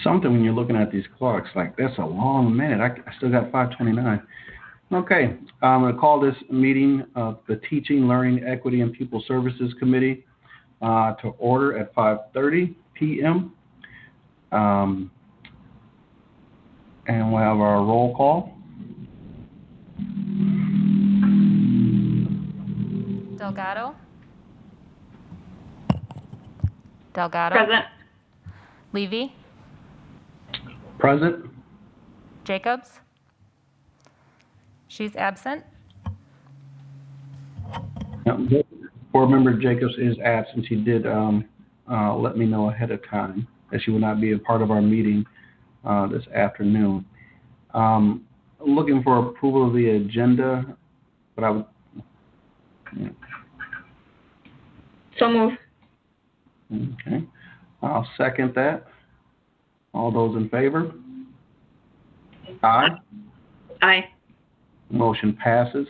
something when you're looking at these clocks. Like, that's a long minute. I still got 5:29. Okay, I'm going to call this meeting of the Teaching, Learning, Equity, and Pupil Services Committee to order at 5:30 p.m. And we'll have our roll call. Delgado. Delgado. Present. Levy. Present. Jacobs. She's absent. Yep. Board Member Jacobs is absent. She did let me know ahead of time that she would not be a part of our meeting this afternoon. Looking for approval of the agenda, but I would. Yeah. So move. Okay. I'll second that. All those in favor? Aye. Aye. Motion passes.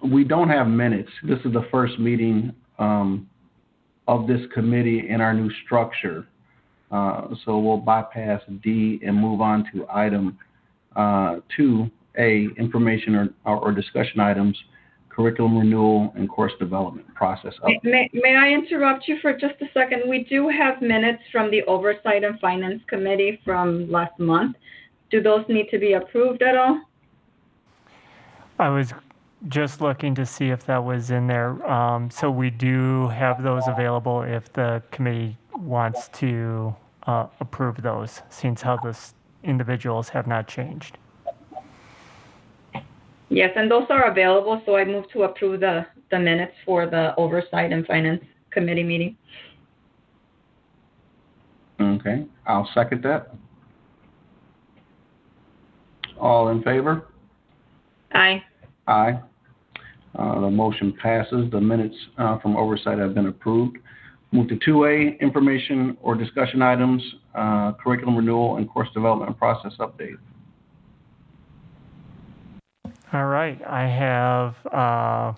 We don't have minutes. This is the first meeting of this committee in our new structure. So we'll bypass D and move on to item 2A, information or discussion items, curriculum renewal and course development process. May I interrupt you for just a second? We do have minutes from the Oversight and Finance Committee from last month. Do those need to be approved at all? I was just looking to see if that was in there. So we do have those available if the committee wants to approve those, since how the individuals have not changed. Yes, and those are available, so I move to approve the minutes for the Oversight and Finance Committee meeting. Okay, I'll second that. All in favor? Aye. Aye. The motion passes. The minutes from Oversight have been approved. Move to 2A, information or discussion items, curriculum renewal and course development process update. All right, I have our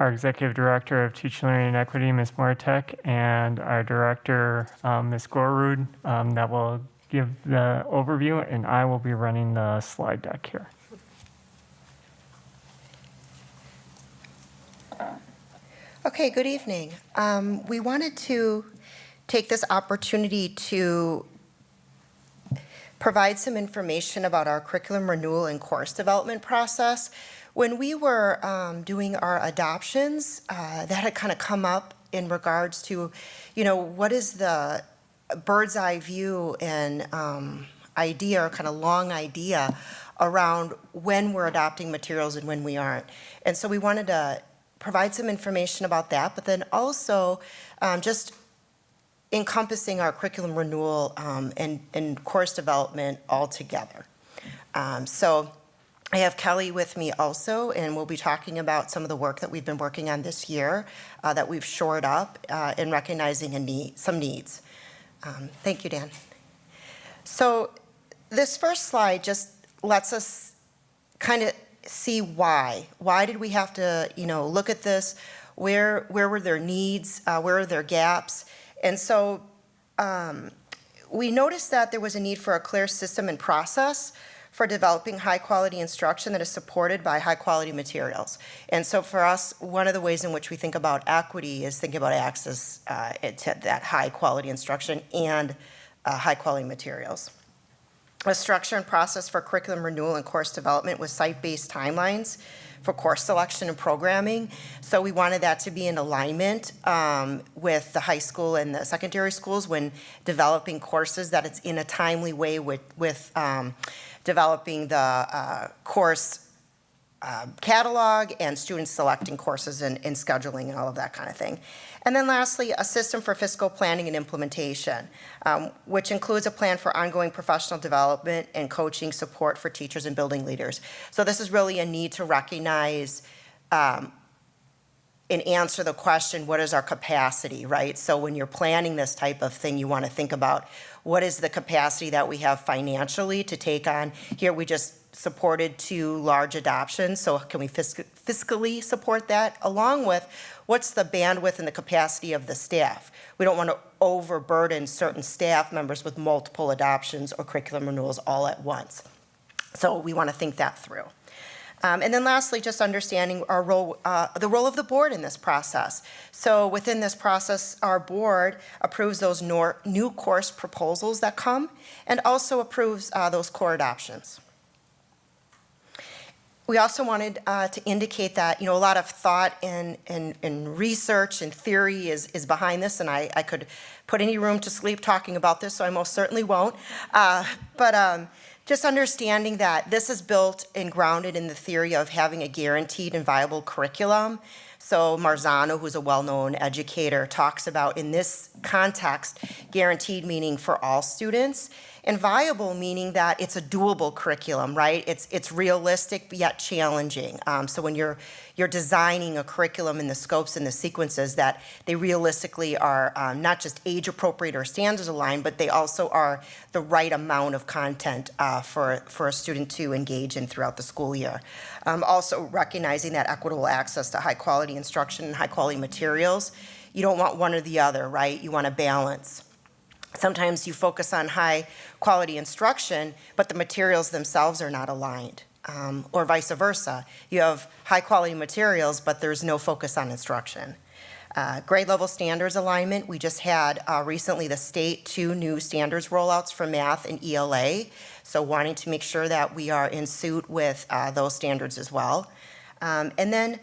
Executive Director of Teaching, Learning, and Equity, Ms. Moratek, and our Director, Ms. Gorrud, that will give the overview, and I will be running the slide deck here. Okay, good evening. We wanted to take this opportunity to provide some information about our curriculum renewal and course development process. When we were doing our adoptions, that had kind of come up in regards to, what is the bird's eye view and idea, or kind of long idea around when we're adopting materials and when we aren't. And so we wanted to provide some information about that, but then also just encompassing our curriculum renewal and course development all together. So I have Kelly with me also, and we'll be talking about some of the work that we've been working on this year that we've shored up in recognizing some needs. Thank you, Dan. So this first slide just lets us kind of see why. Why did we have to, look at this? Where were there needs? Where are there gaps? And so we noticed that there was a need for a clear system and process for developing high-quality instruction that is supported by high-quality materials. And so for us, one of the ways in which we think about equity is thinking about access to that high-quality instruction and high-quality materials. A structure and process for curriculum renewal and course development with site-based timelines for course selection and programming. So we wanted that to be in alignment with the high school and the secondary schools when developing courses, that it's in a timely way with developing the course catalog and students selecting courses and scheduling and all of that kind of thing. And then lastly, a system for fiscal planning and implementation, which includes a plan for ongoing professional development and coaching support for teachers and building leaders. So this is really a need to recognize and answer the question, what is our capacity, right? So when you're planning this type of thing, you want to think about what is the capacity that we have financially to take on. Here we just supported 2 large adoptions, so can we fiscally support that, along with what's the bandwidth and the capacity of the staff. We don't want to overburden certain staff members with multiple adoptions or curriculum renewals all at once. So we want to think that through. And then lastly, just understanding our role, the role of the board in this process. So within this process, our board approves those new course proposals that come and also approves those core adoptions. We also wanted to indicate that, a lot of thought and research and theory is behind this, and I could put any room to sleep talking about this, so I most certainly won't. But just understanding that this is built and grounded in the theory of having a guaranteed and viable curriculum. So Marzano, who's a well-known educator, talks about in this context, guaranteed meaning for all students, and viable meaning that it's a doable curriculum, right? It's realistic yet challenging. So when you're designing a curriculum in the scopes and the sequences, that they realistically are not just age appropriate or standards aligned, but they also are the right amount of content for a student to engage in throughout the school year. Also recognizing that equitable access to high quality instruction and high quality materials. You don't want one or the other, right? You want a balance. Sometimes you focus on high quality instruction, but the materials themselves are not aligned, or vice versa. You have high quality materials, but there's no focus on instruction. Grade level standards alignment, we just had recently the state 2 new standards rollouts for math and ELA, so wanting to make sure that we are in suit with those standards as well. And then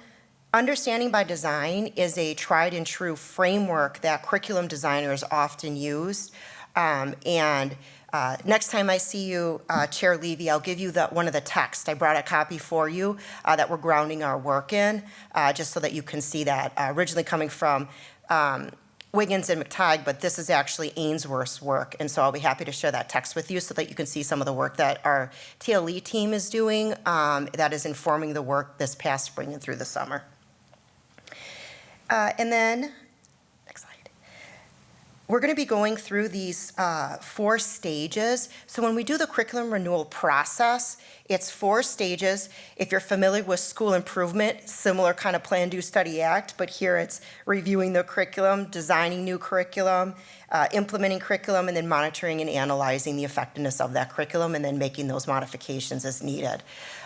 understanding by design is a tried and true framework that curriculum designers often use. Next time I see you, Chair Levy, I'll give you one of the texts. I brought a copy for you that we're grounding our work in, just so that you can see that. Originally coming from Wiggins and McTighe, but this is actually Ainsworth's work, and so I'll be happy to share that text with you so that you can see some of the work that our TLE team is doing that is informing the work this past spring and through the summer. And then, next slide. We're going to be going through these 4 stages. So when we do the curriculum renewal process, it's 4 stages. If you're familiar with school improvement, similar kind of plan, do, study, act, but here it's reviewing the curriculum, designing new curriculum, implementing curriculum, and then monitoring and analyzing the effectiveness of that curriculum, and then making those modifications as needed.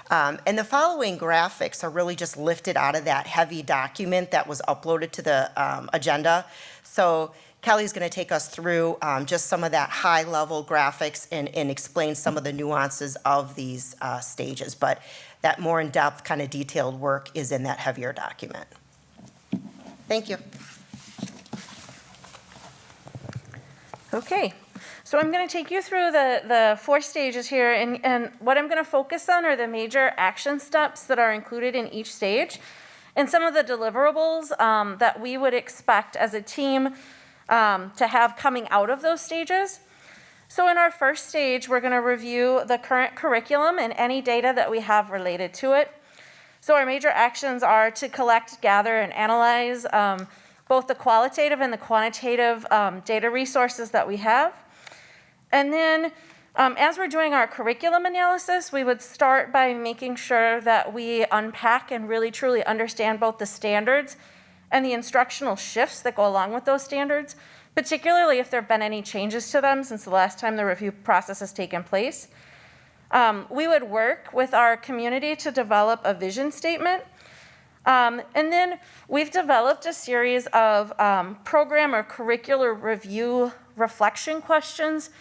And the following graphics are really just lifted out of that heavy document that was uploaded to the agenda. So Kelly's going to take us through just some of that high-level graphics and explain some of the nuances of these stages. But that more in-depth kind of detailed work is in that heavier document. Thank you. Okay, so I'm going to take you through the 4 stages here, and what I'm going to focus on are the major action steps that are included in each stage, and some of the deliverables that we would expect as a team to have coming out of those stages. So in our first stage, we're going to review the current curriculum and any data that we have related to it. So our major actions are to collect, gather, and analyze both the qualitative and the quantitative data resources that we have. And then as we're doing our curriculum analysis, we would start by making sure that we unpack and really truly understand both the standards and the instructional shifts that go along with those standards, particularly if there have been any changes to them since the last time the review process has taken place. We would work with our community to develop a vision statement. And then we've developed a series of program or curricular review reflection questions.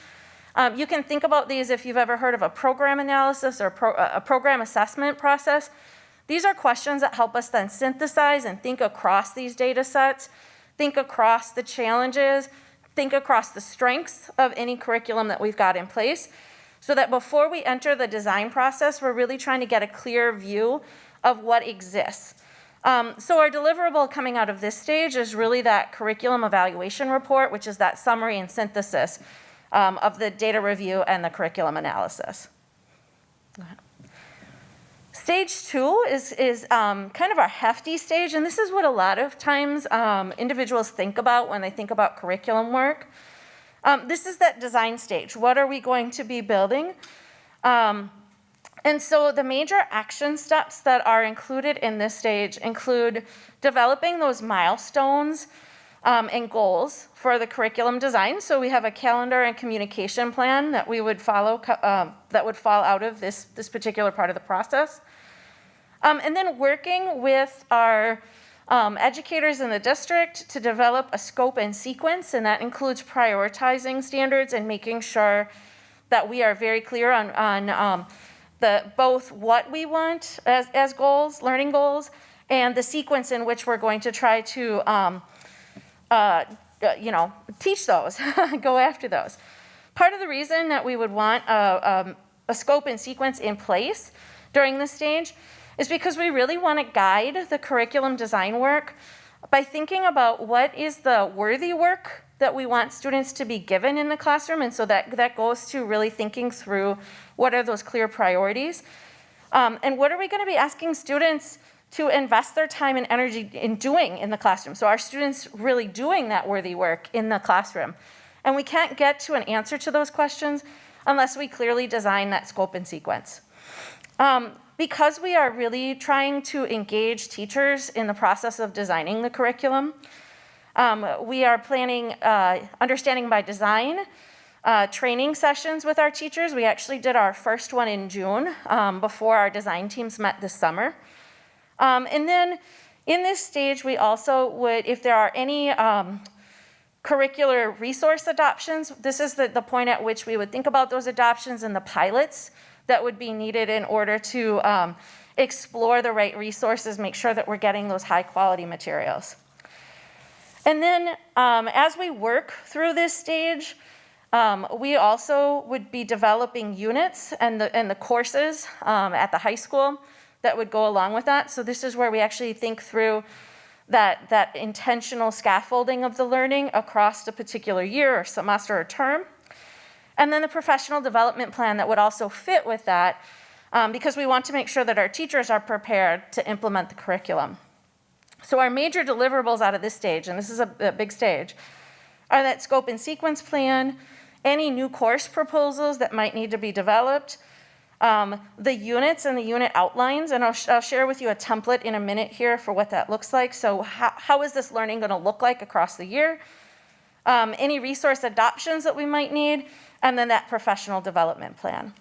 You can think about these if you've ever heard of a program analysis or a program assessment process. These are questions that help us then synthesize and think across these data sets, think across the challenges, think across the strengths of any curriculum that we've got in place, so that before we enter the design process, we're really trying to get a clear view of what exists. So our deliverable coming out of this stage is really that curriculum evaluation report, which is that summary and synthesis of the data review and the curriculum analysis. Stage 2 is kind of our hefty stage, and this is what a lot of times individuals think about when they think about curriculum work. This is that design stage. What are we going to be building? And so the major action steps that are included in this stage include developing those milestones and goals for the curriculum design. So we have a calendar and communication plan that we would follow, that would fall out of this particular part of the process. And then working with our educators in the district to develop a scope and sequence, and that includes prioritizing standards and making sure that we are very clear on both what we want as goals, learning goals, and the sequence in which we're going to try to teach those, go after those. Part of the reason that we would want a scope and sequence in place during this stage is because we really want to guide the curriculum design work by thinking about what is the worthy work that we want students to be given in the classroom. And so that goes to really thinking through what are those clear priorities. And what are we going to be asking students to invest their time and energy in doing in the classroom? So are students really doing that worthy work in the classroom? And we can't get to an answer to those questions unless we clearly design that scope and sequence. Because we are really trying to engage teachers in the process of designing the curriculum, we are planning understanding by design training sessions with our teachers. We actually did our first one in June before our design teams met this summer. And then in this stage, we also would, if there are any curricular resource adoptions, this is the point at which we would think about those adoptions and the pilots that would be needed in order to explore the right resources, make sure that we're getting those high quality materials. And then as we work through this stage, we also would be developing units and the courses at the high school that would go along with that. So this is where we actually think through that intentional scaffolding of the learning across a particular year or semester or term. And then the professional development plan that would also fit with that, because we want to make sure that our teachers are prepared to implement the curriculum. So our major deliverables out of this stage, and this is a big stage, are that scope and sequence plan, any new course proposals that might need to be developed, the units and the unit outlines, and I'll share with you a template in a minute here for what that looks like. So how is this learning going to look like across the year? Any resource adoptions that we might need, and then that professional development plan.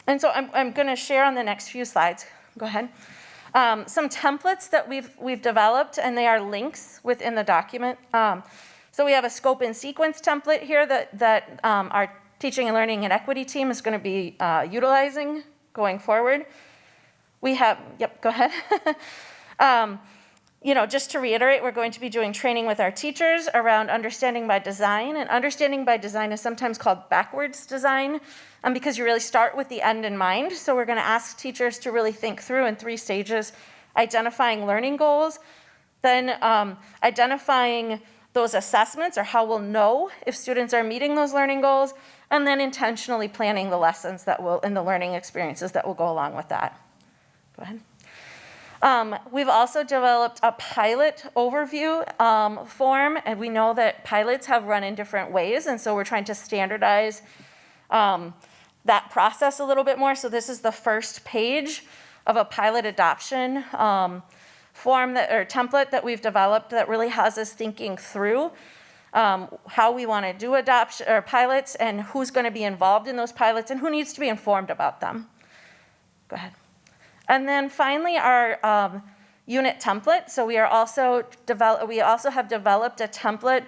And so I'm going to share on the next few slides. Go ahead. Some templates that we've developed, and they are links within the document. So we have a scope and sequence template here that our teaching and learning and equity team is going to be utilizing going forward. We have, yep, go ahead. Just to reiterate, we're going to be doing training with our teachers around understanding by design, and understanding by design is sometimes called backwards design because you really start with the end in mind. So we're going to ask teachers to really think through in 3 stages: identifying learning goals, then identifying those assessments or how we'll know if students are meeting those learning goals, and then intentionally planning the lessons that will, and the learning experiences that will go along with that. Go ahead. We've also developed a pilot overview form, and we know that pilots have run in different ways, and so we're trying to standardize that process a little bit more. So this is the first page of a pilot adoption form or template that we've developed that really has us thinking through how we want to do adoption or pilots, and who's going to be involved in those pilots, and who needs to be informed about them. Go ahead. And then finally, our unit template. So we also have developed a template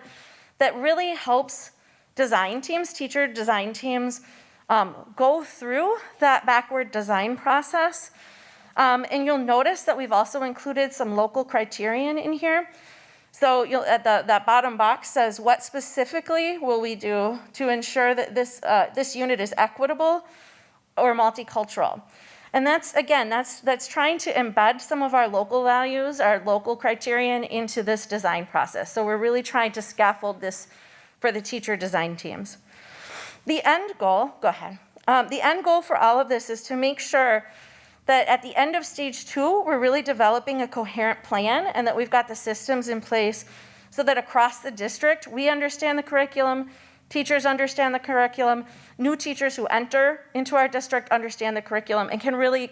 that really helps design teams, teacher design teams, go through that backward design process. And you'll notice that we've also included some local criterion in here. So that bottom box says, what specifically will we do to ensure that this unit is equitable or multicultural? And that's trying to embed some of our local values, our local criterion into this design process. So we're really trying to scaffold this for the teacher design teams. The end goal, go ahead. The end goal for all of this is to make sure that at the end of stage 2, we're really developing a coherent plan, and that we've got the systems in place so that across the district, we understand the curriculum, teachers understand the curriculum, new teachers who enter into our district understand the curriculum and can really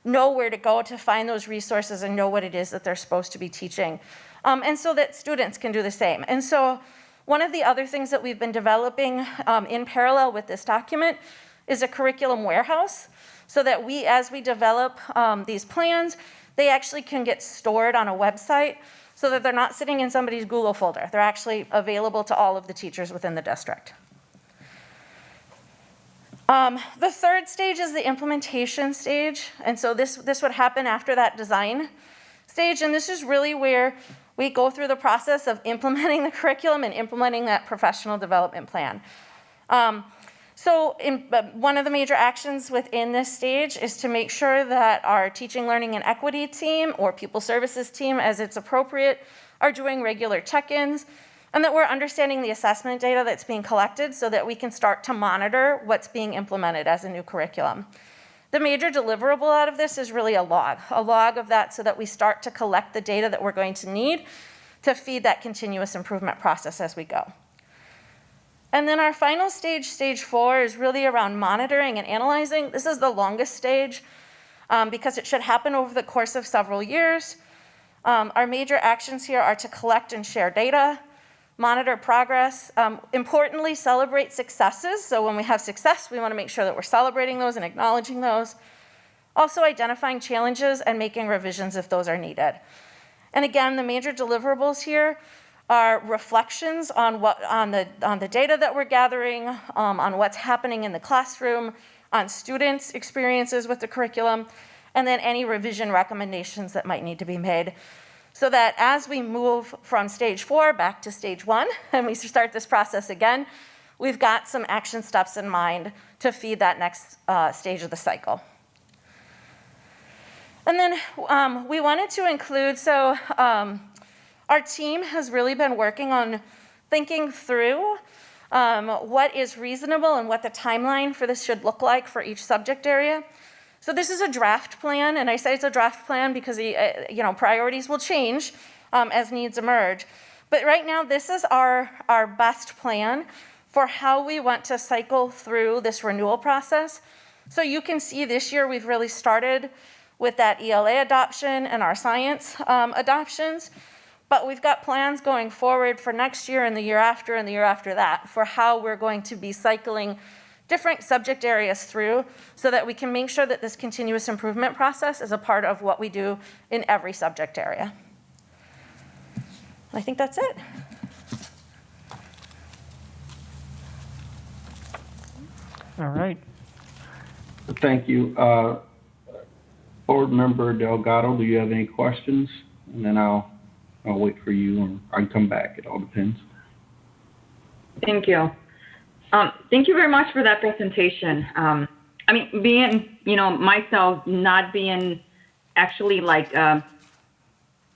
know where to go to find those resources and know what it is that they're supposed to be teaching. And so that students can do the same. And so one of the other things that we've been developing in parallel with this document is a curriculum warehouse, so that as we develop these plans, they actually can get stored on a website so that they're not sitting in somebody's Google folder. They're actually available to all of the teachers within the district. The third stage is the implementation stage. And so this would happen after that design stage. And this is really where we go through the process of implementing the curriculum and implementing that professional development plan. One of the major actions within this stage is to make sure that our teaching, learning, and equity team, or pupil services team as it's appropriate, are doing regular check-ins, and that we're understanding the assessment data that's being collected so that we can start to monitor what's being implemented as a new curriculum. The major deliverable out of this is really a log of that, so that we start to collect the data that we're going to need to feed that continuous improvement process as we go. And then our final stage, stage 4, is really around monitoring and analyzing. This is the longest stage because it should happen over the course of several years. Our major actions here are to collect and share data, monitor progress, importantly, celebrate successes. So when we have success, we want to make sure that we're celebrating those and acknowledging those. Also identifying challenges and making revisions if those are needed. And again, the major deliverables here are reflections on the data that we're gathering, on what's happening in the classroom, on students' experiences with the curriculum, and then any revision recommendations that might need to be made. So that as we move from stage 4 back to stage 1, and we start this process again, we've got some action steps in mind to feed that next stage of the cycle. And then we wanted to include, our team has really been working on thinking through what is reasonable and what the timeline for this should look like for each subject area. So this is a draft plan, and I say it's a draft plan because priorities will change as needs emerge. But right now, this is our best plan for how we want to cycle through this renewal process. So you can see this year we've really started with that ELA adoption and our science adoptions. But we've got plans going forward for next year and the year after and the year after that for how we're going to be cycling different subject areas through so that we can make sure that this continuous improvement process is a part of what we do in every subject area. I think that's it. All right. Thank you. Board Member Delgado, do you have any questions? And then I'll wait for you, or I can come back. It all depends. Thank you. Thank you very much for that presentation. Being, myself not being actually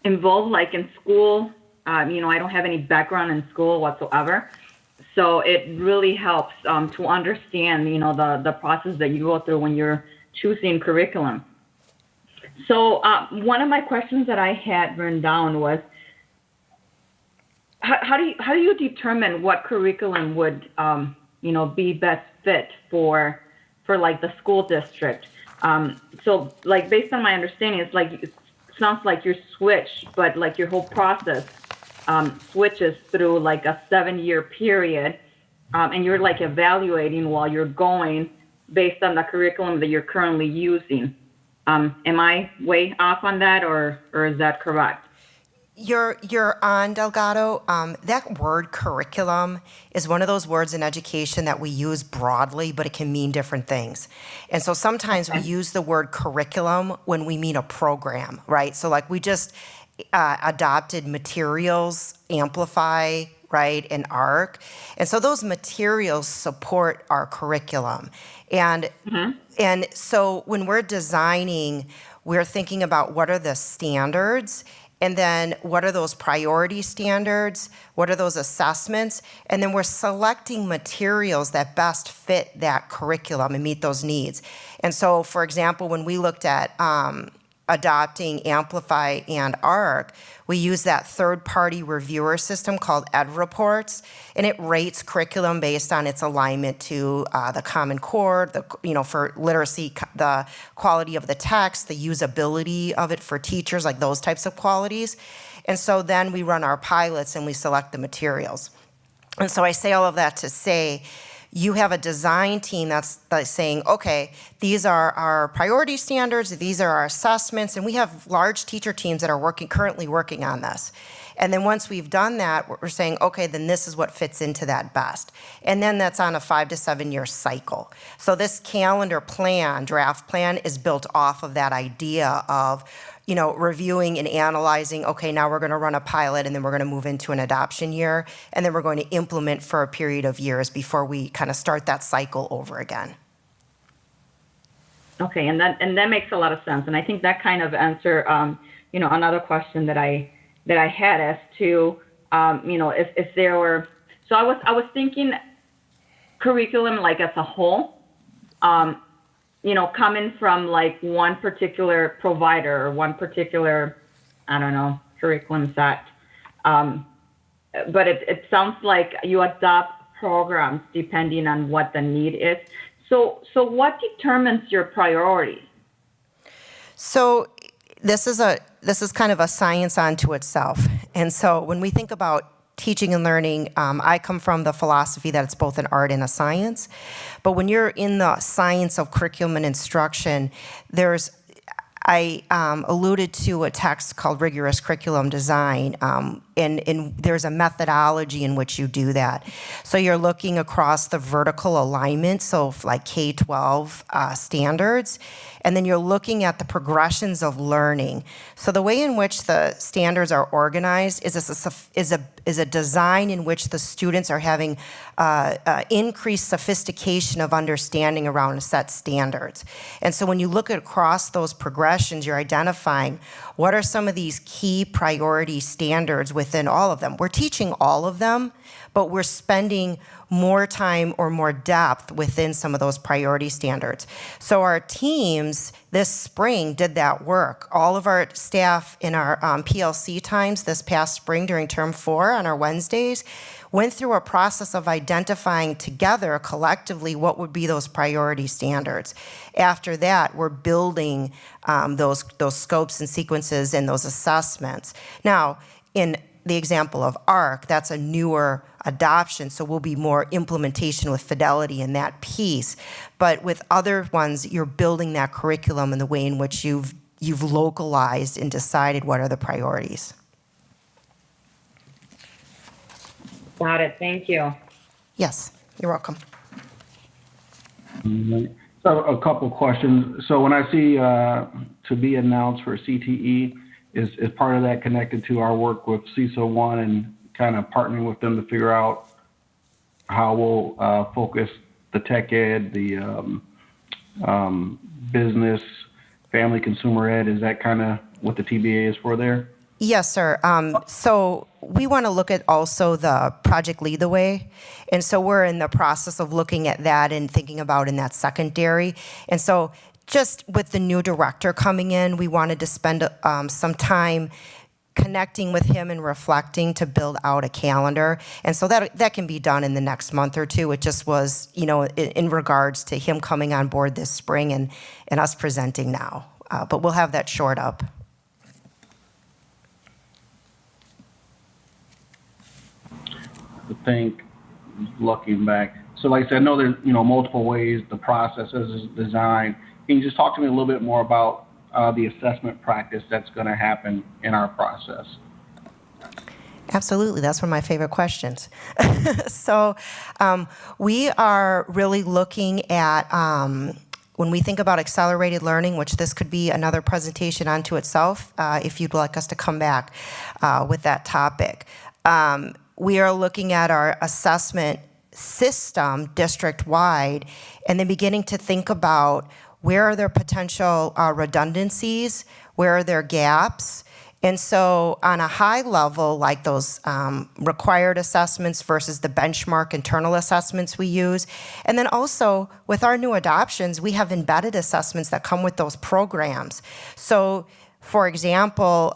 involved in school, I don't have any background in school whatsoever. So it really helps to understand, the process that you go through when you're choosing curriculum. So one of my questions that I had written down was, how do you determine what curriculum would be best fit for the school district? So based on my understanding, it sounds like you switch, but your whole process switches through a 7-year period, and you're evaluating while you're going based on the curriculum that you're currently using. Am I way off on that, or is that correct? You're on, Delgado. That word curriculum is one of those words in education that we use broadly, but it can mean different things. And so sometimes we use the word curriculum when we mean a program, right? So we just adopted materials, Amplify, right, and ARC. And so those materials support our curriculum. And so when we're designing, we're thinking about what are the standards, and then what are those priority standards, what are those assessments, and then we're selecting materials that best fit that curriculum and meet those needs. And so, for example, when we looked at adopting Amplify and ARC, we use that third-party reviewer system called Ed Reports, and it rates curriculum based on its alignment to the Common Core, for literacy, the quality of the text, the usability of it for teachers, like those types of qualities. And so then we run our pilots and we select the materials. And so I say all of that to say, you have a design team that's saying, okay, these are our priority standards, these are our assessments, and we have large teacher teams that are currently working on this. And then once we've done that, we're saying, okay, then this is what fits into that best. And then that's on a 5 to 7 year cycle. So this calendar plan, draft plan, is built off of that idea of, reviewing and analyzing, okay, now we're going to run a pilot and then we're going to move into an adoption year, and then we're going to implement for a period of years before we kind of start that cycle over again. Okay, and that makes a lot of sense, and I think that kind of answer, another question that I had as to, if there were. So I was thinking curriculum like as a whole, coming from like one particular provider or one particular, curriculum set. But it sounds like you adopt programs depending on what the need is. So what determines your priority? So this is kind of a science unto itself. And so when we think about teaching and learning, I come from the philosophy that it's both an art and a science. But when you're in the science of curriculum and instruction, I alluded to a text called Rigorous Curriculum Design, and there's a methodology in which you do that. So you're looking across the vertical alignment, so like K-12 standards, and then you're looking at the progressions of learning. So the way in which the standards are organized is a design in which the students are having increased sophistication of understanding around set standards. And so when you look across those progressions, you're identifying what are some of these key priority standards within all of them. We're teaching all of them, but we're spending more time or more depth within some of those priority standards. So our teams this spring did that work. All of our staff in our PLC times this past spring during term 4 on our Wednesdays went through a process of identifying together collectively what would be those priority standards. After that, we're building those scopes and sequences and those assessments. Now, in the example of ARC, that's a newer adoption, so we'll be more implementation with fidelity in that piece. But with other ones, you're building that curriculum in the way in which you've localized and decided what are the priorities. Got it. Thank you. Yes, you're welcome. So a couple questions. So when I see to be announced for CTE, is part of that connected to our work with CISO 1 and kind of partnering with them to figure out how we'll focus the tech ed, the business, family, consumer ed? Is that kind of what the TBA is for there? Yes, sir. So we want to look at also the Project Lead the Way. And so we're in the process of looking at that and thinking about in that secondary. And so just with the new director coming in, we wanted to spend some time connecting with him and reflecting to build out a calendar. And so that can be done in the next month or two. It just was, in regards to him coming on board this spring and us presenting now. But we'll have that shored up. I think, looking back, so like I said, I know there's multiple ways the process is designed. Can you just talk to me a little bit more about the assessment practice that's going to happen in our process? Absolutely. That's one of my favorite questions. So we are really looking at, when we think about accelerated learning, which this could be another presentation unto itself, if you'd like us to come back with that topic. We are looking at our assessment system district-wide and then beginning to think about where are there potential redundancies, where are there gaps, And so on a high level, like those required assessments versus the benchmark internal assessments we use. And then also with our new adoptions, we have embedded assessments that come with those programs. So for example,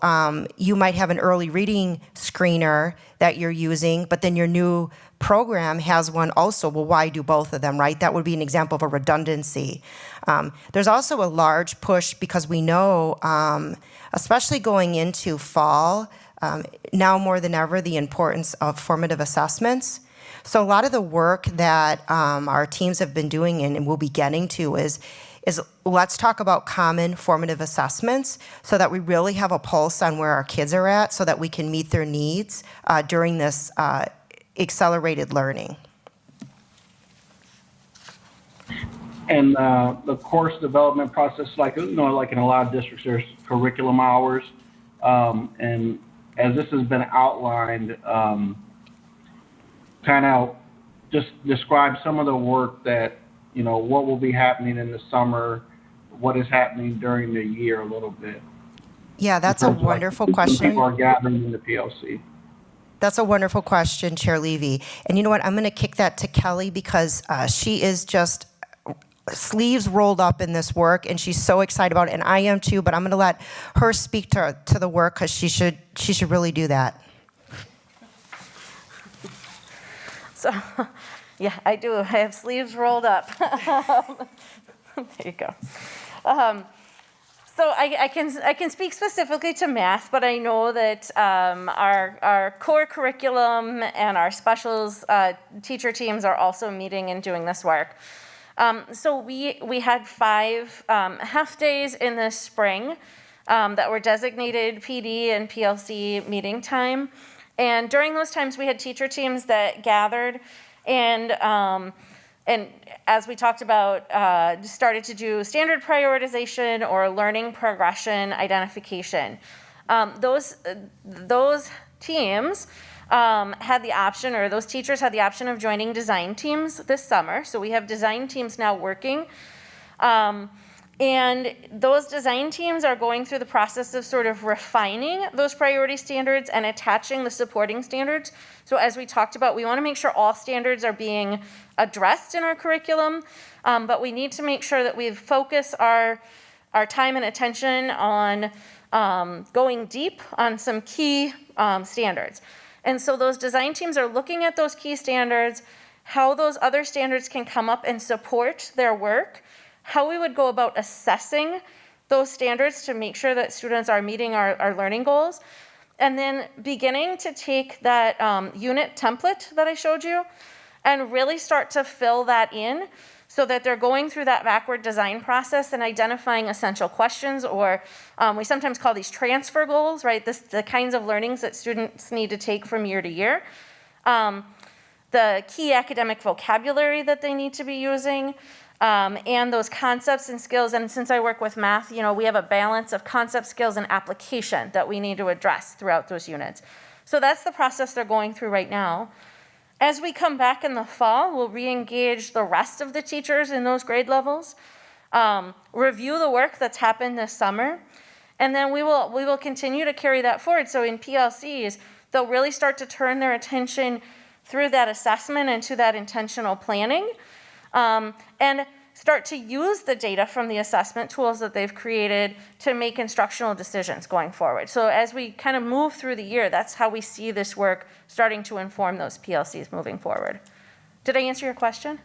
you might have an early reading screener that you're using, but then your new program has one also. Well, why do both of them, right? That would be an example of a redundancy. There's also a large push because we know, especially going into fall, now more than ever, the importance of formative assessments. So a lot of the work that our teams have been doing and will be getting to is let's talk about common formative assessments so that we really have a pulse on where our kids are at so that we can meet their needs during this accelerated learning. And the course development process, like in a lot of districts, there's curriculum hours, and as this has been outlined, kind of just describe some of the work that what will be happening in the summer, what is happening during the year a little bit. Yeah, that's a wonderful question. People are gathering in the PLC. That's a wonderful question, Chair Levy. And you know what? I'm going to kick that to Kelly because she is just sleeves rolled up in this work, and she's so excited about it, and I am too. But I'm going to let her speak to the work because she should really do that. So, yeah, I do. I have sleeves rolled up. There you go. So I can speak specifically to math, but I know that our core curriculum and our specials teacher teams are also meeting and doing this work. So we had 5 half days in the spring that were designated PD and PLC meeting time. And during those times, we had teacher teams that gathered and as we talked about, started to do standard prioritization or learning progression identification. Those teams had the option, or those teachers had the option of joining design teams this summer. So we have design teams now working. And those design teams are going through the process of sort of refining those priority standards and attaching the supporting standards. So as we talked about, we want to make sure all standards are being addressed in our curriculum, but we need to make sure that we focus our time and attention on going deep on some key standards. And so those design teams are looking at those key standards, how those other standards can come up and support their work, how we would go about assessing those standards to make sure that students are meeting our learning goals, and then beginning to take that unit template that I showed you and really start to fill that in so that they're going through that backward design process and identifying essential questions, or we sometimes call these transfer goals, right? The kinds of learnings that students need to take from year to year. The key academic vocabulary that they need to be using, and those concepts and skills. And since I work with math, we have a balance of concept, skills, and application that we need to address throughout those units. So that's the process they're going through right now. As we come back in the fall, we'll re-engage the rest of the teachers in those grade levels, review the work that's happened this summer, and then we will continue to carry that forward. So in PLCs, they'll really start to turn their attention through that assessment and to that intentional planning, and start to use the data from the assessment tools that they've created to make instructional decisions going forward. So as we kind of move through the year, that's how we see this work starting to inform those PLCs moving forward. Did I answer your question?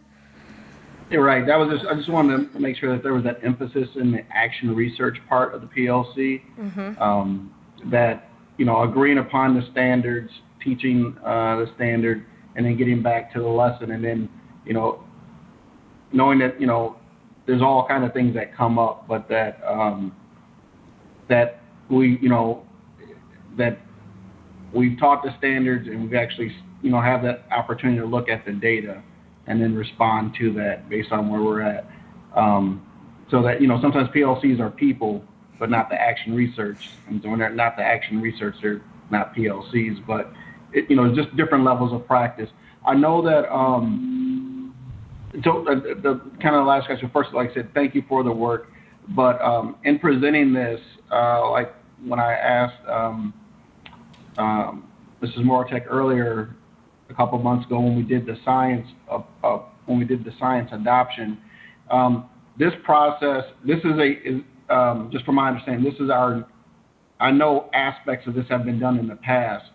You're right. I just wanted to make sure that there was that emphasis in the action research part of the PLC, that, agreeing upon the standards, teaching the standard, and then getting back to the lesson, and then, knowing that, there's all kind of things that come up, but that that we, that we've taught the standards and we've actually, have that opportunity to look at the data and then respond to that based on where we're at. So that, sometimes PLCs are people, but not the action research. And so when they're not the action research, they're not PLCs, but just different levels of practice. I know that, so the kind of last question, first, like I said, thank you for the work, but in presenting this, like when I asked Mrs. Moratek earlier a couple months ago when we did the science adoption. This process, this is just from my understanding, this is I know aspects of this have been done in the past,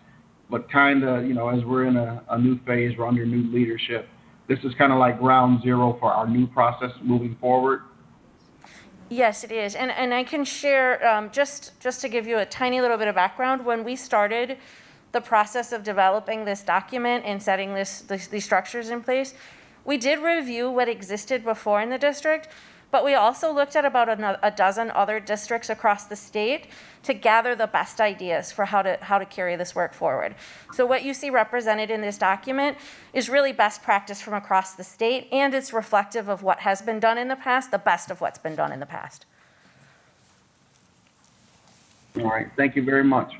but kind of, as we're in a new phase, we're under new leadership. This is kind of like ground zero for our new process moving forward. Yes, it is. And I can share, just to give you a tiny little bit of background, when we started the process of developing this document and setting these structures in place, we did review what existed before in the district, but we also looked at about a dozen other districts across the state to gather the best ideas for how to carry this work forward. So what you see represented in this document is really best practice from across the state, and it's reflective of what has been done in the past, the best of what's been done in the past. All right, thank you very much.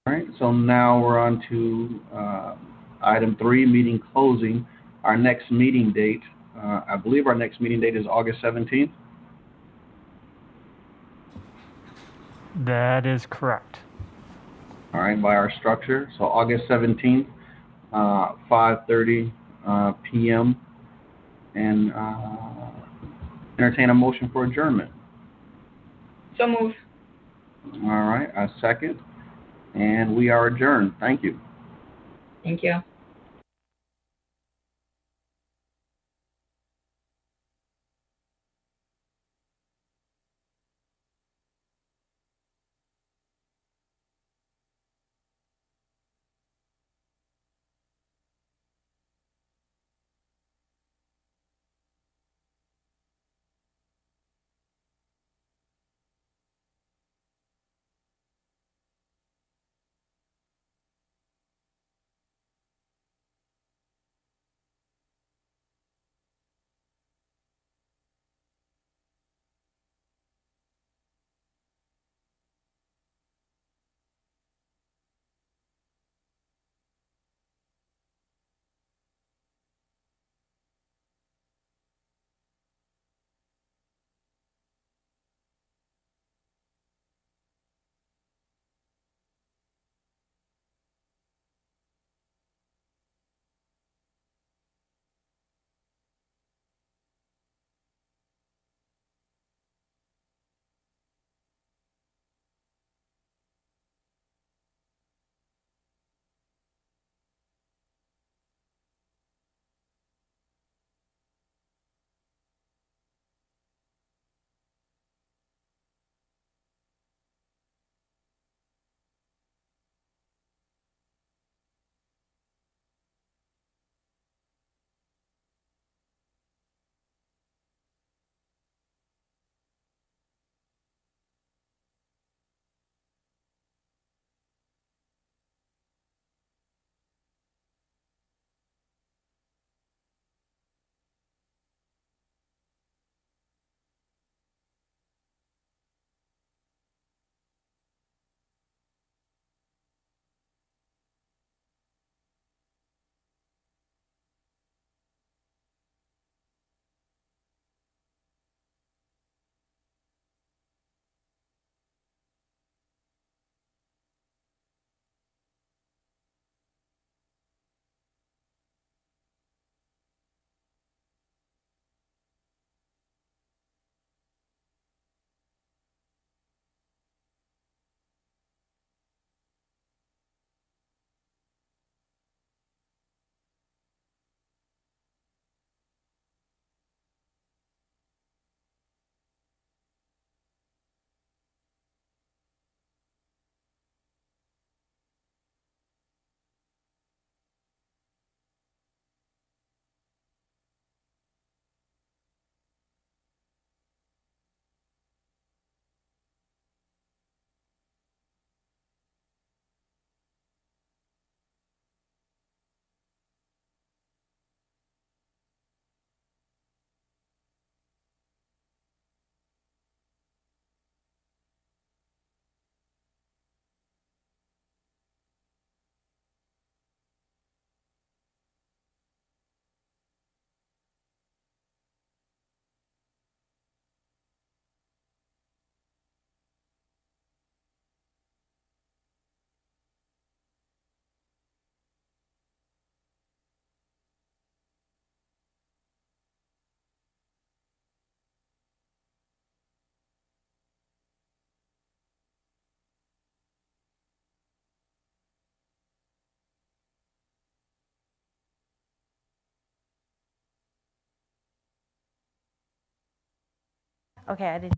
All right, so now we're on to item 3, meeting closing. Our next meeting date, I believe our next meeting date is August 17th. That is correct. All right, by our structure. So August 17th, 5:30 p.m. And entertain a motion for adjournment. So move. All right, a second. And we are adjourned. Thank you. Thank you. Okay, I didn't.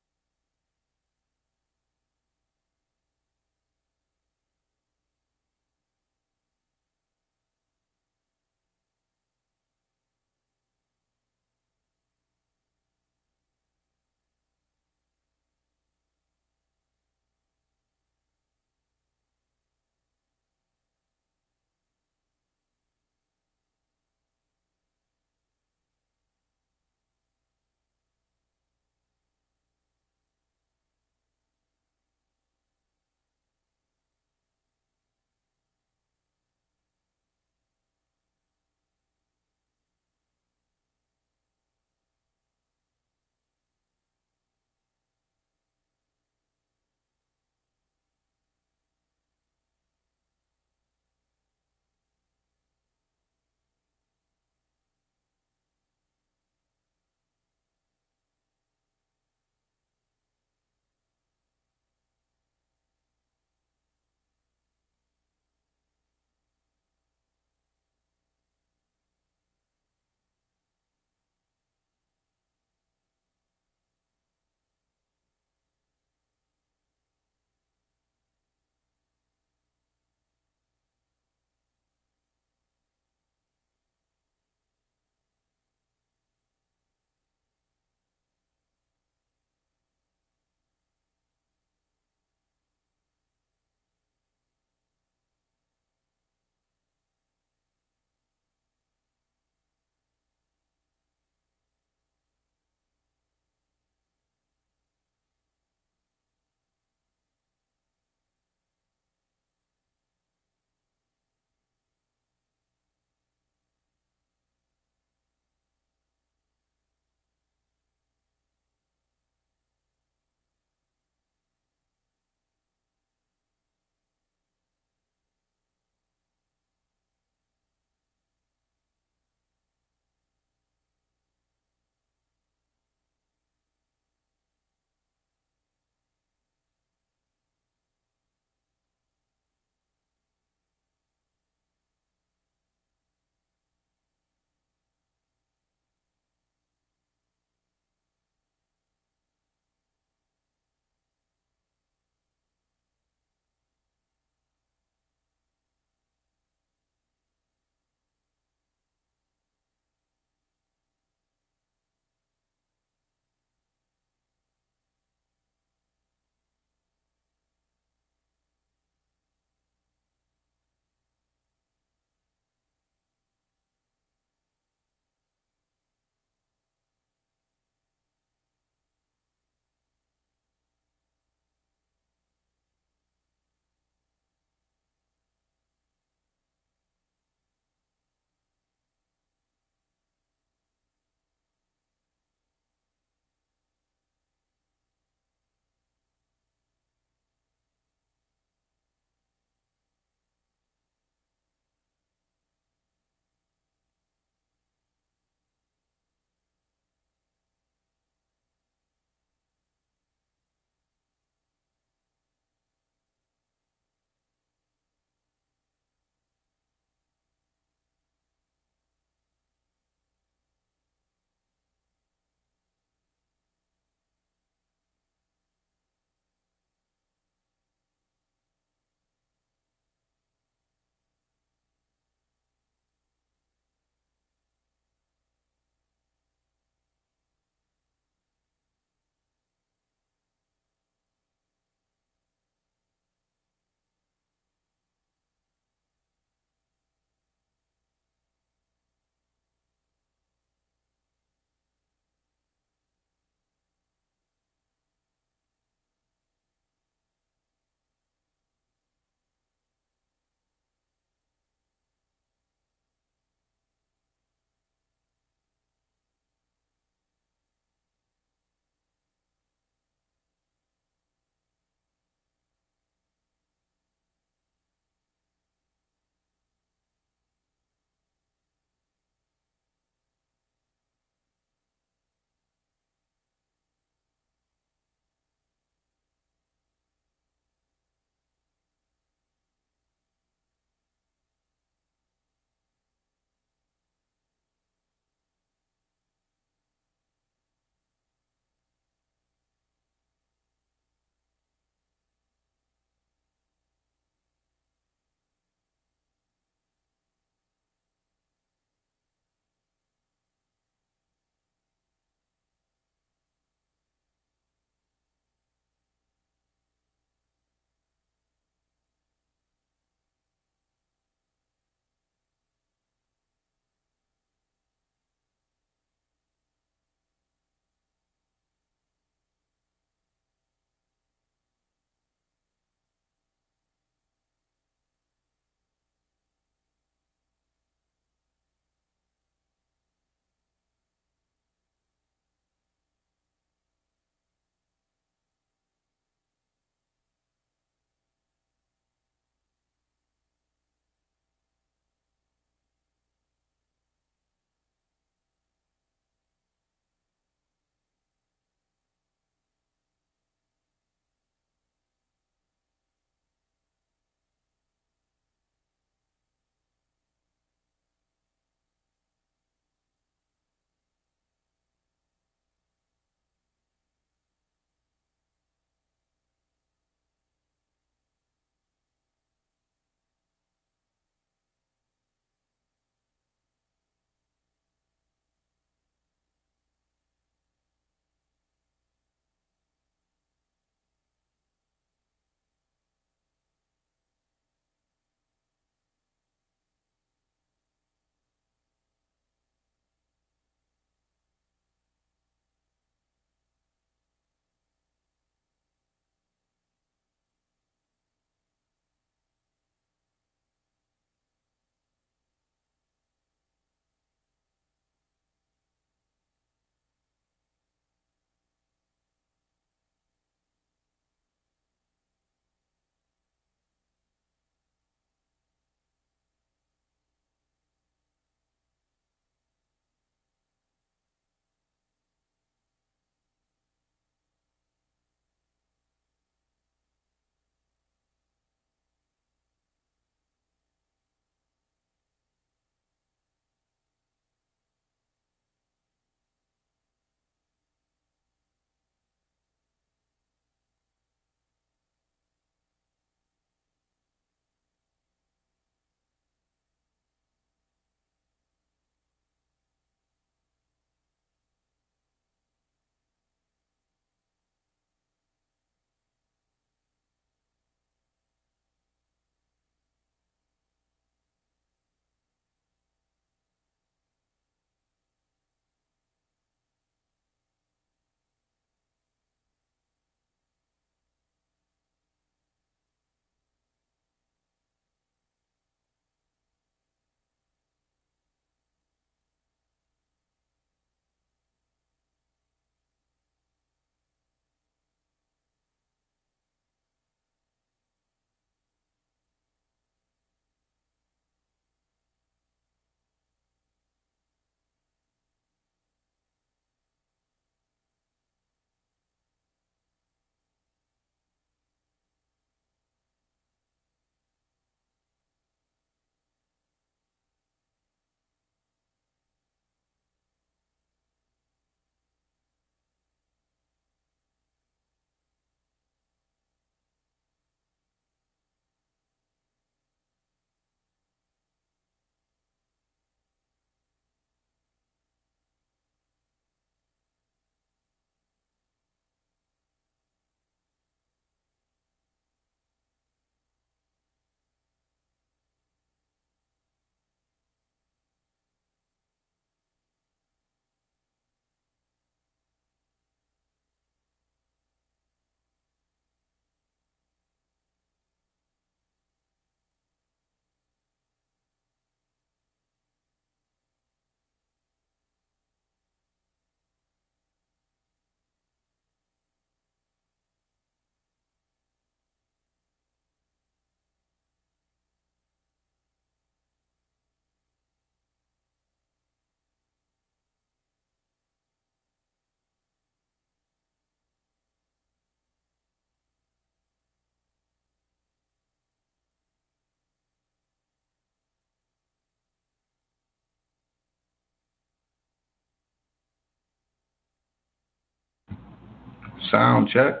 Sound check.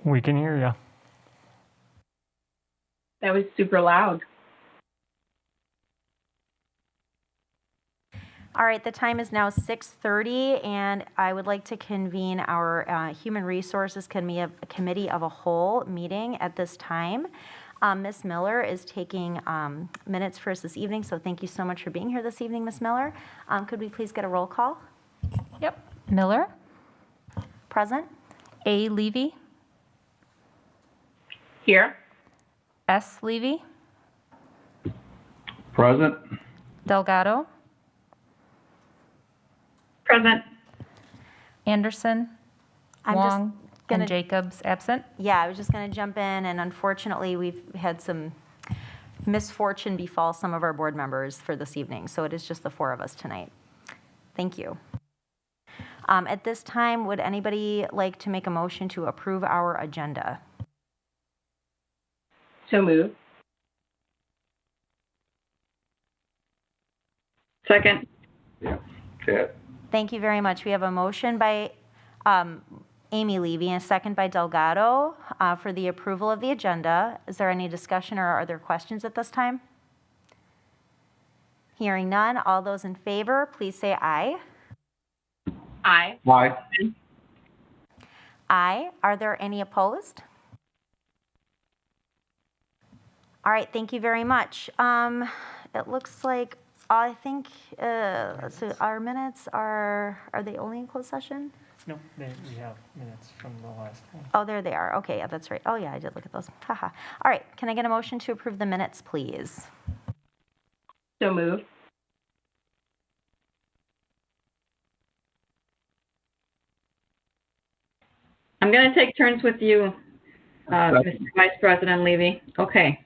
We can hear you. That was super loud. All right, the time is now 6:30, and I would like to convene our Human Resources Committee of a Whole meeting at this time. Ms. Miller is taking minutes for us this evening, so thank you so much for being here this evening, Ms. Miller. Could we please get a roll call? Yep. Miller, Present? A. Levy, Here. S. Levy, Present. Delgado, Present. Anderson, I'm just Wong, gonna- and Jacobs absent. Yeah, I was just going to jump in, and unfortunately, we've had some misfortune befall some of our board members for this evening, so it is just the four of us tonight. Thank you. At this time, would anybody like to make a motion to approve our agenda? So moved. Second. Yeah. Ted. Thank you very much. We have a motion by Amy Levy and a second by Delgado for the approval of the agenda. Is there any discussion or are there questions at this time? Hearing none, all those in favor, please say aye. Aye. Aye. Aye. Are there any opposed? All right, thank you very much. It looks like, I think, let's see, our minutes are they only in closed session? No, we have minutes from the last one. Oh, there they are. Okay, yeah, that's right. Oh, yeah, I did look at those. Haha. All right, can I get a motion to approve the minutes, please? So moved. I'm going to take turns with you, Mr. Vice President Levy. Okay.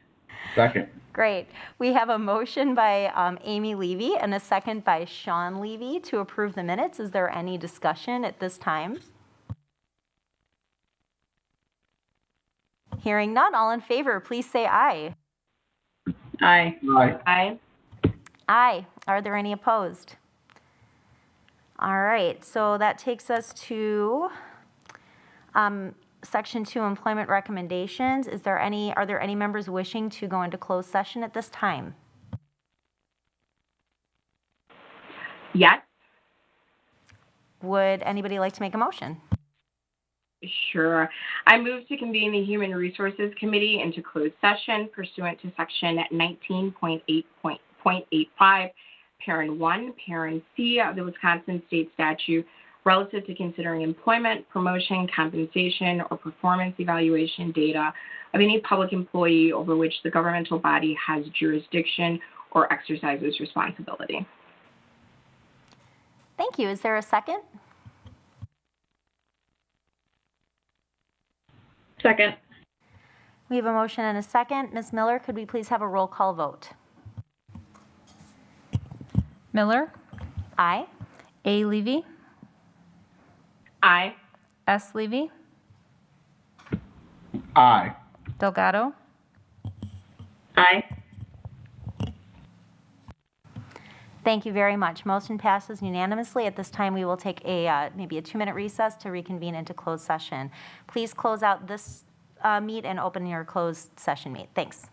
Second. Great. We have a motion by Amy Levy and a second by Sean Levy to approve the minutes. Is there any discussion at this time? Hearing none, all in favor, please say aye. Aye. Aye. Aye. Aye. Are there any opposed? All right, so that takes us to Section 2, employment recommendations. Are there any members wishing to go into closed session at this time? Yes. Would anybody like to make a motion? Sure. I move to convene the Human Resources Committee into closed session pursuant to Section 19.8.85, Parent 1, Parent C of the Wisconsin State Statute relative to considering employment, promotion, compensation, or performance evaluation data of any public employee over which the governmental body has jurisdiction or exercises responsibility. Thank you. Is there a second? Second. We have a motion and a second. Ms. Miller, could we please have a roll call vote? Miller, Aye. A. Levy, Aye. S. Levy, Aye. Delgado, Aye. Thank you very much. Motion passes unanimously. At this time, we will take a maybe a 2-minute recess to reconvene into closed session. Please close out this meet and open your closed session meet. Thanks.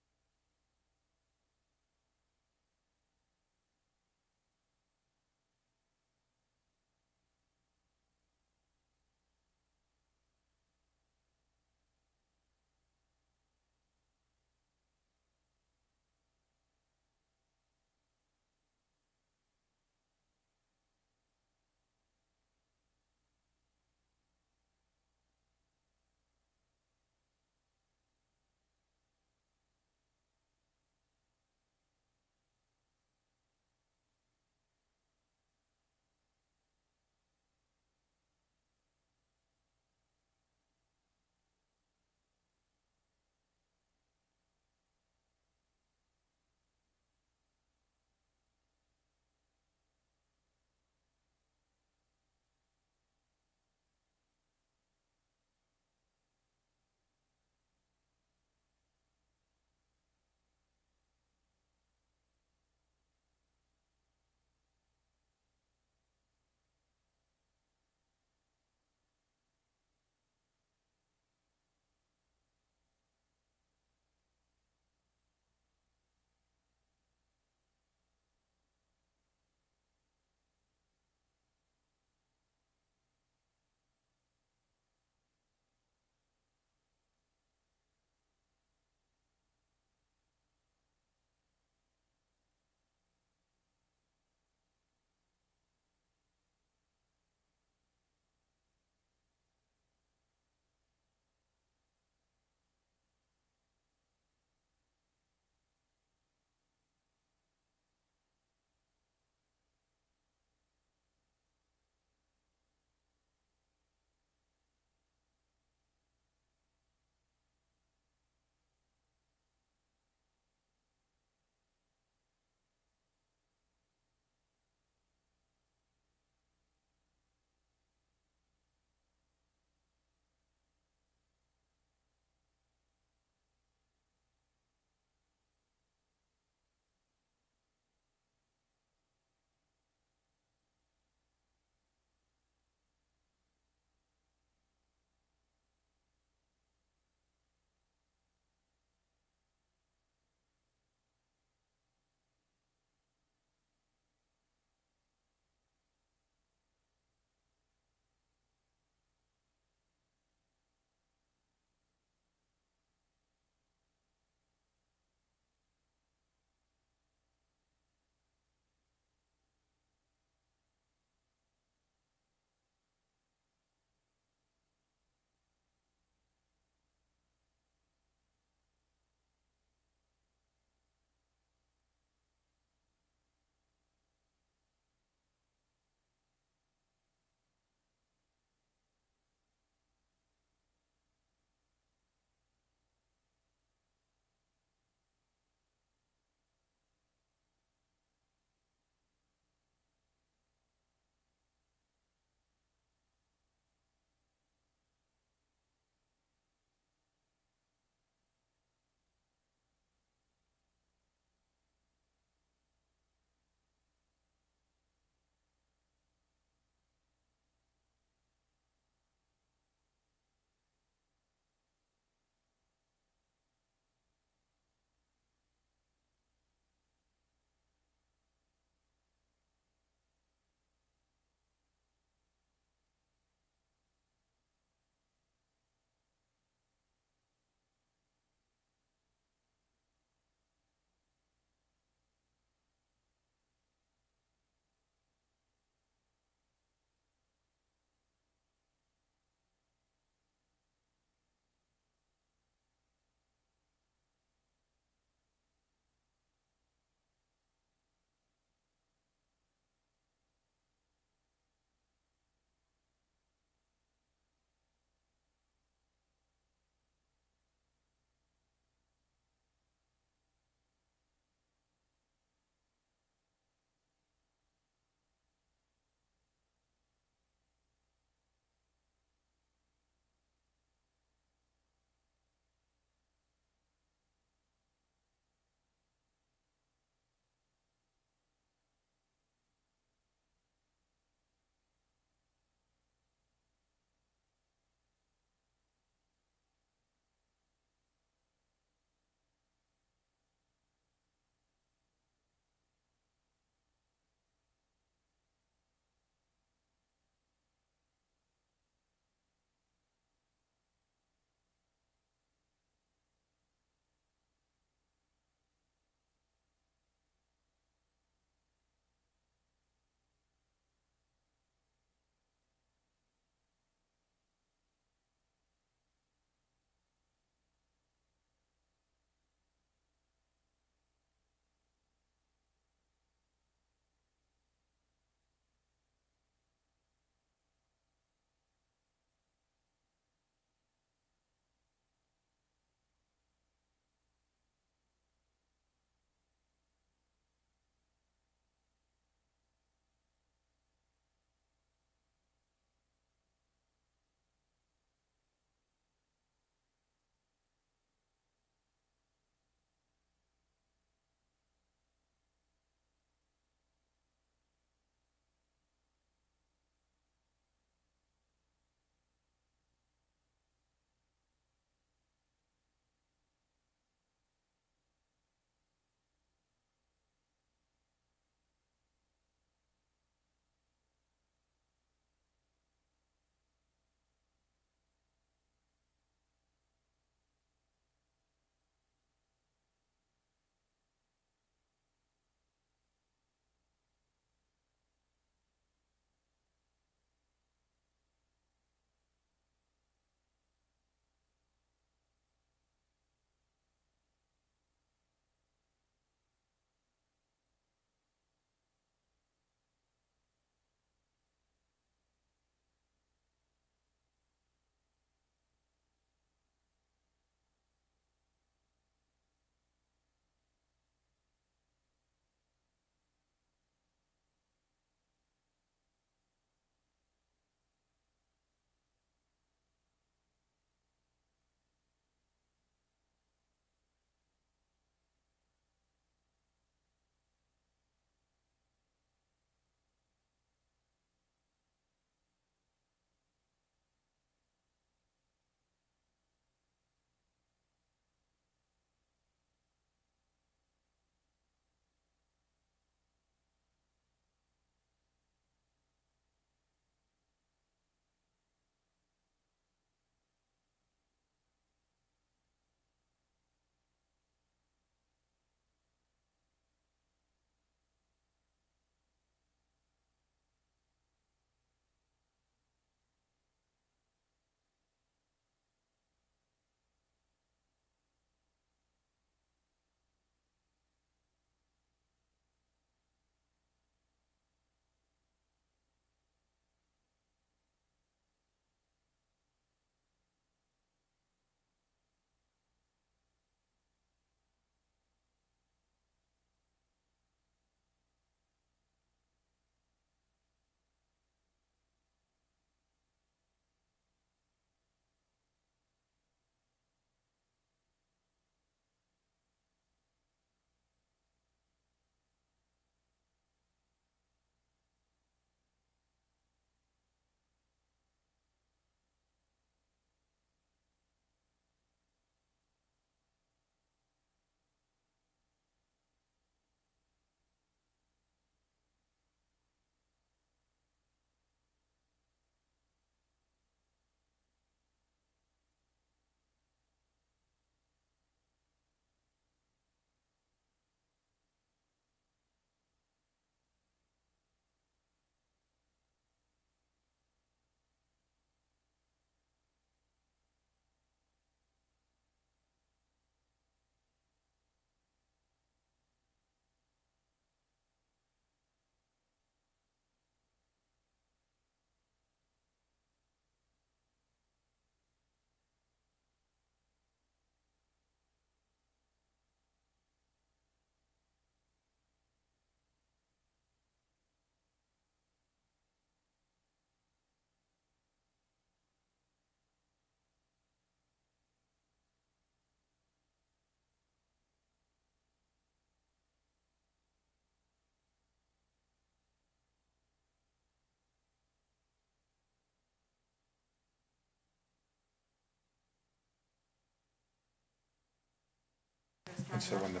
And so when the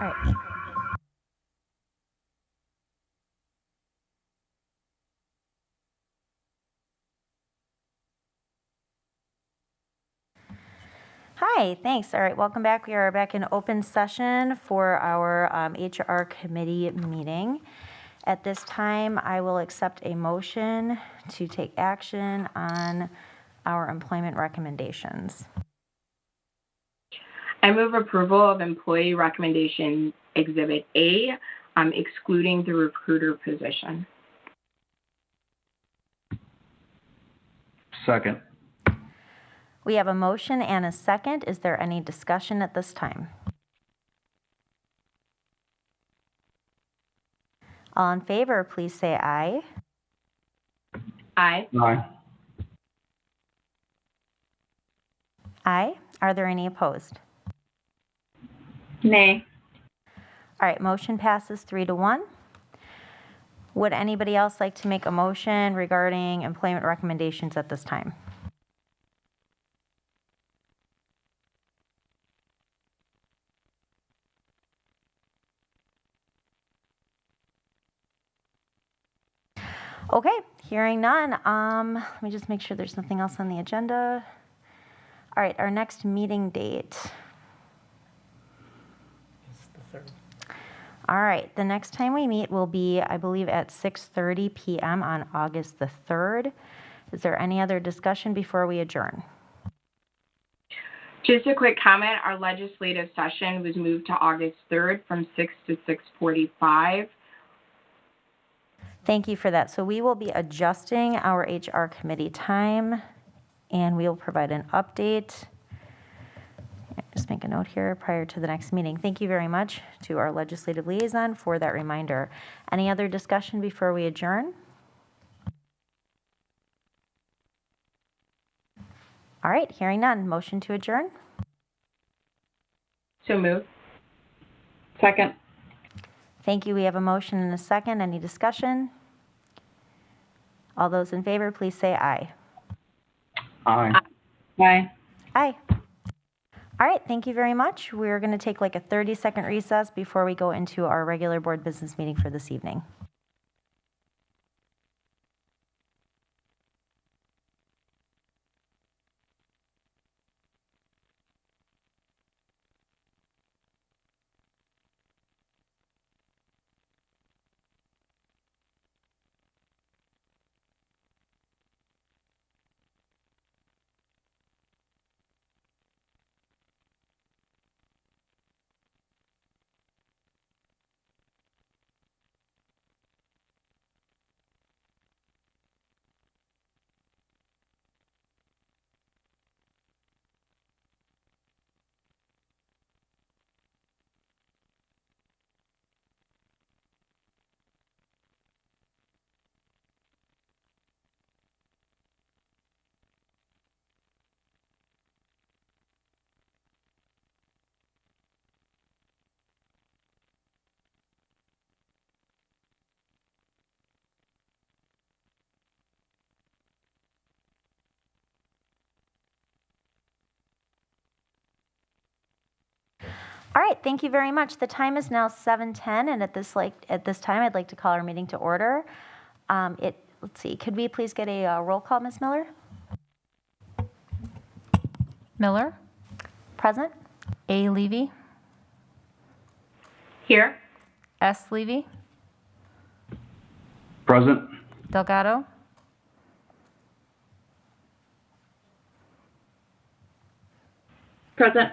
All right. Hi, thanks. All right, welcome back. We are back in open session for our HR committee meeting. At this time, I will accept a motion to take action on our employment recommendations. I move approval of employee recommendation Exhibit A, excluding the recruiter position. Second. We have a motion and a second. Is there any discussion at this time? All in favor, please say aye. Aye. Aye. Aye. Are there any opposed? Nay. All right, motion passes 3-1. Would anybody else like to make a motion regarding employment recommendations at this time? Okay, hearing none. Let me just make sure there's nothing else on the agenda. All right, our next meeting date. All right, the next time we meet will be, I believe, at 6:30 p.m. on August the 3rd. Is there any other discussion before we adjourn? Just a quick comment, our legislative session was moved to August 3rd from 6 to 6:45. Thank you for that. So we will be adjusting our HR committee time, and we will provide an update. Just make a note here prior to the next meeting. Thank you very much to our legislative liaison for that reminder. Any other discussion before we adjourn? All right, hearing none. Motion to adjourn? So moved. Second. Thank you. We have a motion and a second. Any discussion? All those in favor, please say aye. Aye. Aye. Aye. All right, thank you very much. We're going to take like a 30-second recess before we go into our regular board business meeting for this evening. All right, thank you very much. The time is now 7:10, and at this time, I'd like to call our meeting to order. Let's see, could we please get a roll call, Ms. Miller? Miller, Present? A. Levy, Here. S. Levy, Present. Delgado, Present.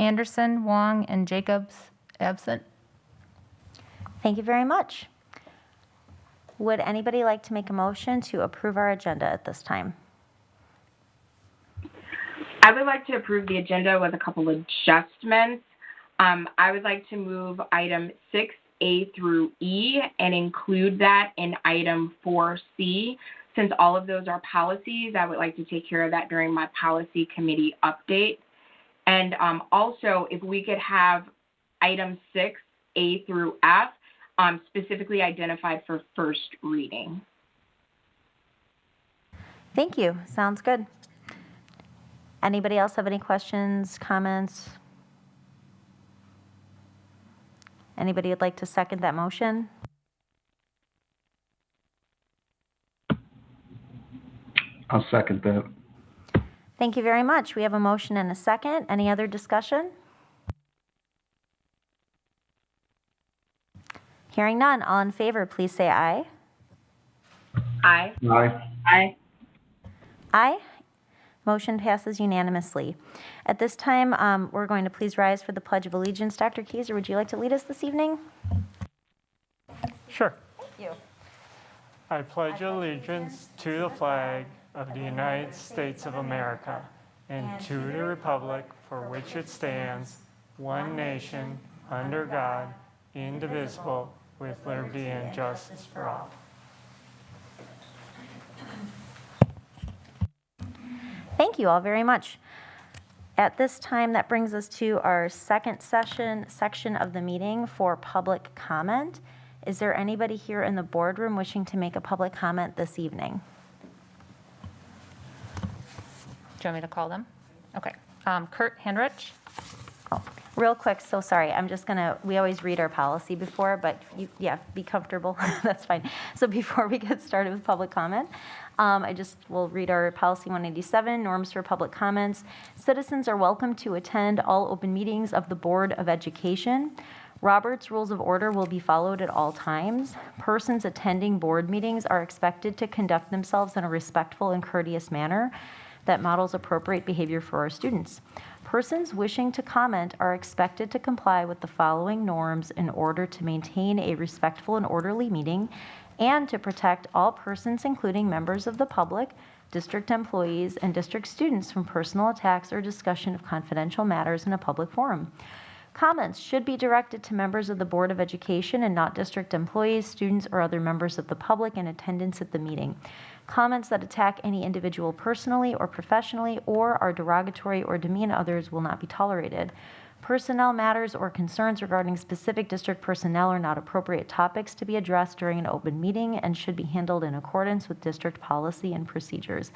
Anderson, Wong, and Jacobs absent. Thank you very much. Would anybody like to make a motion to approve our agenda at this time? I would like to approve the agenda with a couple adjustments. I would like to move item 6A through E and include that in item 4C. Since all of those are policies, I would like to take care of that during my policy committee update. And also, if we could have item 6A through F specifically identified for first reading. Thank you. Sounds good. Anybody else have any questions, comments? Anybody would like to second that motion? I'll second that. Thank you very much. We have a motion and a second. Any other discussion? Hearing none, all in favor, please say aye. Aye. Aye. Aye. Aye. Motion passes unanimously. At this time, we're going to please rise for the Pledge of Allegiance. Dr. Keyser, would you like to lead us this evening? Sure. Thank you. I pledge allegiance to the flag of the United States of America and to the republic for which it stands, one nation, under God, indivisible, with liberty and justice for all. Thank you all very much. At this time, that brings us to our second section of the meeting for public comment. Is there anybody here in the boardroom wishing to make a public comment this evening? Do you want me to call them? Okay. Kurt Hendrich. Oh, real quick, so sorry, I'm just gonna, we always read our policy before, but yeah, be comfortable, that's fine. So before we get started with public comment, I just will read our policy 187, norms for public comments. Citizens are welcome to attend all open meetings of the Board of Education. Robert's Rules of Order will be followed at all times. Persons attending board meetings are expected to conduct themselves in a respectful and courteous manner that models appropriate behavior for our students. Persons wishing to comment are expected to comply with the following norms in order to maintain a respectful and orderly meeting and to protect all persons, including members of the public, district employees, and district students from personal attacks or discussion of confidential matters in a public forum. Comments should be directed to members of the Board of Education and not district employees, students, or other members of the public in attendance at the meeting. Comments that attack any individual personally or professionally or are derogatory or demean others will not be tolerated. Personnel matters or concerns regarding specific district personnel are not appropriate topics to be addressed during an open meeting and should be handled in accordance with district policy and procedures.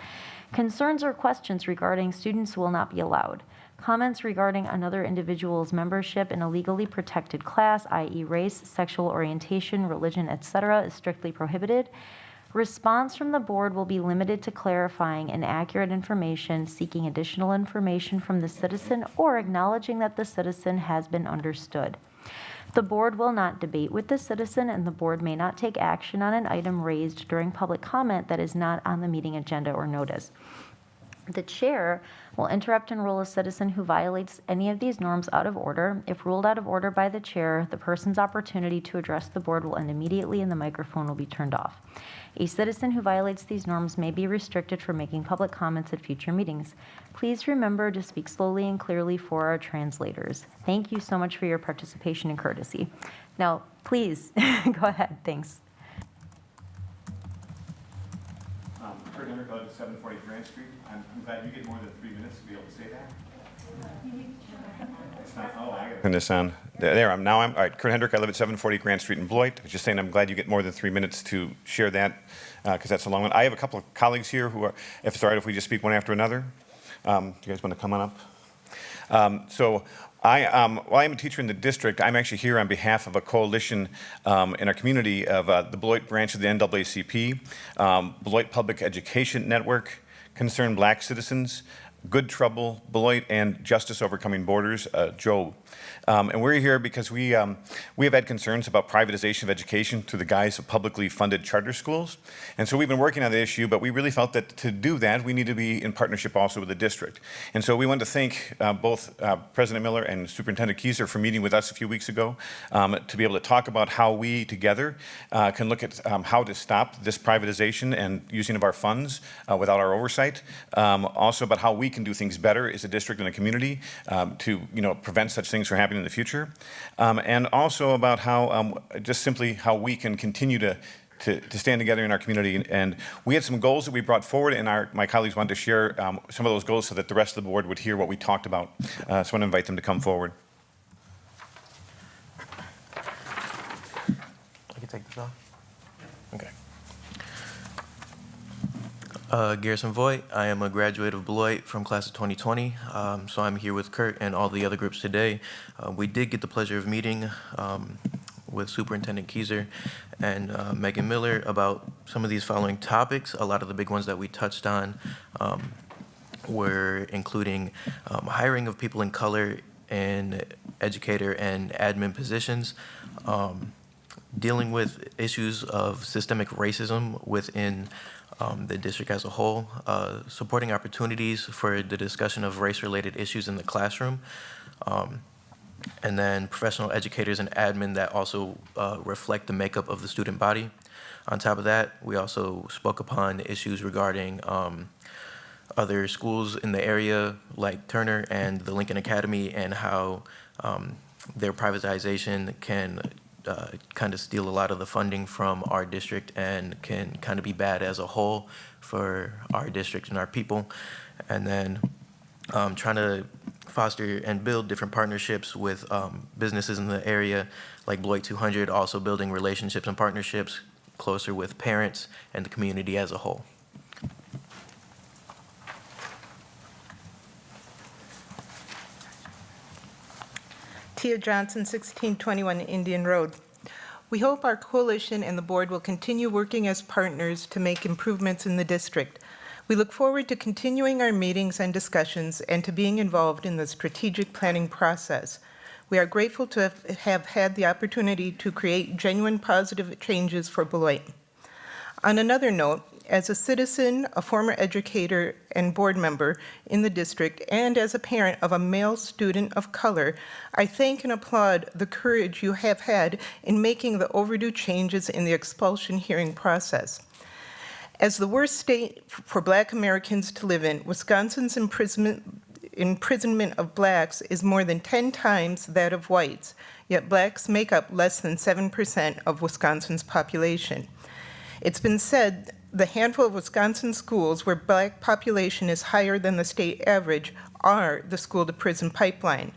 Concerns or questions regarding students will not be allowed. Comments regarding another individual's membership in a legally protected class, i.e. race, sexual orientation, religion, etc., is strictly prohibited. Response from the board will be limited to clarifying inaccurate information, seeking additional information from the citizen, or acknowledging that the citizen has been understood. The board will not debate with the citizen, and the board may not take action on an item raised during public comment that is not on the meeting agenda or notice. The chair will interrupt and rule a citizen who violates any of these norms out of order. If ruled out of order by the chair, the person's opportunity to address the board will end immediately and the microphone will be turned off. A citizen who violates these norms may be restricted from making public comments at future meetings. Please remember to speak slowly and clearly for our translators. Thank you so much for your participation and courtesy. Now, please, go ahead. Thanks. Kurt Hendrich, 740 Grand Street. I'm glad you get more than 3 minutes to be able to say that. It's not, oh, I got to turn this on. There, I'm now. All right, Kurt Hendrich, I live at 740 Grand Street in Beloit. I was just saying I'm glad you get more than 3 minutes to share that because that's a long one. I have a couple of colleagues here who are, if it's all right if we just speak one after another. Do you guys want to come on up? While I'm a teacher in the district, I'm actually here on behalf of a coalition in our community of the Beloit branch of the NAACP, Beloit Public Education Network, Concerned Black Citizens, Good Trouble, Beloit, and Justice Overcoming Borders, Joe. And we're here because we have had concerns about privatization of education through the guise of publicly funded charter schools. And so we've been working on the issue, but we really felt that to do that, we need to be in partnership also with the district. And so we wanted to thank both President Miller and Superintendent Keyser for meeting with us a few weeks ago to be able to talk about how we together can look at how to stop this privatization and using of our funds without our oversight. Also about how we can do things better as a district and a community to prevent such things from happening in the future, and also about how just simply how we can continue to stand together in our community. And we had some goals that we brought forward, and my colleagues wanted to share some of those goals so that the rest of the board would hear what we talked about. So I want to invite them to come forward. I can take this off. Okay. Garrison Voigt. I am a graduate of Beloit from class of 2020. So I'm here with Kurt and all the other groups today. We did get the pleasure of meeting with Superintendent Keiser and Megan Miller about some of these following topics. A lot of the big ones that we touched on were including hiring of people in color in educator and admin positions, dealing with issues of systemic racism within the district as a whole, supporting opportunities for the discussion of race-related issues in the classroom, and then professional educators and admin that also reflect the makeup of the student body. On top of that, we also spoke upon issues regarding other schools in the area like Turner and the Lincoln Academy and how their privatization can kind of steal a lot of the funding from our district and can kind of be bad as a whole for our district and our people. And then trying to foster and build different partnerships with businesses in the area like Beloit 200, also building relationships and partnerships closer with parents and the community as a whole. Tia Johnson, 1621 Indian Road. We hope our coalition and the board will continue working as partners to make improvements in the district. We look forward to continuing our meetings and discussions and to being involved in the strategic planning process. We are grateful to have had the opportunity to create genuine positive changes for Beloit. On another note, as a citizen, a former educator, and board member in the district, and as a parent of a male student of color, I thank and applaud the courage you have had in making the overdue changes in the expulsion hearing process. As the worst state for Black Americans to live in, Wisconsin's imprisonment of Blacks is more than 10 times that of whites, yet Blacks make up less than 7% of Wisconsin's population. It's been said the handful of Wisconsin schools where Black population is higher than the state average are the school-to-prison pipeline.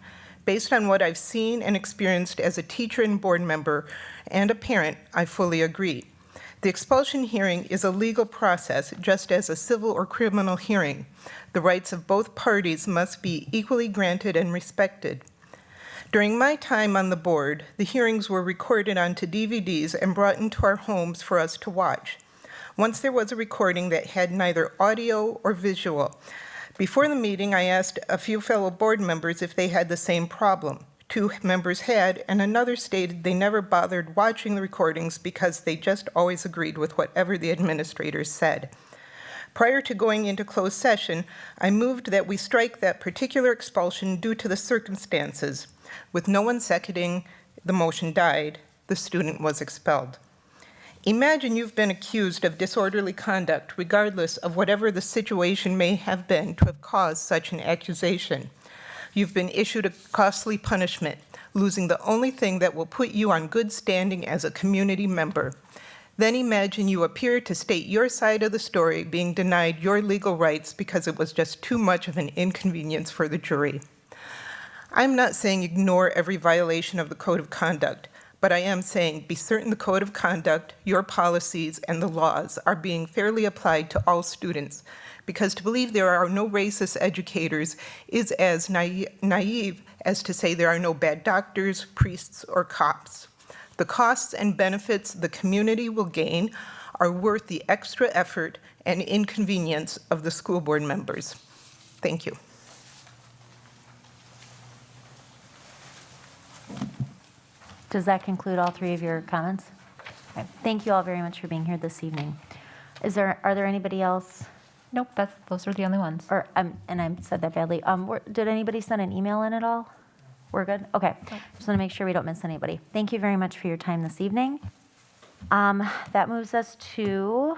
Based on what I've seen and experienced as a teacher and board member and a parent, I fully agree. The expulsion hearing is a legal process, just as a civil or criminal hearing. The rights of both parties must be equally granted and respected. During my time on the board, the hearings were recorded onto DVDs and brought into our homes for us to watch. Once there was a recording that had neither audio or visual. Before the meeting, I asked a few fellow board members if they had the same problem. 2 members had, and another stated they never bothered watching the recordings because they just always agreed with whatever the administrators said. Prior to going into closed session, I moved that we strike that particular expulsion due to the circumstances. With no one seconding, the motion died. The student was expelled. Imagine you've been accused of disorderly conduct, regardless of whatever the situation may have been to have caused such an accusation. You've been issued a costly punishment, losing the only thing that will put you on good standing as a community member. Then imagine you appear to state your side of the story, being denied your legal rights because it was just too much of an inconvenience for the jury. I'm not saying ignore every violation of the Code of Conduct, but I am saying be certain the Code of Conduct, your policies, and the laws are being fairly applied to all students, because to believe there are no racist educators is as naive as to say there are no bad doctors, priests, or cops. The costs and benefits the community will gain are worth the extra effort and inconvenience of the school board members. Thank you. Does that conclude all 3 of your comments? Okay. Thank you all very much for being here this evening. Are there anybody else? Nope, those are the only ones. Or and I said that badly. Did anybody send an email in at all? We're good? Okay. Just want to make sure we don't miss anybody. Thank you very much for your time this evening. That moves us to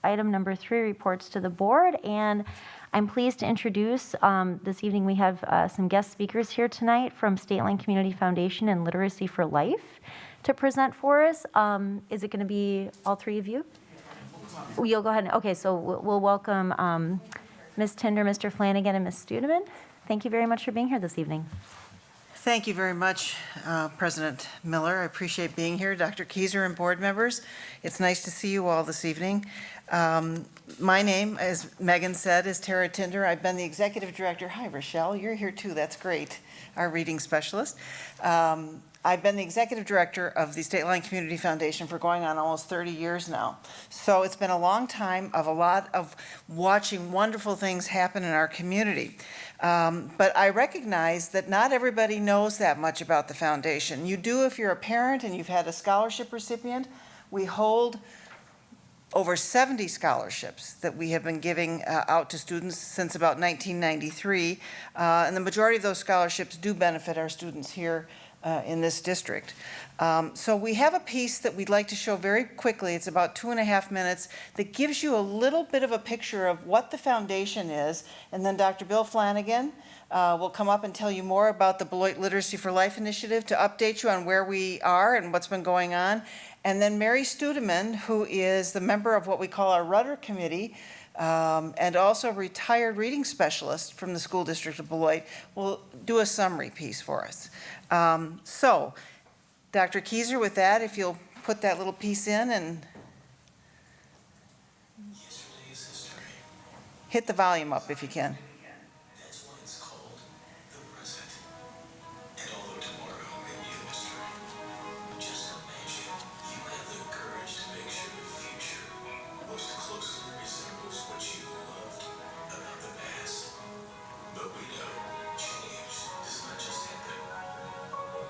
item number 3, reports to the board. And I'm pleased to introduce, this evening we have some guest speakers here tonight from State Line Community Foundation and Literacy for Life to present for us. Is it going to be all 3 of you? You'll go ahead. Okay, so we'll welcome Ms. Tinder, Mr. Flanagan, and Ms. Studeman. Thank you very much for being here this evening. Thank you very much, President Miller. I appreciate being here. Dr. Keiser and board members, it's nice to see you all this evening. My name, as Megan said, is Tara Tinder. I've been the executive director. Hi, Rochelle. You're here too. That's great. Our reading specialist. I've been the executive director of the State Line Community Foundation for going on almost 30 years now. So it's been a long time of a lot of watching wonderful things happen in our community. But I recognize that not everybody knows that much about the foundation. You do if you're a parent and you've had a scholarship recipient. We hold over 70 scholarships that we have been giving out to students since about 1993. And the majority of those scholarships do benefit our students here in this district. So we have a piece that we'd like to show very quickly. It's about 2.5 minutes that gives you a little bit of a picture of what the foundation is. And then Dr. Bill Flanagan will come up and tell you more about the Beloit Literacy for Life initiative to update you on where we are and what's been going on. And then Mary Studeman, who is the member of what we call our Rudder Committee, and also a retired reading specialist from the school district of Beloit, will do a summary piece for us. So, Dr. Kieser, with that, if you'll put that little piece in and hit the volume up if you can. That's why it's called the present. And although tomorrow may be a mystery, just imagine you have the courage to make sure the future most closely resembles what you loved about the past. But we know change does not just happen.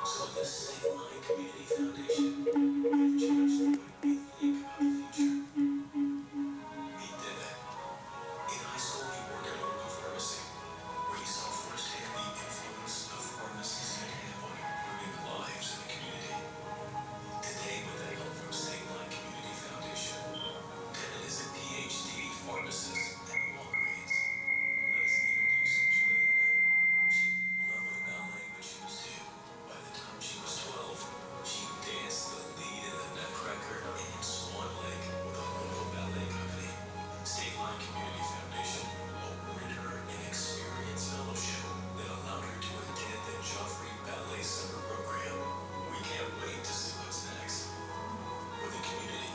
So at the State Line Community Foundation, we've changed the way we think about the future. We did it. In high school, we worked at a local pharmacy, where you saw firsthand the influence of pharmacies can have on improving the lives in the community. Today, with the help from State Line Community Foundation, Devin is a PhD pharmacist at Walgreens. Let us introduce Juliana. She loved ballet when she was 2. By the time she was 12, she danced the lead in the Nutcracker and Swan Lake with a local ballet company. State Line Community Foundation awarded her an experience fellowship that allowed her to attend the Joffrey Ballet Summer Program. We can't wait to see what's next. For the community,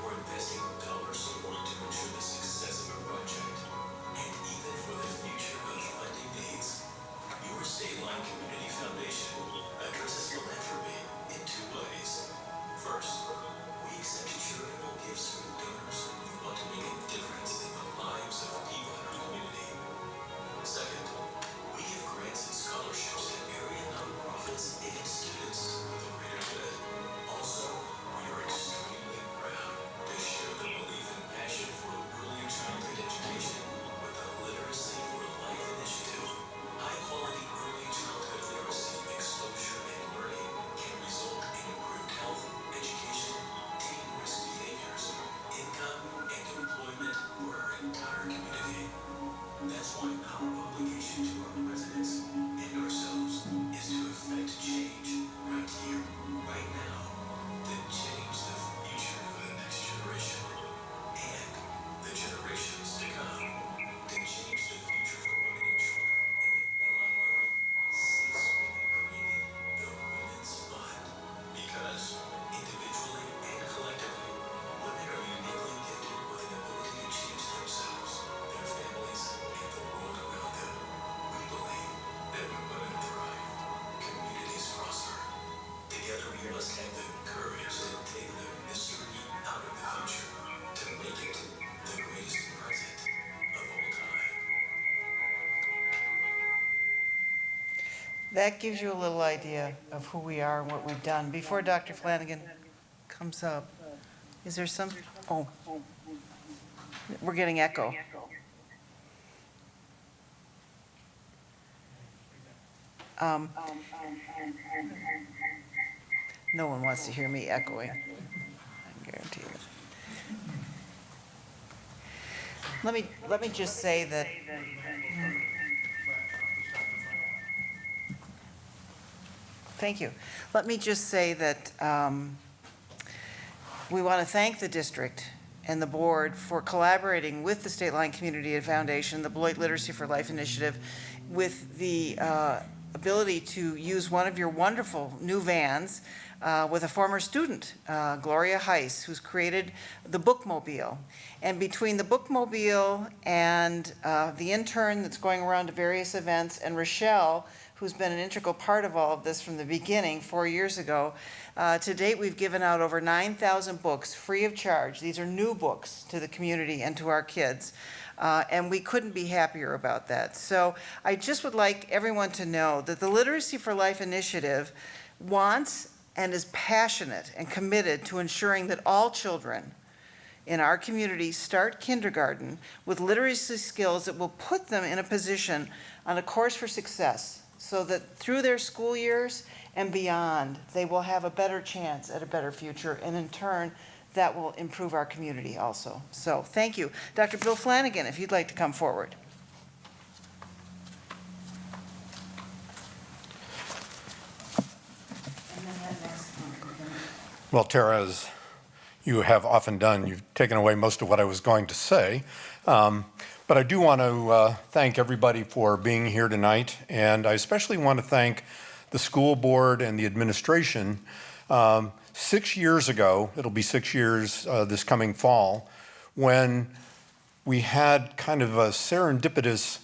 we're investing dollars and more to ensure the success of a project, and even for the future of funding needs. Your State Line Community Foundation addresses philanthropy in 2 ways. First, we accept charitable gifts from donors who want to make a difference in the lives of people in our community. Second, we give grants and scholarships to area nonprofits and students with the greater good. Also, we are extremely proud to share the belief and passion for early childhood education with the Literacy for Life initiative. High-quality early childhood literacy, exposure, and learning can result in improved health, education, teen risk behaviors, income, and employment for our entire community. That's why our obligation to our residents and ourselves is to effect change right here, right now, to change the future for the next generation and the generations to come, to change the future for women and children in the Inline area. 6 women created the Women's Fund because individually and collectively, women are uniquely gifted with an ability to change themselves, their families, and the world around them. We believe that when women thrive, communities prosper. Together we must have the courage to take the mystery out of the future, to make it the greatest present of all time. That gives you a little idea of who we are and what we've done. Before Dr. Flanagan comes up, is there some, oh, we're getting echo. No one wants to hear me echoing, I guarantee you. Let me just say that thank you. Let me just say that we want to thank the district and the board for collaborating with the State Line Community Foundation, the Beloit Literacy for Life initiative, with the ability to use one of your wonderful new vans with a former student, Gloria Heiss, who's created the Bookmobile. And between the Bookmobile and the intern that's going around to various events, and Rochelle, who's been an integral part of all of this from the beginning 4 years ago. To date, we've given out over 9,000 books free of charge. These are new books to the community and to our kids. And we couldn't be happier about that. So I just would like everyone to know that the Literacy for Life initiative wants and is passionate and committed to ensuring that all children in our community start kindergarten with literacy skills that will put them in a position on a course for success, so that through their school years and beyond, they will have a better chance at a better future, and in turn, that will improve our community also. So thank you. Dr. Bill Flanagan, if you'd like to come forward. Well, Tara, as you have often done, you've taken away most of what I was going to say. But I do want to thank everybody for being here tonight, and I especially want to thank the school board and the administration. 6 years ago, it'll be 6 years this coming fall, when we had kind of a serendipitous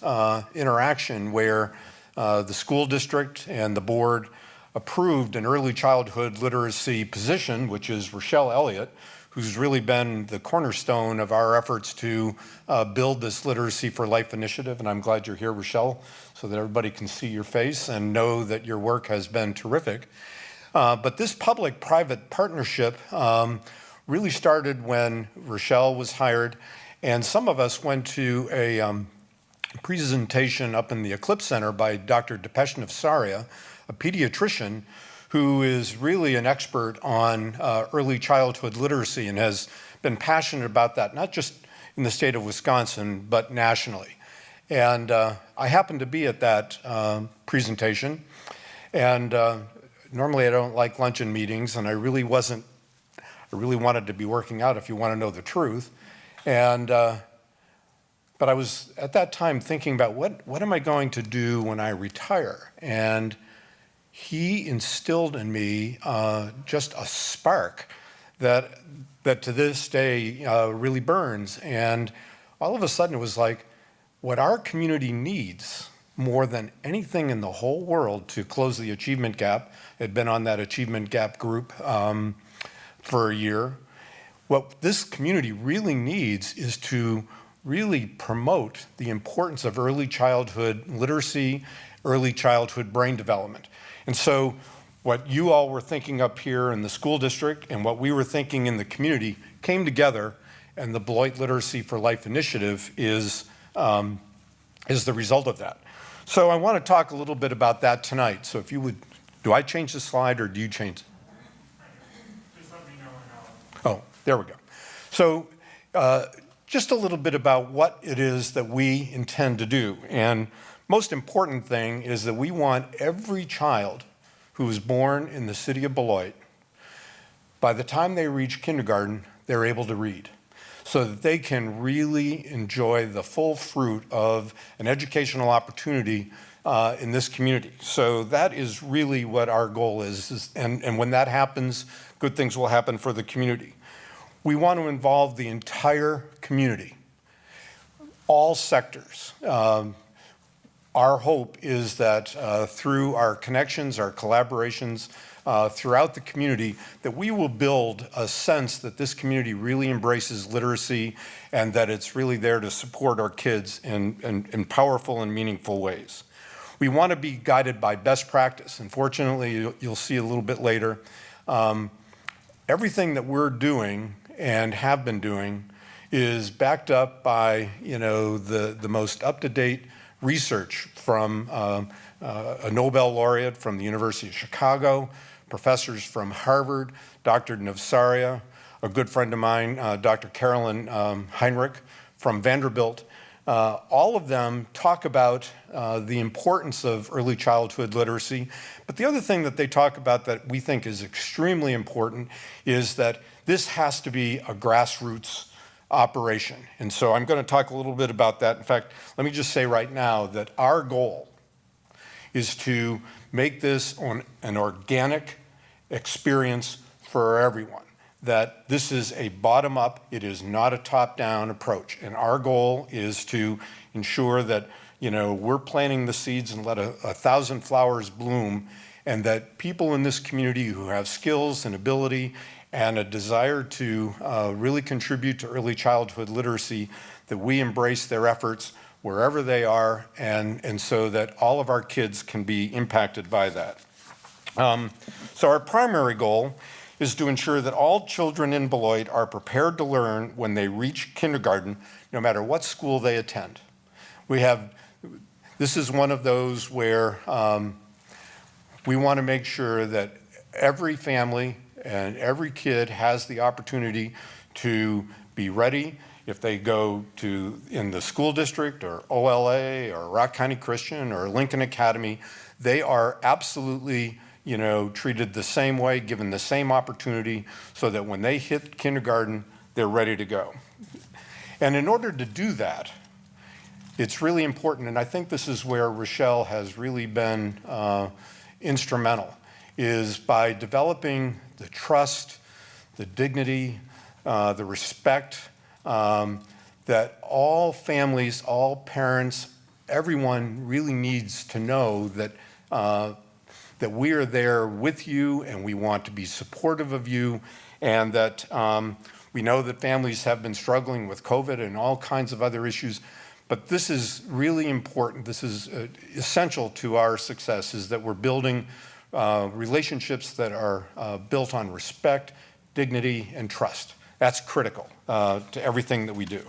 interaction where the school district and the board approved an early childhood literacy position, which is Rochelle Elliott, who's really been the cornerstone of our efforts to build this Literacy for Life initiative. And I'm glad you're here, Rochelle, so that everybody can see your face and know that your work has been terrific. But this public-private partnership really started when Rochelle was hired, and some of us went to a presentation up in the Eclipse Center by Dr. Depeshnev-Saria, a pediatrician who is really an expert on early childhood literacy and has been passionate about that, not just in the state of Wisconsin, but nationally. And I happened to be at that presentation, and normally I don't like luncheon meetings, and I really wanted to be working out, if you want to know the truth. And but I was at that time thinking about what am I going to do when I retire? And he instilled in me just a spark that to this day really burns. And all of a sudden it was like, what our community needs more than anything in the whole world to close the achievement gap, had been on that achievement gap group for a year. What this community really needs is to really promote the importance of early childhood literacy, early childhood brain development. And so what you all were thinking up here in the school district and what we were thinking in the community came together, and the Beloit Literacy for Life initiative is the result of that. So I want to talk a little bit about that tonight. So if you would, do I change the slide or do you change it? Just let me know. Oh, there we go. So just a little bit about what it is that we intend to do. And most important thing is that we want every child who is born in the city of Beloit, by the time they reach kindergarten, they're able to read, so that they can really enjoy the full fruit of an educational opportunity in this community. So that is really what our goal is, and when that happens, good things will happen for the community. We want to involve the entire community, all sectors. Our hope is that through our connections, our collaborations throughout the community, that we will build a sense that this community really embraces literacy and that it's really there to support our kids in powerful and meaningful ways. We want to be guided by best practice. Unfortunately, you'll see a little bit later, everything that we're doing and have been doing is backed up by, the most up-to-date research from a Nobel laureate from the University of Chicago, professors from Harvard, Dr. Navsaria, a good friend of mine, Dr. Carolyn Heinrich from Vanderbilt. All of them talk about the importance of early childhood literacy. But the other thing that they talk about that we think is extremely important is that this has to be a grassroots operation. And so I'm going to talk a little bit about that. In fact, let me just say right now that our goal is to make this an organic experience for everyone, that this is a bottom-up, it is not a top-down approach. And our goal is to ensure that, we're planting the seeds and let a thousand flowers bloom, and that people in this community who have skills and ability and a desire to really contribute to early childhood literacy, that we embrace their efforts wherever they are, and so that all of our kids can be impacted by that. So our primary goal is to ensure that all children in Beloit are prepared to learn when they reach kindergarten, no matter what school they attend. This is one of those where we want to make sure that every family and every kid has the opportunity to be ready if they go to in the school district or OLA or Rock County Christian or Lincoln Academy. They are absolutely treated the same way, given the same opportunity, so that when they hit kindergarten, they're ready to go. And in order to do that, it's really important, and I think this is where Rochelle has really been instrumental, is by developing the trust, the dignity, the respect that all families, all parents, everyone really needs to know that that we are there with you and we want to be supportive of you, and that we know that families have been struggling with COVID and all kinds of other issues, but this is really important. This is essential to our success, is that we're building relationships that are built on respect, dignity, and trust. That's critical to everything that we do.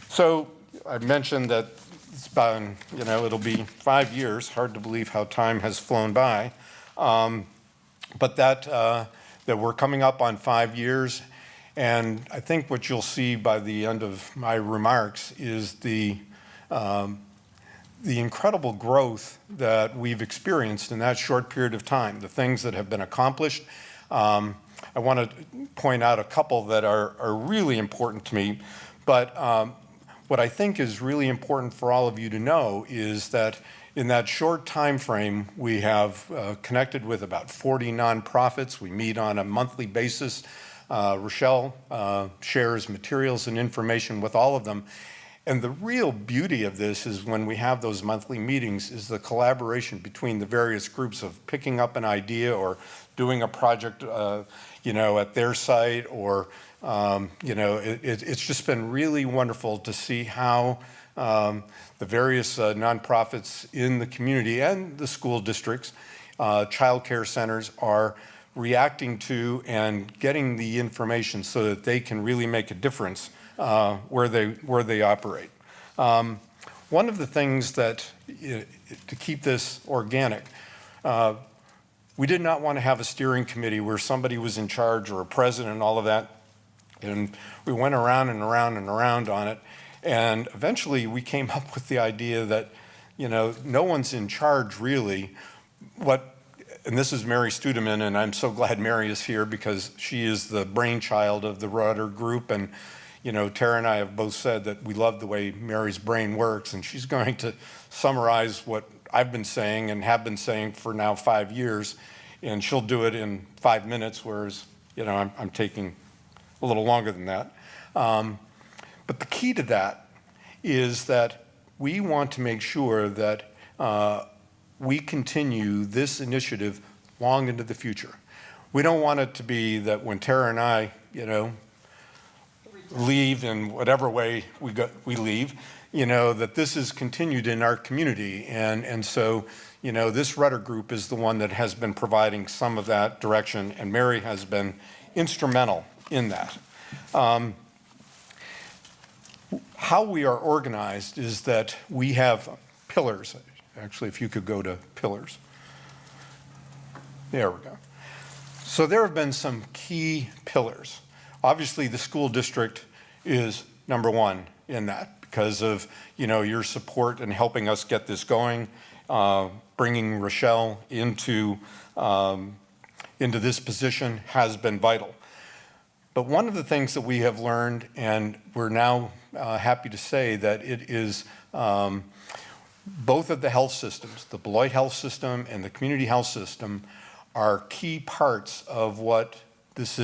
So I mentioned that it's been, it'll be 5 years. Hard to believe how time has flown by. But that we're coming up on 5 years. And I think what you'll see by the end of my remarks is the incredible growth that we've experienced in that short period of time, the things that have been accomplished. I want to point out a couple that are really important to me, but what I think is really important for all of you to know is that in that short time frame, we have connected with about 40 nonprofits. We meet on a monthly basis. Rochelle shares materials and information with all of them. And the real beauty of this is when we have those monthly meetings is the collaboration between the various groups of picking up an idea or doing a project, at their site, or, it's just been really wonderful to see how the various nonprofits in the community and the school districts, child care centers are reacting to and getting the information so that they can really make a difference where they operate. One of the things that, to keep this organic, we did not want to have a steering committee where somebody was in charge or a president and all of that. And we went around and around and around on it. And eventually we came up with the idea that, no one's in charge really. And this is Mary Studeman, and I'm so glad Mary is here because she is the brainchild of the Rudder Group. And, Tara and I have both said that we love the way Mary's brain works, and she's going to summarize what I've been saying and have been saying for now 5 years, and she'll do it in 5 minutes, whereas, I'm taking a little longer than that. But the key to that is that we want to make sure that we continue this initiative long into the future. We don't want it to be that when Tara and I, leave in whatever way we leave, that this is continued in our community. And so, this Rudder Group is the one that has been providing some of that direction, and Mary has been instrumental in that. How we are organized is that we have pillars. Actually, if you could go to pillars. There we go. So there have been some key pillars. Obviously, the school district is number one in that because of, your support in helping us get this going, bringing Rochelle into this position has been vital. But one of the things that we have learned, and we're now happy to say that it is both of the health systems, the Beloit Health System and the Community Health System, are key parts of what this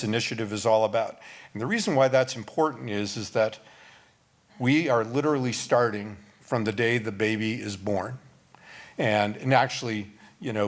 initiative is all about. And the reason why that's important is that we are literally starting from the day the baby is born. And actually,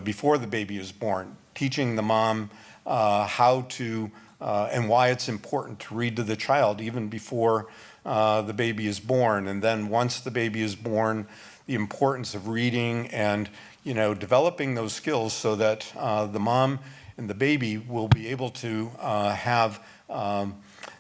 before the baby is born, teaching the mom how to and why it's important to read to the child even before the baby is born. And then once the baby is born, the importance of reading and developing those skills so that the mom and the baby will be able to have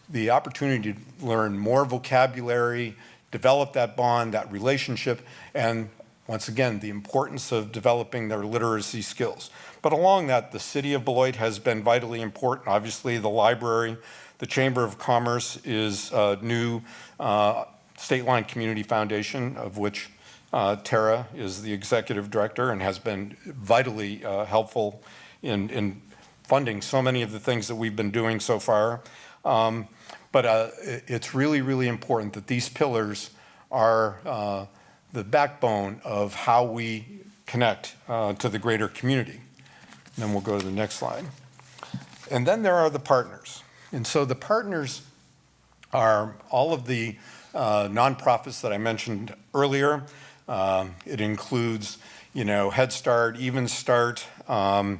the opportunity to learn more vocabulary, develop that bond, that relationship, and once again, the importance of developing their literacy skills. But along that, the City of Beloit has been vitally important. Obviously, the library, the Chamber of Commerce is a new State Line Community Foundation, of which Tara is the executive director and has been vitally helpful in funding so many of the things that we've been doing so far. But it's really, really important that these pillars are the backbone of how we connect to the greater community. And then we'll go to the next slide. And then there are the partners. And so the partners are all of the nonprofits that I mentioned earlier. It includes, Head Start, Even Start, the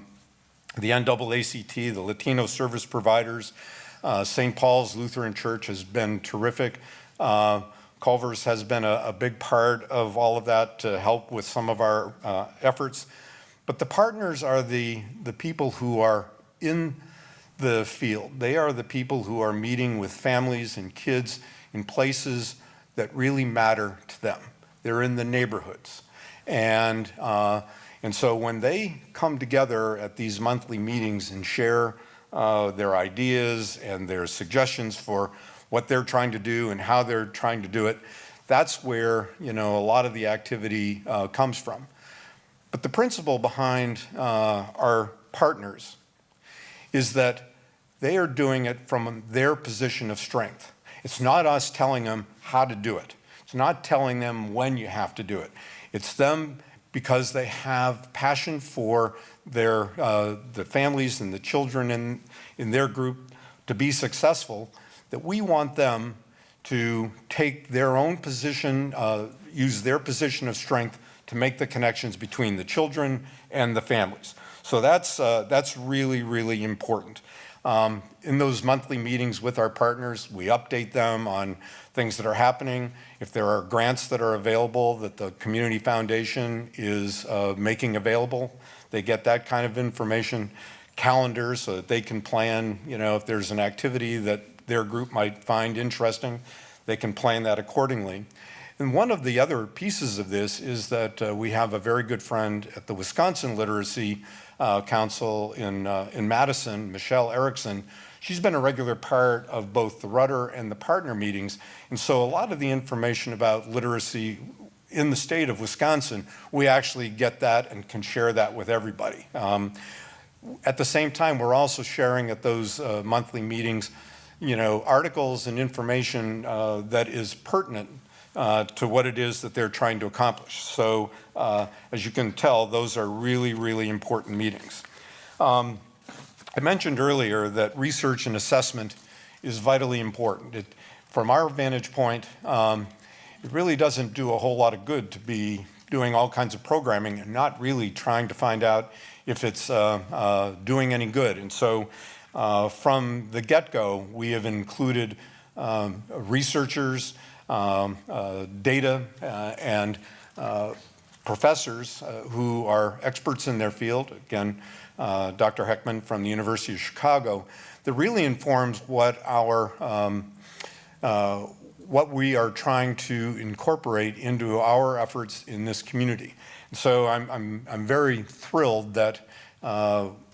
NAACT, the Latino Service Providers. St. Paul's Lutheran Church has been terrific. Culver's has been a big part of all of that to help with some of our efforts. But the partners are the people who are in the field. They are the people who are meeting with families and kids in places that really matter to them. They're in the neighborhoods. And so when they come together at these monthly meetings and share their ideas and their suggestions for what they're trying to do and how they're trying to do it, that's where, a lot of the activity comes from. But the principle behind our partners is that they are doing it from their position of strength. It's not us telling them how to do it. It's not telling them when you have to do it. It's them because they have passion for their the families and the children in their group to be successful, that we want them to take their own position, use their position of strength to make the connections between the children and the families. So that's really, really important. In those monthly meetings with our partners, we update them on things that are happening. If there are grants that are available that the Community Foundation is making available, they get that kind of information, calendars so that they can plan, if there's an activity that their group might find interesting, they can plan that accordingly. And one of the other pieces of this is that we have a very good friend at the Wisconsin Literacy Council in Madison, Michelle Erickson. She's been a regular part of both the Rudder and the partner meetings. And so a lot of the information about literacy in the state of Wisconsin, we actually get that and can share that with everybody. At the same time, we're also sharing at those monthly meetings articles and information that is pertinent to what it is that they're trying to accomplish. So as you can tell, those are really, really important meetings. I mentioned earlier that research and assessment is vitally important. From our vantage point, it really doesn't do a whole lot of good to be doing all kinds of programming and not really trying to find out if it's doing any good. And so from the get-go, we have included researchers, data, and professors who are experts in their field. Again, Dr. Heckman from the University of Chicago, that really informs what we are trying to incorporate into our efforts in this community. And so I'm very thrilled that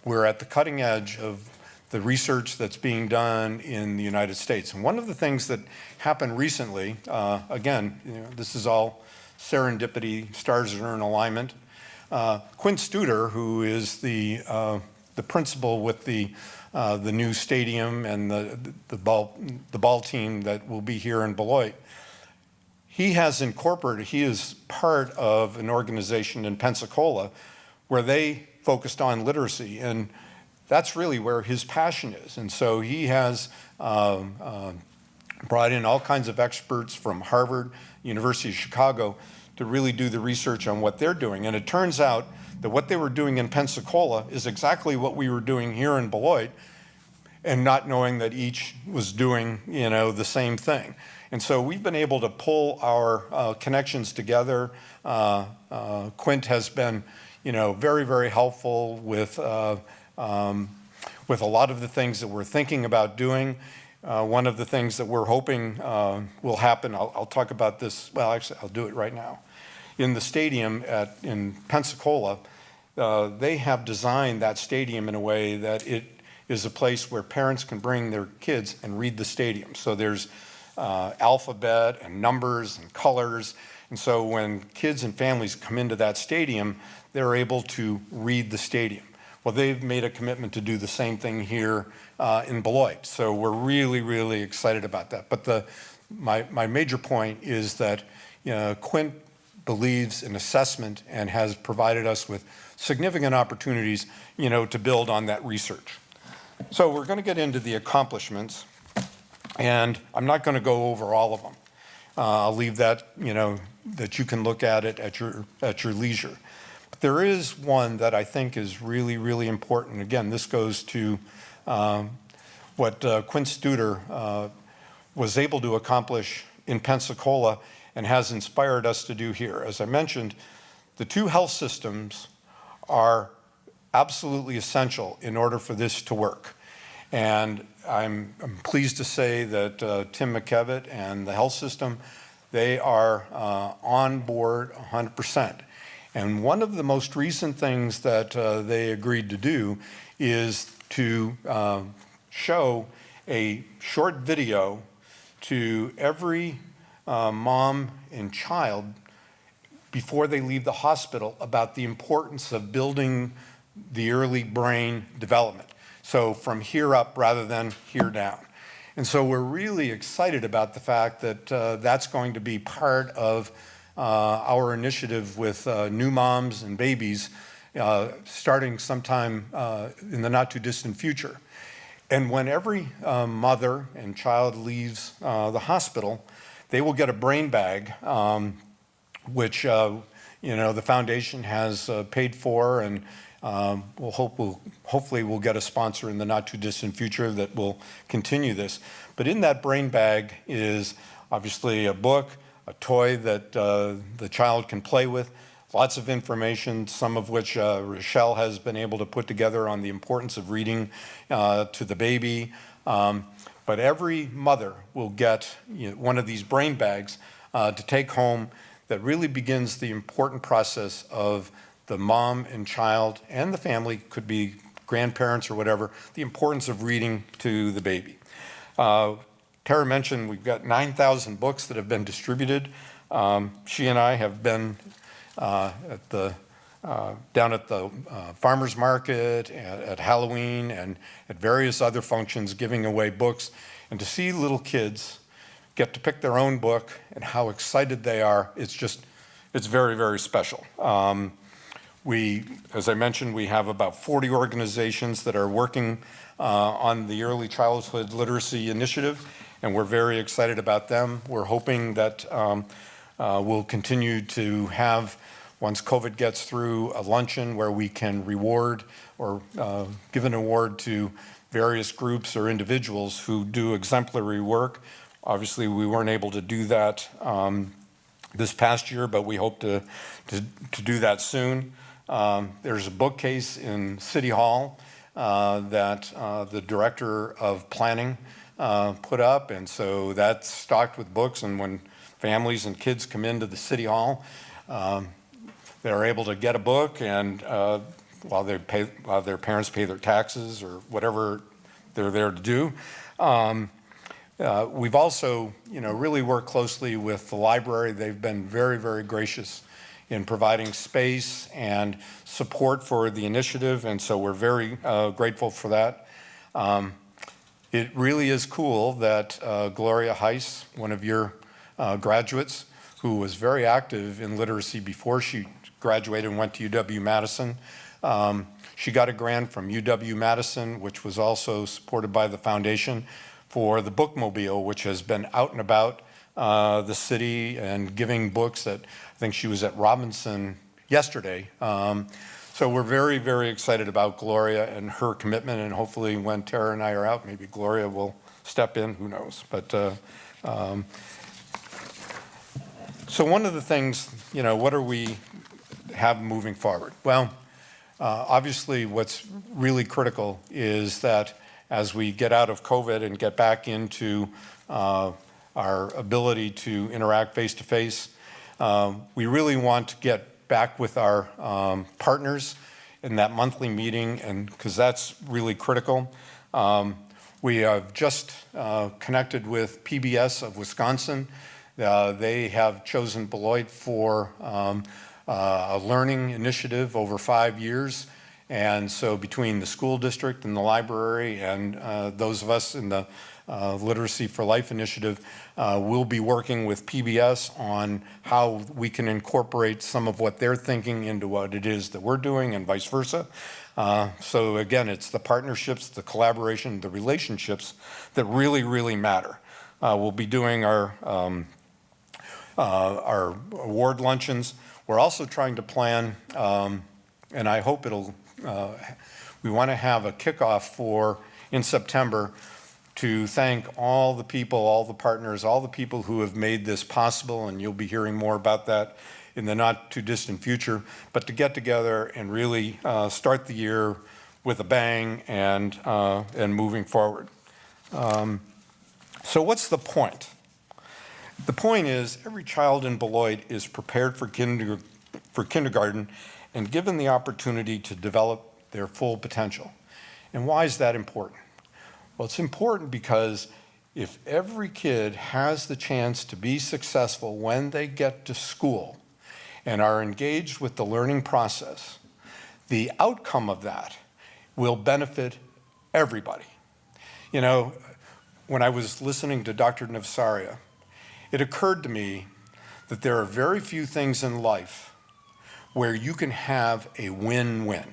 we're at the cutting edge of the research that's being done in the United States. And one of the things that happened recently, again, this is all serendipity, stars are in alignment. Quinn Studer, who is the principal with the new stadium and the ball team that will be here in Beloit, he is part of an organization in Pensacola where they focused on literacy, and that's really where his passion is. And so he has brought in all kinds of experts from Harvard, University of Chicago, to really do the research on what they're doing. And it turns out that what they were doing in Pensacola is exactly what we were doing here in Beloit, and not knowing that each was doing, the same thing. And so we've been able to pull our connections together. Quint has been, very, very helpful with a lot of the things that we're thinking about doing. One of the things that we're hoping will happen, I'll talk about this, well, actually, I'll do it right now. In the stadium in Pensacola, they have designed that stadium in a way that it is a place where parents can bring their kids and read the stadium. So there's alphabet and numbers and colors. And so when kids and families come into that stadium, they're able to read the stadium. Well, they've made a commitment to do the same thing here in Beloit. So we're really, really excited about that. But my major point is that Quint believes in assessment and has provided us with significant opportunities, to build on that research. So we're going to get into the accomplishments, and I'm not going to go over all of them. I'll leave that, that you can look at it at your leisure. But there is one that I think is really, really important. Again, this goes to what Quint Studer was able to accomplish in Pensacola and has inspired us to do here. As I mentioned, the two health systems are absolutely essential in order for this to work. And I'm pleased to say that Tim McKevitt and the health system, they are on board 100%. And one of the most recent things that they agreed to do is to show a short video to every mom and child before they leave the hospital about the importance of building the early brain development. So from here up rather than here down. And so we're really excited about the fact that that's going to be part of our initiative with new moms and babies starting sometime in the not too distant future. And when every mother and child leaves the hospital, they will get a brain bag, which the foundation has paid for, and hopefully we'll get a sponsor in the not too distant future that will continue this. But in that brain bag is obviously a book, a toy that the child can play with, lots of information, some of which Rochelle has been able to put together on the importance of reading to the baby. But every mother will get one of these brain bags to take home that really begins the important process of the mom and child and the family, could be grandparents or whatever, the importance of reading to the baby. Tara mentioned we've got 9,000 books that have been distributed. She and I have been down at the farmer's market, at Halloween, and at various other functions giving away books. And to see little kids get to pick their own book and how excited they are, it's very, very special. As I mentioned, we have about 40 organizations that are working on the Early Childhood Literacy Initiative, and we're very excited about them. We're hoping that we'll continue to have, once COVID gets through, a luncheon where we can reward or give an award to various groups or individuals who do exemplary work. Obviously, we weren't able to do that this past year, but we hope to do that soon. There's a bookcase in City Hall that the director of planning put up, and so that's stocked with books, and when families and kids come into the City Hall, they're able to get a book, and while their parents pay their taxes or whatever they're there to do. We've also, really worked closely with the library. They've been very, very gracious in providing space and support for the initiative, and so we're very grateful for that. It really is cool that Gloria Heiss, one of your graduates, who was very active in literacy before she graduated and went to UW-Madison. She got a grant from UW-Madison, which was also supported by the foundation, for the bookmobile, which has been out and about the city and giving books. I think she was at Robinson yesterday. So we're very, very excited about Gloria and her commitment, and hopefully when Tara and I are out, maybe Gloria will step in, who knows. But so one of the things, what do we have moving forward? Well, obviously what's really critical is that as we get out of COVID and get back into our ability to interact face-to-face, we really want to get back with our partners in that monthly meeting, and because that's really critical. We have just connected with PBS of Wisconsin. They have chosen Beloit for a learning initiative over 5 years. And so between the school district and the library and those of us in the Literacy for Life initiative, we'll be working with PBS on how we can incorporate some of what they're thinking into what it is that we're doing and vice versa. So again, it's the partnerships, the collaboration, the relationships that really, really matter. We'll be doing our award luncheons. We're also trying to plan, and I hope we want to have a kickoff in September to thank all the people, all the partners, all the people who have made this possible, and you'll be hearing more about that in the not too distant future, but to get together and really start the year with a bang and moving forward. So what's the point? The point is every child in Beloit is prepared for kindergarten and given the opportunity to develop their full potential. And why is that important? Well, it's important because if every kid has the chance to be successful when they get to school and are engaged with the learning process, the outcome of that will benefit everybody. When I was listening to Dr. Navsaria, it occurred to me that there are very few things in life where you can have a win-win.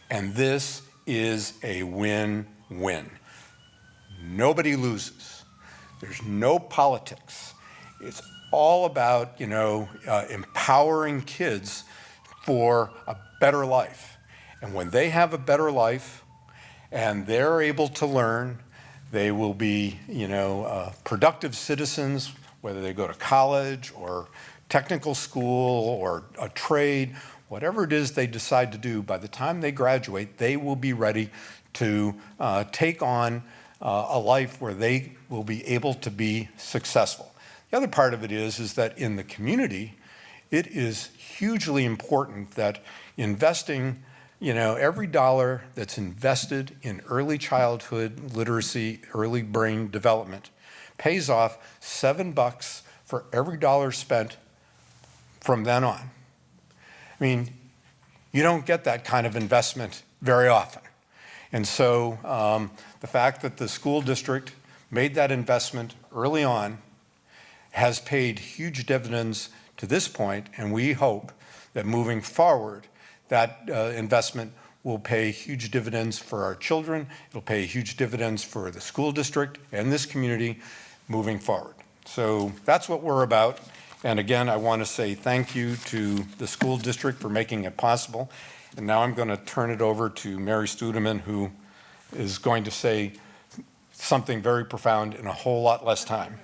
And this is a win-win. Nobody loses. There's no politics. It's all about, empowering kids for a better life. And when they have a better life and they're able to learn, they will be, productive citizens, whether they go to college or technical school or a trade, whatever it is they decide to do. By the time they graduate, they will be ready to take on a life where they will be able to be successful. The other part of it is that in the community, it is hugely important that investing, every dollar that's invested in early childhood literacy, early brain development, pays off $7 for every dollar spent from then on. I mean, you don't get that kind of investment very often. And so the fact that the school district made that investment early on has paid huge dividends to this point, and we hope that moving forward, that investment will pay huge dividends for our children. It'll pay huge dividends for the school district and this community moving forward. So that's what we're about. And again, I want to say thank you to the school district for making it possible. And now I'm going to turn it over to Mary Studeman, who is going to say something very profound in a whole lot less time.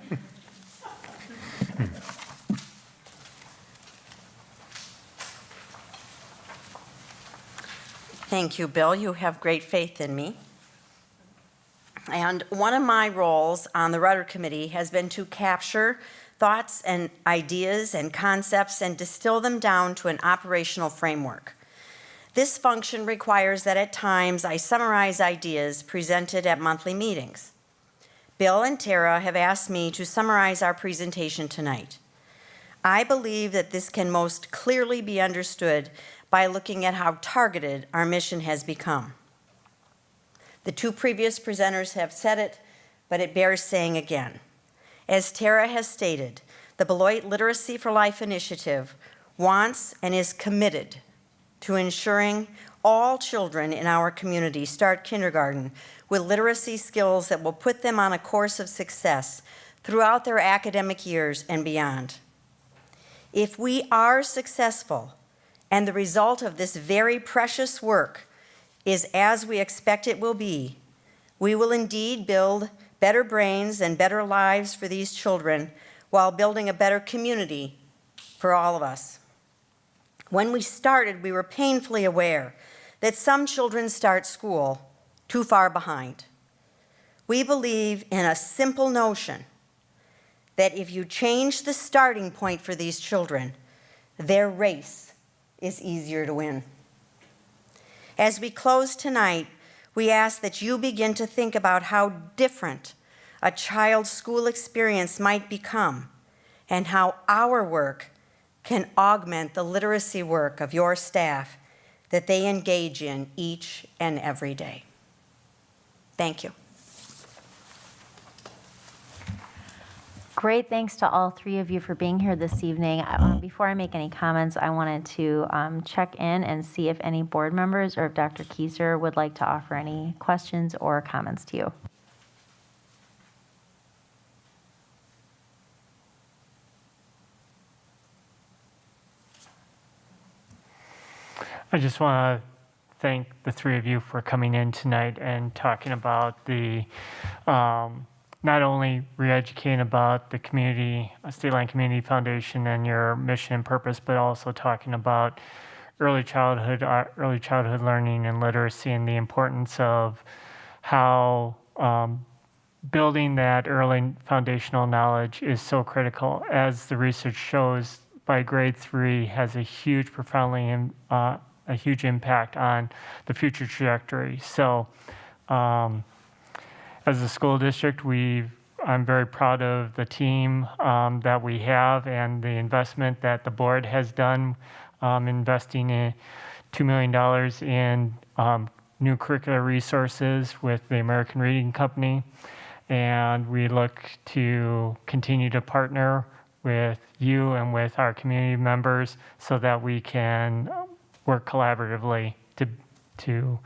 Thank you, Bill. You have great faith in me. And one of my roles on the Rudder Committee has been to capture thoughts and ideas and concepts and distill them down to an operational framework. This function requires that at times I summarize ideas presented at monthly meetings. Bill and Tara have asked me to summarize our presentation tonight. I believe that this can most clearly be understood by looking at how targeted our mission has become. The two previous presenters have said it, but it bears saying again. As Tara has stated, the Beloit Literacy for Life initiative wants and is committed to ensuring all children in our community start kindergarten with literacy skills that will put them on a course of success throughout their academic years and beyond. If we are successful, and the result of this very precious work is as we expect it will be, we will indeed build better brains and better lives for these children while building a better community for all of us. When we started, we were painfully aware that some children start school too far behind. We believe in a simple notion that if you change the starting point for these children, their race is easier to win. As we close tonight, we ask that you begin to think about how different a child's school experience might become and how our work can augment the literacy work of your staff that they engage in each and every day. Thank you. Great, thanks to all three of you for being here this evening. Before I make any comments, I wanted to check in and see if any board members or if Dr. Kieser would like to offer any questions or comments to you. I just want to thank the three of you for coming in tonight and talking about the, not only re-educating about the community, State Line Community Foundation and your mission and purpose, but also talking about early childhood learning and literacy and the importance of how building that early foundational knowledge is so critical. As the research shows, by grade 3 has a huge, a huge impact on the future trajectory. So as a school district, I'm very proud of the team that we have and the investment that the board has done, investing in $2 million in new curricular resources with the American Reading Company. And we look to continue to partner with you and with our community members so that we can work collaboratively to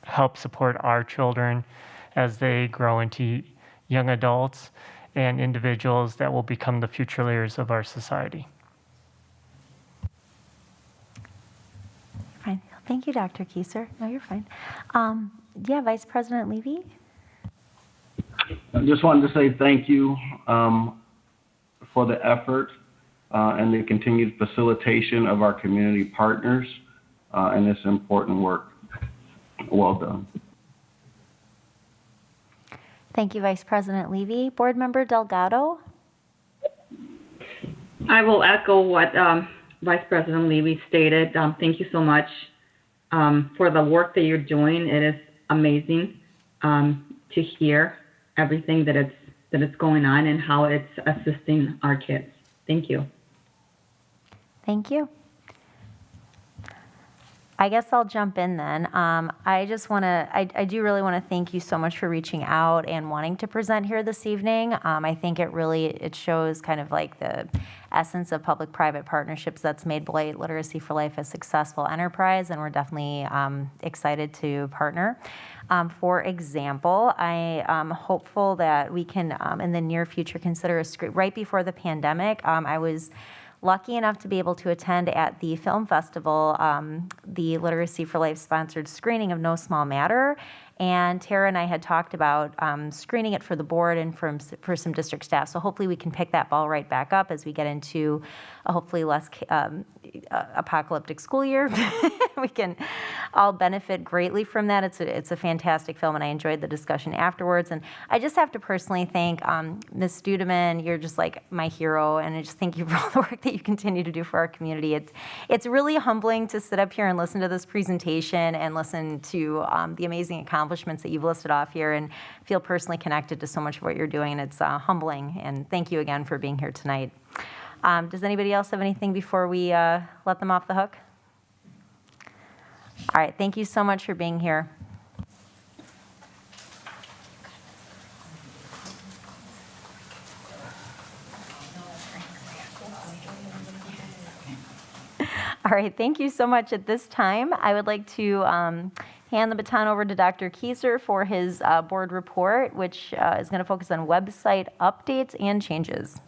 help support our children as they grow into young adults and individuals that will become the future leaders of our society. Fine. Thank you, Dr. Kieser. No, you're fine. Yeah, Vice President Levy? I just wanted to say thank you for the effort and the continued facilitation of our community partners in this important work. Well done. Thank you, Vice President Levy. Board Member Delgado? I will echo what Vice President Levy stated. Thank you so much for the work that you're doing. It is amazing to hear everything that it's going on and how it's assisting our kids. Thank you. Thank you. I guess I'll jump in then. I do really want to thank you so much for reaching out and wanting to present here this evening. I think it shows kind of like the essence of public-private partnerships that's made Blight Literacy for Life a successful enterprise, and we're definitely excited to partner. For example, I am hopeful that we can, in the near future, consider right before the pandemic, I was lucky enough to be able to attend at the film festival, the Literacy for Life sponsored screening of No Small Matter. And Tara and I had talked about screening it for the board and for some district staff. So hopefully we can pick that ball right back up as we get into a hopefully less apocalyptic school year. We can all benefit greatly from that. It's a fantastic film, and I enjoyed the discussion afterwards. And I just have to personally thank Ms. Studeman. You're just like my hero, and I just thank you for all the work that you continue to do for our community. It's really humbling to sit up here and listen to this presentation and listen to the amazing accomplishments that you've listed off here, and feel personally connected to so much of what you're doing. And it's humbling, and thank you again for being here tonight. Does anybody else have anything before we let them off the hook? All right, thank you so much for being here. All right, thank you so much. At this time, I would like to hand the baton over to Dr. Kieser for his board report, which is going to focus on website updates and changes.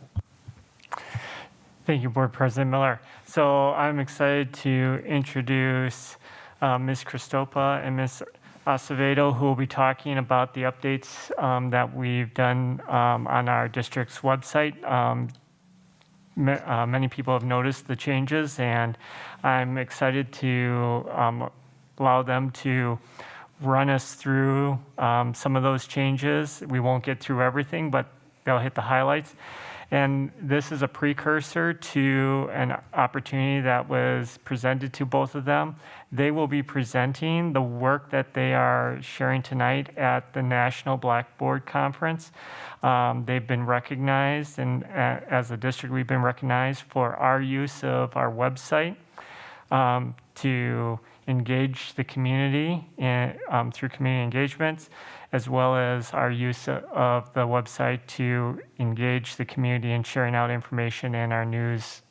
Thank you, Board President Miller. So I'm excited to introduce Ms. Cristopa and Ms. Acevedo, who will be talking about the updates that we've done on our district's website. Many people have noticed the changes, and I'm excited to allow them to run us through some of those changes. We won't get through everything, but they'll hit the highlights. And this is a precursor to an opportunity that was presented to both of them. They will be presenting the work that they are sharing tonight at the National Blackboard Conference. They've been recognized, and as a district, we've been recognized for our use of our website to engage the community through community engagements, as well as our use of the website to engage the community in sharing out information in our news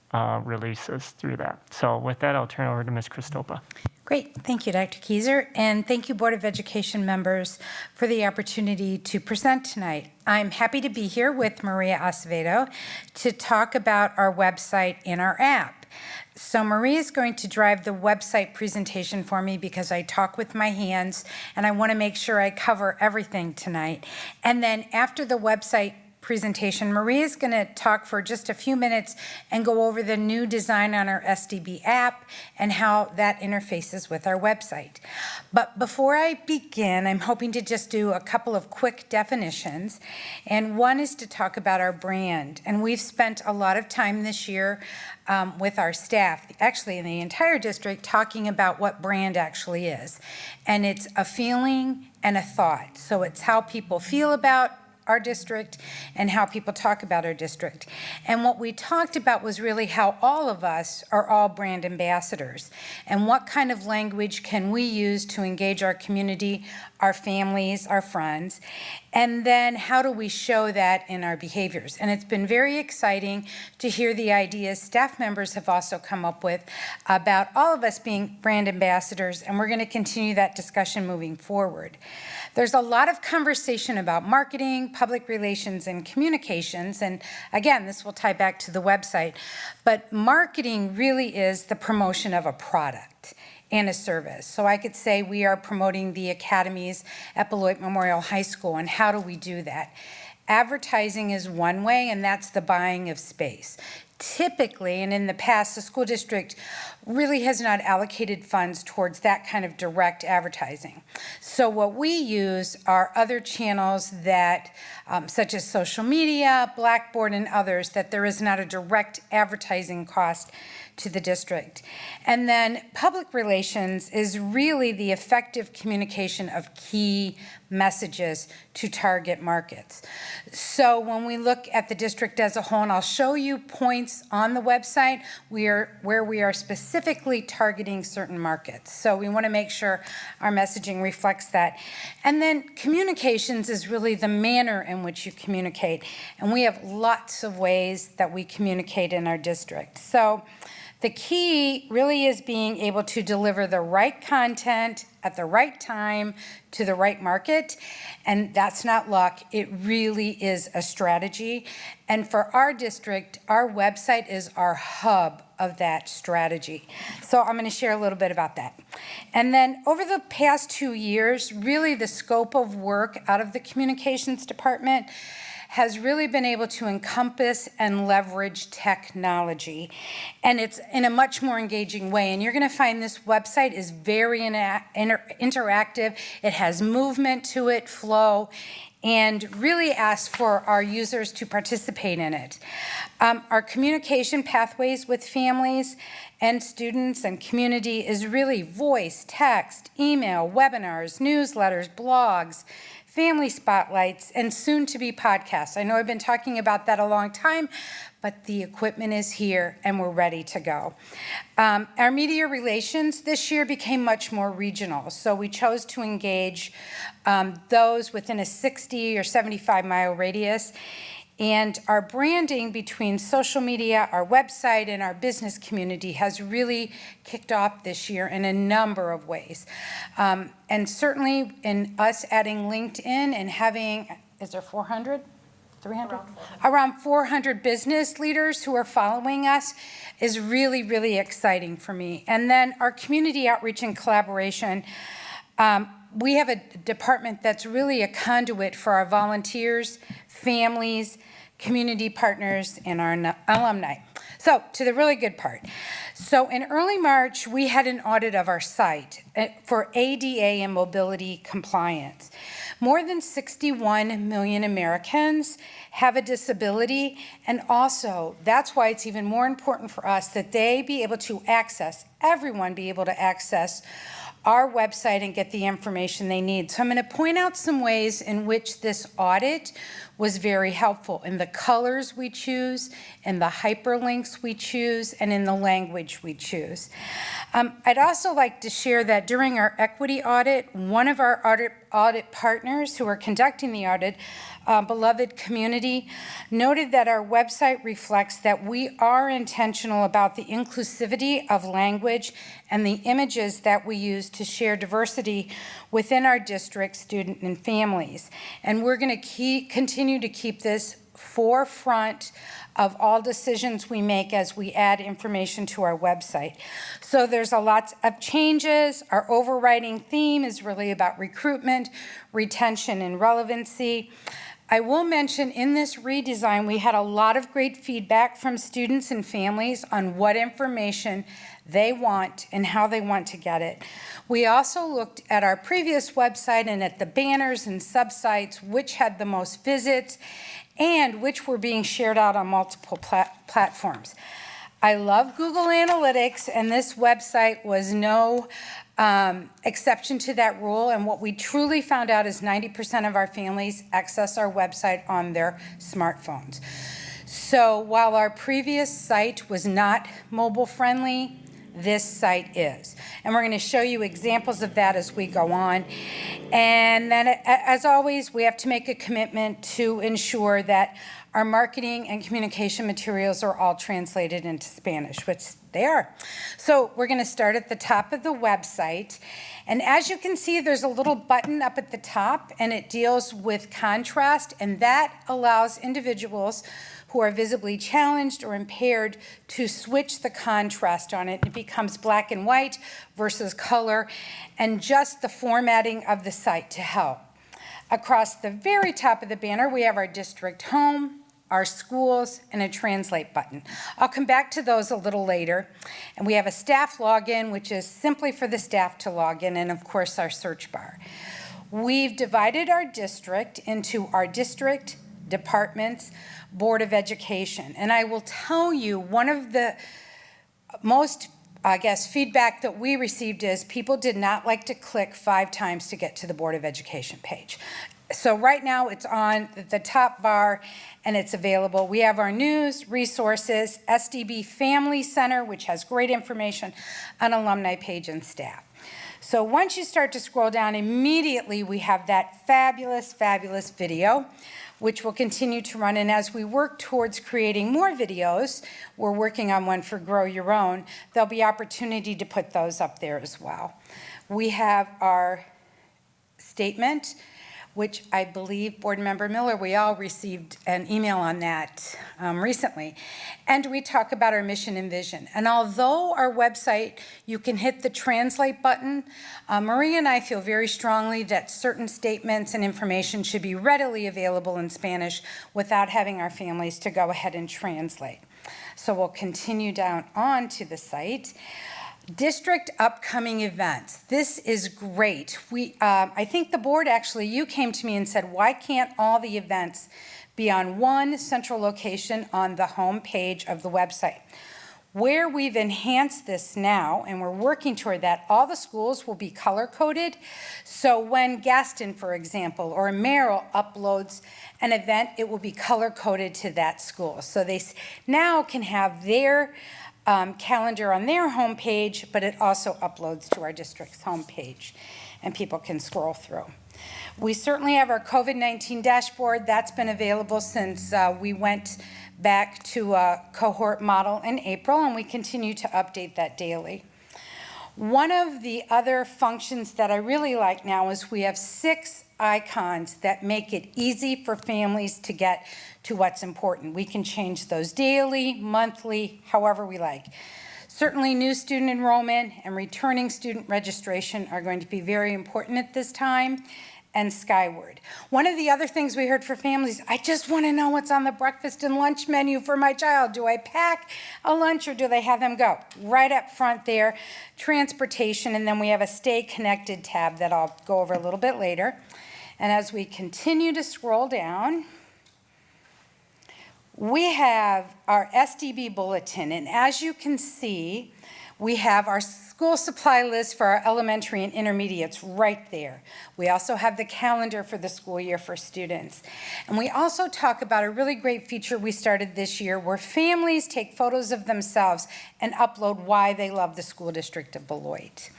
releases through that. So with that, I'll turn it over to Ms. Cristopa. Great. Thank you, Dr. Kieser. And thank you, Board of Education members, for the opportunity to present tonight. I'm happy to be here with Maria Acevedo to talk about our website and our app. So Maria is going to drive the website presentation for me because I talk with my hands and I want to make sure I cover everything tonight. And then after the website presentation, Maria is going to talk for just a few minutes and go over the new design on our SDB app and how that interfaces with our website. But before I begin, I'm hoping to just do a couple of quick definitions. And one is to talk about our brand. And we've spent a lot of time this year with our staff, actually in the entire district, talking about what brand actually is. And it's a feeling and a thought. So it's how people feel about our district and how people talk about our district. And what we talked about was really how all of us are all brand ambassadors and what kind of language can we use to engage our community, our families, our friends, and then how do we show that in our behaviors. And it's been very exciting to hear the ideas staff members have also come up with about all of us being brand ambassadors, and we're going to continue that discussion moving forward. There's a lot of conversation about marketing, public relations, and communications, and again, this will tie back to the website, but marketing really is the promotion of a product and a service. So I could say we are promoting the academies at Beloit Memorial High School, and how do we do that? Advertising is one way, and that's the buying of space. Typically, and in the past, the school district really has not allocated funds towards that kind of direct advertising. So what we use are other channels that, such as social media, Blackboard, and others, that there is not a direct advertising cost to the district. And then public relations is really the effective communication of key messages to target markets. So when we look at the district as a whole, and I'll show you points on the website where we are specifically targeting certain markets. So we want to make sure our messaging reflects that. And then communications is really the manner in which you communicate. And we have lots of ways that we communicate in our district. So the key really is being able to deliver the right content at the right time to the right market. And that's not luck. It really is a strategy. And for our district, our website is our hub of that strategy. So I'm going to share a little bit about that. And then over the past 2 years, really the scope of work out of the communications department has really been able to encompass and leverage technology. And it's in a much more engaging way. And you're going to find this website is very interactive. It has movement to it, flow, and really asks for our users to participate in it. Our communication pathways with families and students and community is really voice, text, email, webinars, newsletters, blogs, family spotlights, and soon to be podcasts. I know I've been talking about that a long time, but the equipment is here and we're ready to go. Our media relations this year became much more regional. So we chose to engage those within a 60 or 75 mile radius. And our branding between social media, our website, and our business community has really kicked off this year in a number of ways. And certainly in us adding LinkedIn and having, is there 400? 300? Around 400 business leaders who are following us is really, really exciting for me. And then our community outreach and collaboration. We have a department that's really a conduit for our volunteers, families, community partners, and our alumni. So, to the really good part. So, in early March, we had an audit of our site for ADA and mobility compliance. More than 61 million Americans have a disability, and also, that's why it's even more important for us that they be able to access, everyone be able to access our website and get the information they need. So I'm going to point out some ways in which this audit was very helpful in the colors we choose, in the hyperlinks we choose, and in the language we choose. I'd also like to share that during our equity audit, one of our audit partners who are conducting the audit, beloved community, noted that our website reflects that we are intentional about the inclusivity of language and the images that we use to share diversity within our district, student, and families. And we're going to continue to keep this forefront of all decisions we make as we add information to our website. So there's a lot of changes. Our overriding theme is really about recruitment, retention, and relevancy. I will mention in this redesign, we had a lot of great feedback from students and families on what information they want and how they want to get it. We also looked at our previous website and at the banners and subsites, which had the most visits and which were being shared out on multiple platforms. I love Google Analytics, and this website was no exception to that rule. And what we truly found out is 90% of our families access our website on their smartphones. So while our previous site was not mobile friendly, this site is. And we're going to show you examples of that as we go on. And then, as always, we have to make a commitment to ensure that our marketing and communication materials are all translated into Spanish, which they are. So we're going to start at the top of the website. And as you can see, there's a little button up at the top, and it deals with contrast, and that allows individuals who are visibly challenged or impaired to switch the contrast on it. It becomes black and white versus color, and just the formatting of the site to help. Across the very top of the banner, we have our district home, our schools, and a translate button. I'll come back to those a little later. And we have a staff login, which is simply for the staff to log in, and of course our search bar. We've divided our district into our district, departments, Board of Education. And I will tell you, one of the most, feedback that we received is people did not like to click 5 times to get to the Board of Education page. So right now it's on the top bar and it's available. We have our news, resources, SDB Family Center, which has great information, an alumni page and staff. So once you start to scroll down, immediately we have that fabulous, fabulous video, which will continue to run. And as we work towards creating more videos, we're working on one for Grow Your Own, there'll be opportunity to put those up there as well. We have our statement, which I believe, Board Member Miller, we all received an email on that recently. And we talk about our mission and vision. And although our website, you can hit the translate button, Maria and I feel very strongly that certain statements and information should be readily available in Spanish without having our families to go ahead and translate. So we'll continue down on to the site. District upcoming events. This is great. I think the board actually, you came to me and said, why can't all the events be on one central location on the home page of the website? Where we've enhanced this now, and we're working toward that, all the schools will be color-coded. So when Gaston, for example, or Merrill uploads an event, it will be color-coded to that school. So they now can have their calendar on their homepage, but it also uploads to our district's homepage. and people can scroll through. We certainly have our COVID-19 dashboard. That's been available since we went back to a cohort model in April, and we continue to update that daily. One of the other functions that I really like now is we have 6 icons that make it easy for families to get to what's important. We can change those daily, monthly, however we like. Certainly new student enrollment and returning student registration are going to be very important at this time, and Skyward. One of the other things we heard for families, I just want to know what's on the breakfast and lunch menu for my child. Do I pack a lunch or do they have them go? Right up front there, transportation, and then we have a Stay Connected tab that I'll go over a little bit later. And as we continue to scroll down, we have our SDB bulletin, and as you can see, we have our school supply list for our elementary and intermediates right there. We also have the calendar for the school year for students. And we also talk about a really great feature we started this year where families take photos of themselves and upload why they love the school district of Beloit.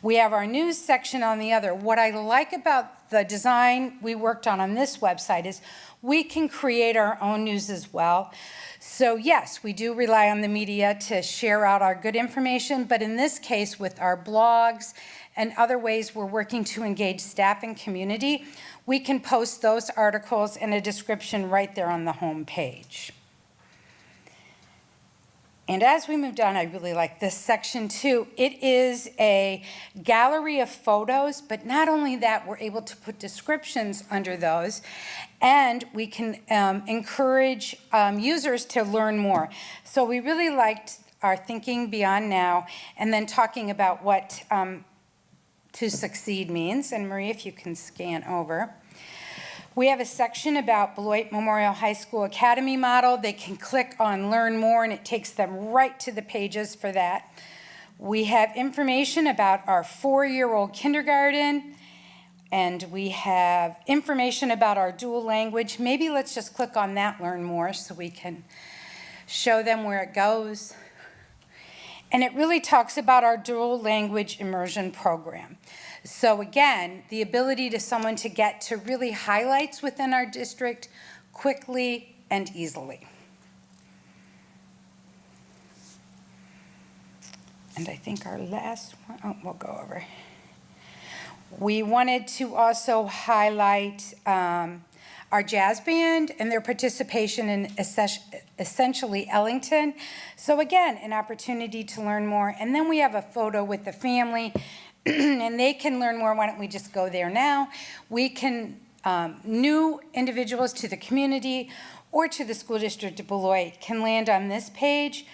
We have our news section on the other. What I like about the design we worked on this website is we can create our own news as well. So yes, we do rely on the media to share out our good information, but in this case, with our blogs and other ways we're working to engage staff and community, we can post those articles and a description right there on the home page. And as we moved on, I really like this section too. It is a gallery of photos, but not only that, we're able to put descriptions under those, and we can encourage users to learn more. So we really liked our thinking beyond now, and then talking about what to succeed means. And Marie, if you can scan over. We have a section about Beloit Memorial High School Academy model. They can click on Learn More, and it takes them right to the pages for that. We have information about our 4-year-old kindergarten, and we have information about our dual language. Maybe let's just click on that Learn More so we can show them where it goes. And it really talks about our dual language immersion program. So again, the ability to someone to get to really highlights within our district quickly and easily. And I think our last one, we'll go over. We wanted to also highlight our jazz band and their participation in essentially Ellington. So again, an opportunity to learn more. And then we have a photo with the family and they can learn more. Why don't we just go there now? We can, new individuals to the community or to the school district of Beloit can land on this page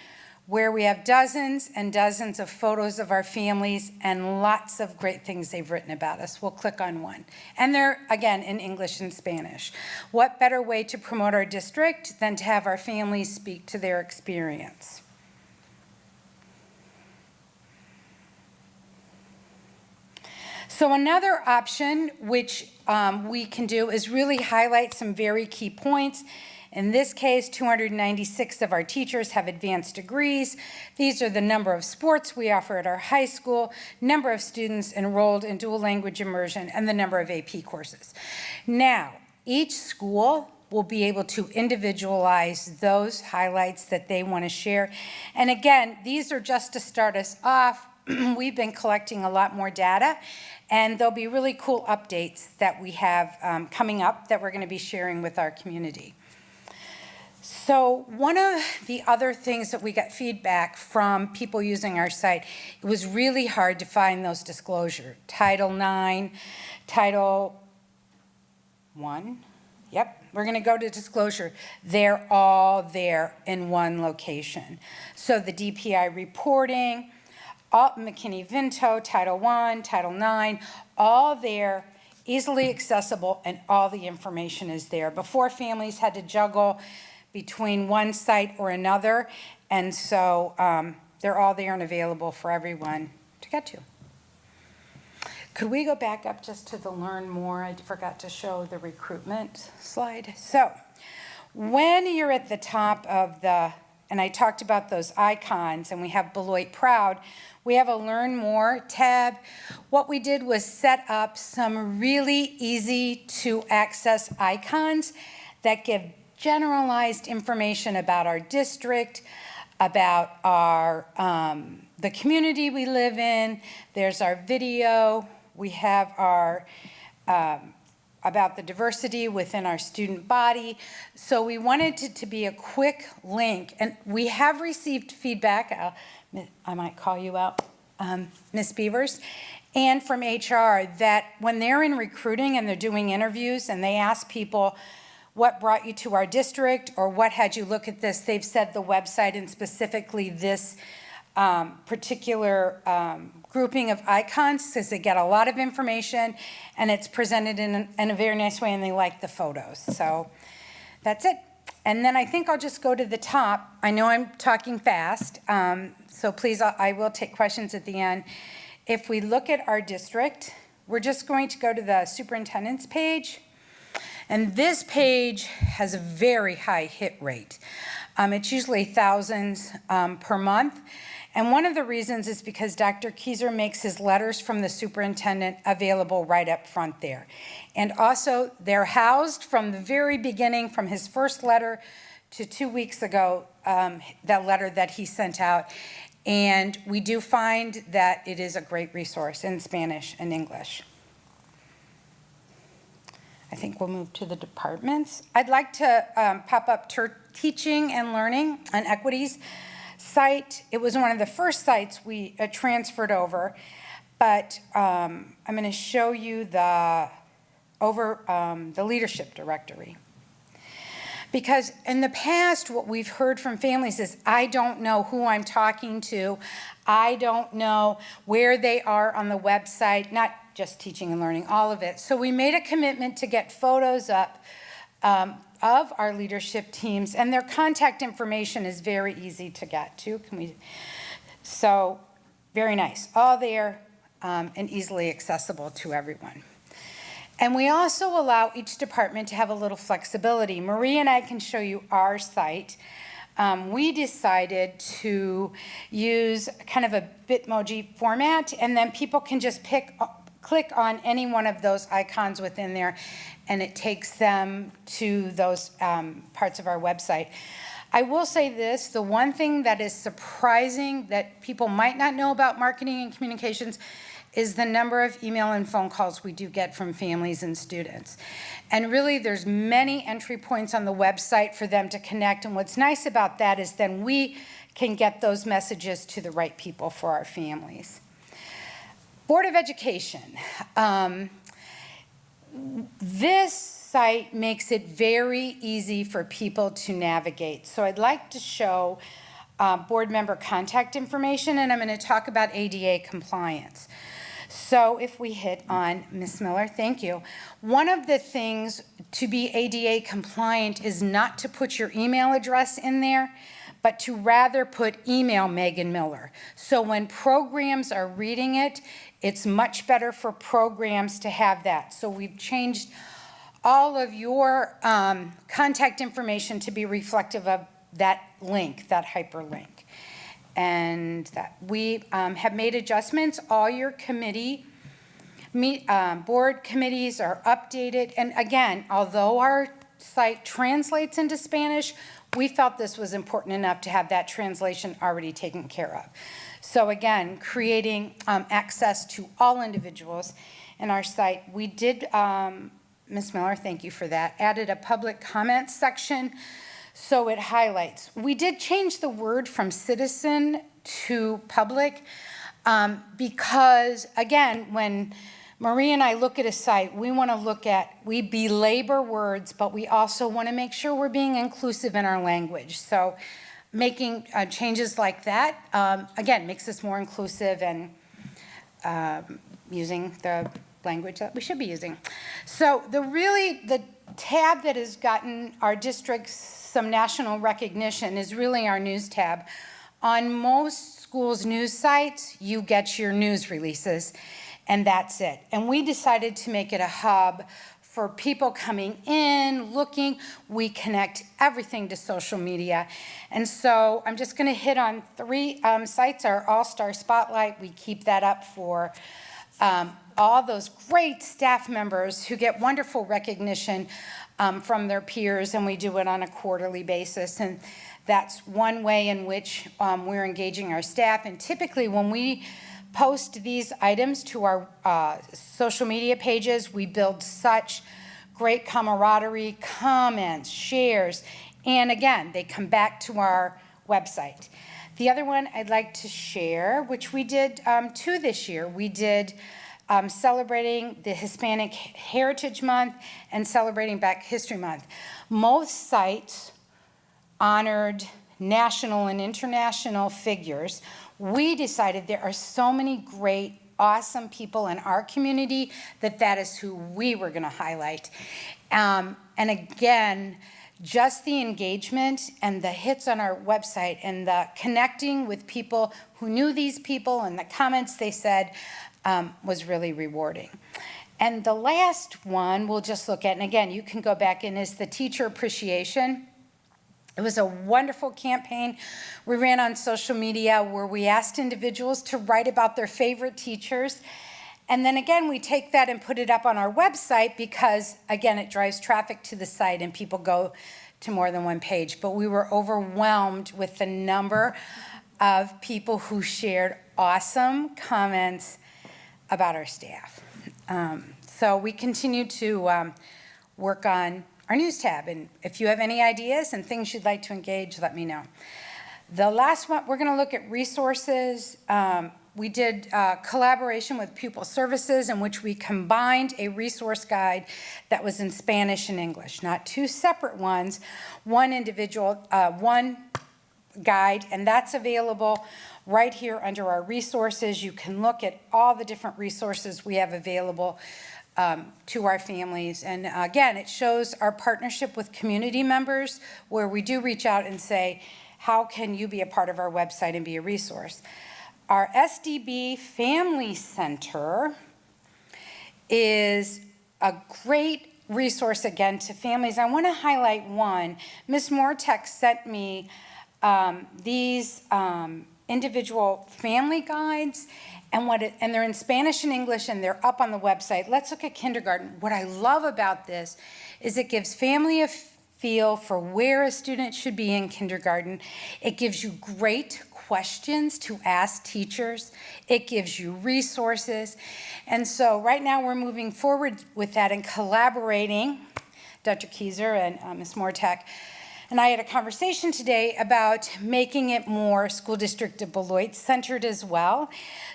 where we have dozens and dozens of photos of our families and lots of great things they've written about us. We'll click on one. And they're, again, in English and Spanish. What better way to promote our district than to have our families speak to their experience? So another option which we can do is really highlight some very key points. In this case, 296 of our teachers have advanced degrees. These are the number of sports we offer at our high school, number of students enrolled in dual language immersion, and the number of AP courses. Now, each school will be able to individualize those highlights that they want to share. And again, these are just to start us off. We've been collecting a lot more data, and there'll be really cool updates that we have coming up that we're going to be sharing with our community. So one of the other things that we got feedback from people using our site, it was really hard to find those disclosures. Title IX, Title I, yep, we're going to go to disclosure. They're all there in one location. So the DPI reporting, McKinney-Vento, Title I, Title IX, all there, easily accessible, and all the information is there. Before, families had to juggle between one site or another, and so they're all there and available for everyone to get to. Could we go back up just to the Learn More? I forgot to show the recruitment slide. So when you're at the top of the and I talked about those icons, and we have Beloit Proud, we have a Learn More tab. What we did was set up some really easy to access icons that give generalized information about our district, about our the community we live in. There's our video. We have our about the diversity within our student body. So we wanted it to be a quick link, and we have received feedback. I might call you out, Ms. Beavers, and from HR, that when they're in recruiting and they're doing interviews and they ask people, what brought you to our district, or what had you look at this, they've said the website, and specifically this particular grouping of icons, because they get a lot of information and it's presented in a very nice way, and they like the photos. So that's it. And then I think I'll just go to the top. I know I'm talking fast, so please, I will take questions at the end. If we look at our district, we're just going to go to the superintendent's page. And this page has a very high hit rate. It's usually thousands per month. And one of the reasons is because Dr. Keyser makes his letters from the superintendent available right up front there. And also, they're housed from the very beginning, from his first letter to 2 weeks ago, that letter that he sent out. And we do find that it is a great resource in Spanish and English. I think we'll move to the departments. I'd like to pop up Teaching and Learning and Equities site. It was one of the first sites we transferred over, but I'm going to show you the leadership directory. Because in the past, what we've heard from families is, I don't know who I'm talking to. I don't know where they are on the website, not just Teaching and Learning, all of it. So we made a commitment to get photos up of our leadership teams, and their contact information is very easy to get to. So very nice, all there and easily accessible to everyone. And we also allow each department to have a little flexibility. Marie and I can show you our site. We decided to use kind of a Bitmoji format, and then people can just click on any one of those icons within there, and it takes them to those parts of our website. I will say this, the one thing that is surprising that people might not know about marketing and communications is the number of email and phone calls we do get from families and students. And really, there's many entry points on the website for them to connect, and what's nice about that is then we can get those messages to the right people for our families. Board of Education. This site makes it very easy for people to navigate. So I'd like to show board member contact information, and I'm going to talk about ADA compliance. So if we hit on Ms. Miller, thank you. One of the things to be ADA compliant is not to put your email address in there, but to rather put email Megan Miller. So when programs are reading it, it's much better for programs to have that. So we've changed all of your contact information to be reflective of that link, that hyperlink. And that we have made adjustments. All your board committees are updated. And again, although our site translates into Spanish, we felt this was important enough to have that translation already taken care of. So again, creating access to all individuals in our site. We did, Ms. Miller, thank you for that, added a public comment section so it highlights. We did change the word from citizen to public because, again, when Marie and I look at a site, we belabor words, but we also want to make sure we're being inclusive in our language. So making changes like that, again, makes us more inclusive and using the language that we should be using. So the tab that has gotten our district some national recognition is really our news tab. On most schools' news sites, you get your news releases, and that's it. And we decided to make it a hub for people coming in, looking. We connect everything to social media. And so I'm just going to hit on 3 sites. Our All-Star Spotlight, we keep that up for all those great staff members who get wonderful recognition from their peers, and we do it on a quarterly basis. And that's one way in which we're engaging our staff. And typically when we post these items to our social media pages, we build such great camaraderie, comments, shares, and again, they come back to our website. The other one I'd like to share, which we did 2 this year, we did celebrating the Hispanic Heritage Month and celebrating Black History Month. Most sites honored national and international figures. We decided there are so many great, awesome people in our community that is who we were going to highlight. And again, just the engagement and the hits on our website and the connecting with people who knew these people and the comments they said was really rewarding. And the last one we'll just look at, and again, you can go back in, is the teacher appreciation. It was a wonderful campaign we ran on social media where we asked individuals to write about their favorite teachers. And then again, we take that and put it up on our website because, again, it drives traffic to the site and people go to more than one page. But we were overwhelmed with the number of people who shared awesome comments about our staff. So we continue to work on our news tab. And if you have any ideas and things you'd like to engage, let me know. The last one, we're going to look at resources. We did collaboration with Pupil Services in which we combined a resource guide that was in Spanish and English, not 2 separate ones, one individual, one guide, and that's available right here under our resources. You can look at all the different resources we have available to our families. And again, it shows our partnership with community members where we do reach out and say, how can you be a part of our website and be a resource? Our SDB Family Center is a great resource again to families. I want to highlight one. Ms. Mortek sent me these individual family guides, and they're in Spanish and English, and they're up on the website. Let's look at kindergarten. What I love about this is it gives family a feel for where a student should be in kindergarten. It gives you great questions to ask teachers. It gives you resources. And so right now we're moving forward with that and collaborating, Dr. Kieser and Ms. Mortek. And I had a conversation today about making it more school district of Beloit centered as well.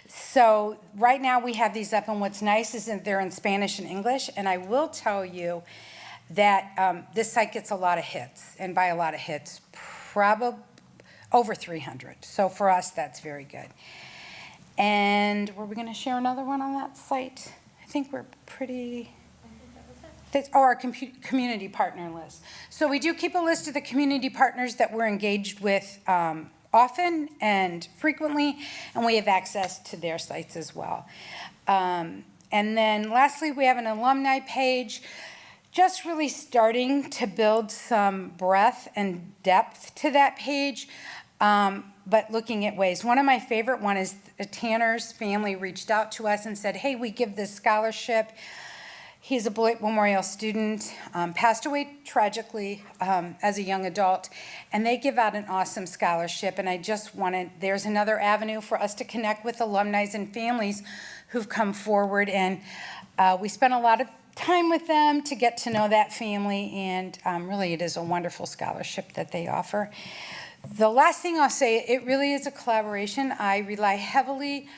So right now we have these up, and what's nice is that they're in Spanish and English. And I will tell you that this site gets a lot of hits, and by a lot of hits, probably over 300. So for us, that's very good. And were we going to share another one on that site? I think we're pretty... our community partner list. So we do keep a list of the community partners that we're engaged with often and frequently, and we have access to their sites as well. And then lastly, we have an alumni page, just really starting to build some breadth and depth to that page, but looking at ways. One of my favorite one is Tanner's family reached out to us and said, hey, we give this scholarship. He's a Beloit Memorial student, passed away tragically as a young adult, and they give out an awesome scholarship, and I just wanted, there's another avenue for us to connect with alumni and families who've come forward, and we spent a lot of time with them to get to know that family, and really it is a wonderful scholarship that they offer. The last thing I'll say, it really is a collaboration. I rely heavily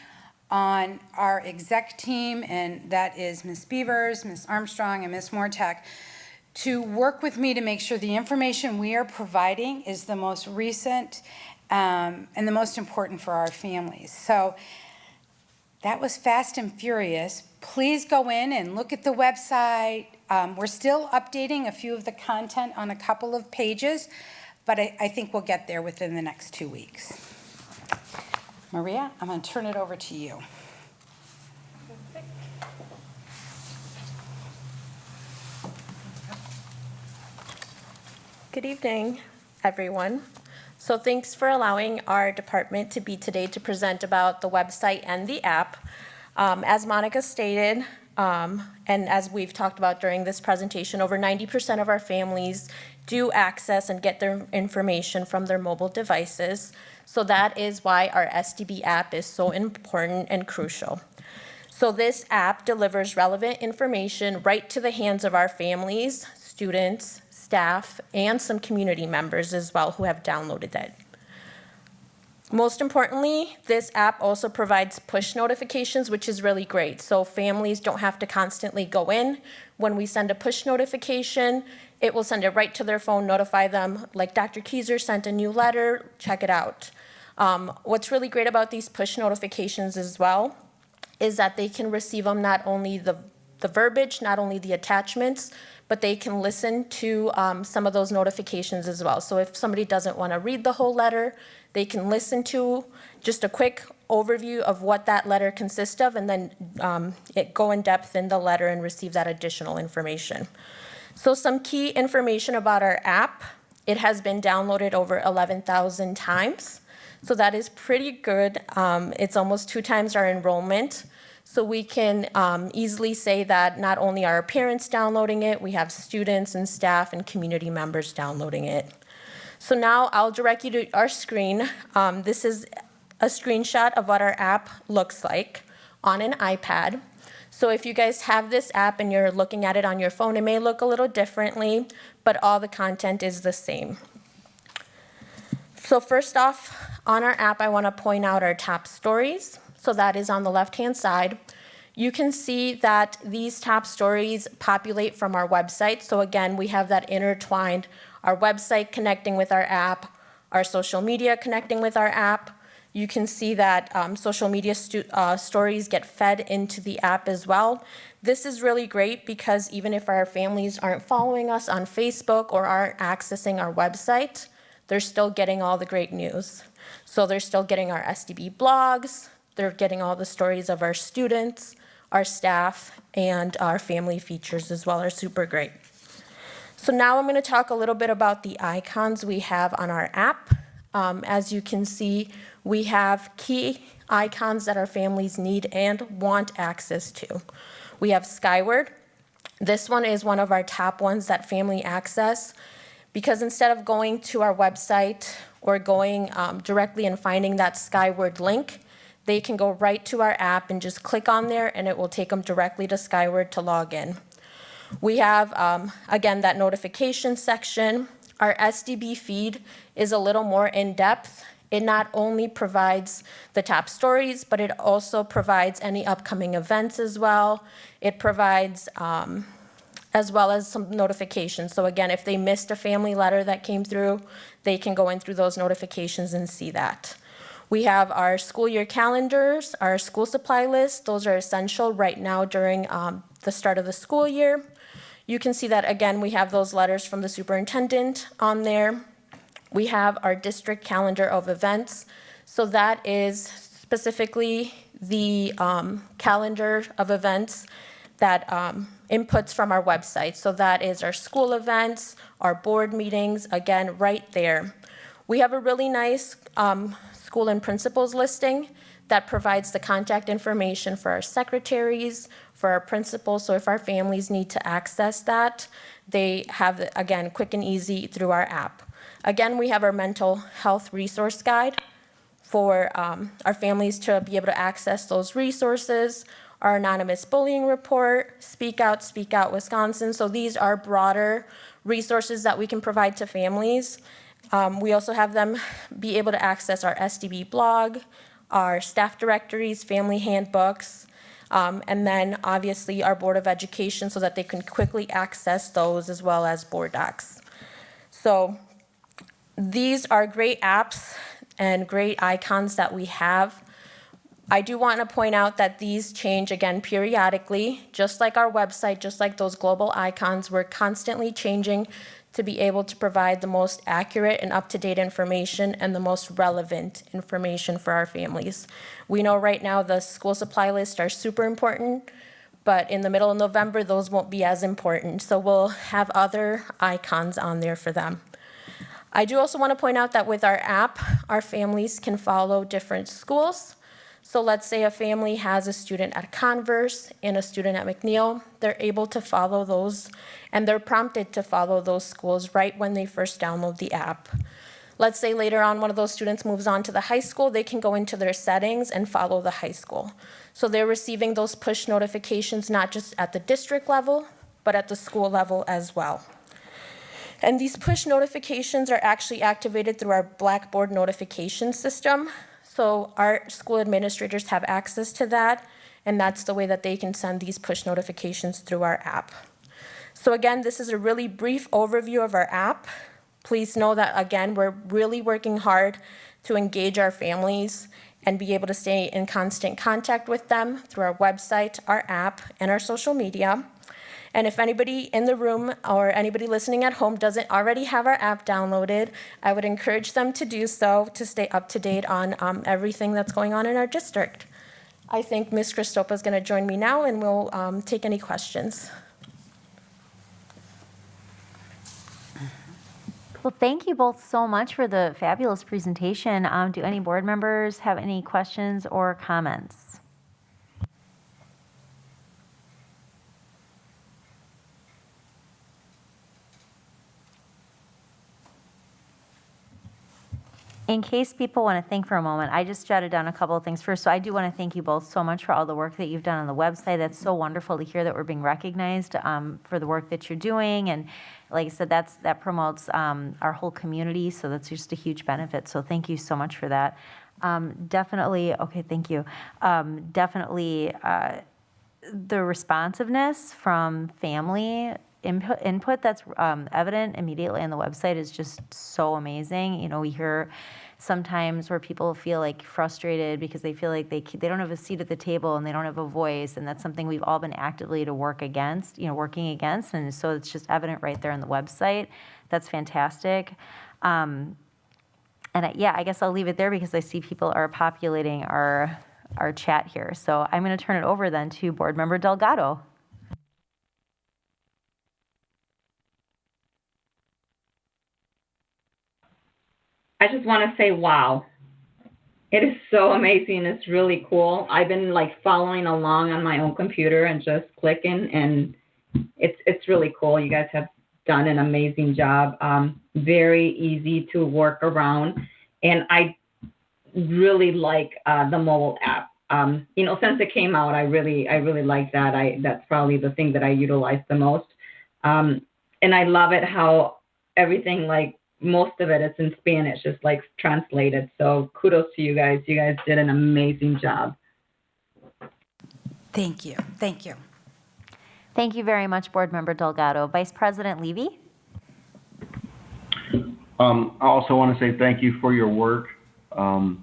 on our exec team, and that is Ms. Beavers, Ms. Armstrong, and Ms. Mortek, to work with me to make sure the information we are providing is the most recent and the most important for our families. So that was fast and furious. Please go in and look at the website. We're still updating a few of the content on a couple of pages, but I think we'll get there within the next 2 weeks. Maria, I'm going to turn it over to you. Good evening, everyone. So thanks for allowing our department to be today to present about the website and the app. As Monica stated, and as we've talked about during this presentation, over 90% of our families do access and get their information from their mobile devices. So that is why our SDB app is so important and crucial. So this app delivers relevant information right to the hands of our families, students, staff, and some community members as well who have downloaded it. Most importantly, this app also provides push notifications, which is really great. So families don't have to constantly go in. When we send a push notification, it will send it right to their phone, notify them, like Dr. Keyser sent a new letter, check it out. What's really great about these push notifications as well is that they can receive them not only the verbiage, not only the attachments, but they can listen to some of those notifications as well. So if somebody doesn't want to read the whole letter, they can listen to just a quick overview of what that letter consists of, and then go in depth in the letter and receive that additional information. So some key information about our app: it has been downloaded over 11,000 times. So that is pretty good. It's almost 2 times our enrollment. So we can easily say that not only are our parents downloading it, we have students and staff and community members downloading it. So now I'll direct you to our screen. This is a screenshot of what our app looks like on an iPad. So if you guys have this app and you're looking at it on your phone, it may look a little differently, but all the content is the same. So first off, on our app, I want to point out our top stories. So that is on the left-hand side. You can see that these top stories populate from our website. So again, we have that intertwined, our website connecting with our app, our social media connecting with our app. You can see that social media stories get fed into the app as well. This is really great because even if our families aren't following us on Facebook or aren't accessing our website, they're still getting all the great news. So they're still getting our SDB blogs, they're getting all the stories of our students, our staff, and our family features as well are super great. So now I'm going to talk a little bit about the icons we have on our app. As you can see, we have key icons that our families need and want access to. We have Skyward. This one is one of our top ones that family access, because instead of going to our website or going directly and finding that Skyward link, they can go right to our app and just click on there and it will take them directly to Skyward to log in. We have, again, that notification section. Our SDB feed is a little more in-depth. It not only provides the top stories, but it also provides any upcoming events as well. It provides as well as some notifications. So again, if they missed a family letter that came through, they can go in through those notifications and see that. We have our school year calendars, our school supply list. Those are essential right now during the start of the school year. You can see that, again, we have those letters from the superintendent on there. We have our district calendar of events. So that is specifically the calendar of events that inputs from our website. So that is our school events, our board meetings, again, right there. We have a really nice school and principals listing that provides the contact information for our secretaries, for our principals. So if our families need to access that, they have it, again, quick and easy through our app. Again, we have our mental health resource guide for our families to be able to access those resources, our anonymous bullying report, Speak Out Wisconsin. So these are broader resources that we can provide to families. We also have them be able to access our SDB blog, our staff directories, family handbooks, and then obviously our Board of Education so that they can quickly access those as well as board docs. So these are great apps and great icons that we have. I do want to point out that these change again periodically, just like our website, just like those global icons. We're constantly changing to be able to provide the most accurate and up-to-date information and the most relevant information for our families. We know right now the school supply lists are super important, but in the middle of November, those won't be as important. So we'll have other icons on there for them. I do also want to point out that with our app, our families can follow different schools. So let's say a family has a student at Converse and a student at McNeil. They're able to follow those, and they're prompted to follow those schools right when they first download the app. Let's say later on one of those students moves on to the high school, they can go into their settings and follow the high school. So they're receiving those push notifications not just at the district level, but at the school level as well. And these push notifications are actually activated through our Blackboard notification system. So our school administrators have access to that, and that's the way that they can send these push notifications through our app. So again, this is a really brief overview of our app. Please know that, again, we're really working hard to engage our families and be able to stay in constant contact with them through our website, our app, and our social media. And if anybody in the room or anybody listening at home doesn't already have our app downloaded, I would encourage them to do so to stay up to date on everything that's going on in our district. I think Ms. Christopa is going to join me now, and we'll take any questions. Well, thank you both so much for the fabulous presentation. Do any board members have any questions or comments? In case people want to think for a moment, I just jotted down a couple of things first. So I do want to thank you both so much for all the work that you've done on the website. That's so wonderful to hear that we're being recognized for the work that you're doing. And like I said, that promotes our whole community. So that's just a huge benefit. So thank you so much for that. Definitely, okay, thank you. Definitely the responsiveness from family input that's evident immediately on the website is just so amazing. You know, we hear sometimes where people feel like frustrated because they feel like they don't have a seat at the table and they don't have a voice, and that's something we've all been actively working against, and so it's just evident right there on the website. That's fantastic. I guess I'll leave it there because I see people are populating our chat here. So I'm going to turn it over then to Board Member Delgado. I just want to say, wow. It is so amazing. It's really cool. I've been following along on my own computer and just clicking, and it's really cool. You guys have done an amazing job. Very easy to work around, and I really like the mobile app. Since it came out, I really like that. That's probably the thing that I utilize the most. And I love it how everything most of it is in Spanish, just translated. So kudos to you guys. You guys did an amazing job. Thank you. Thank you. Thank you very much, Board Member Delgado. Vice President Levy? I also want to say thank you for your work. The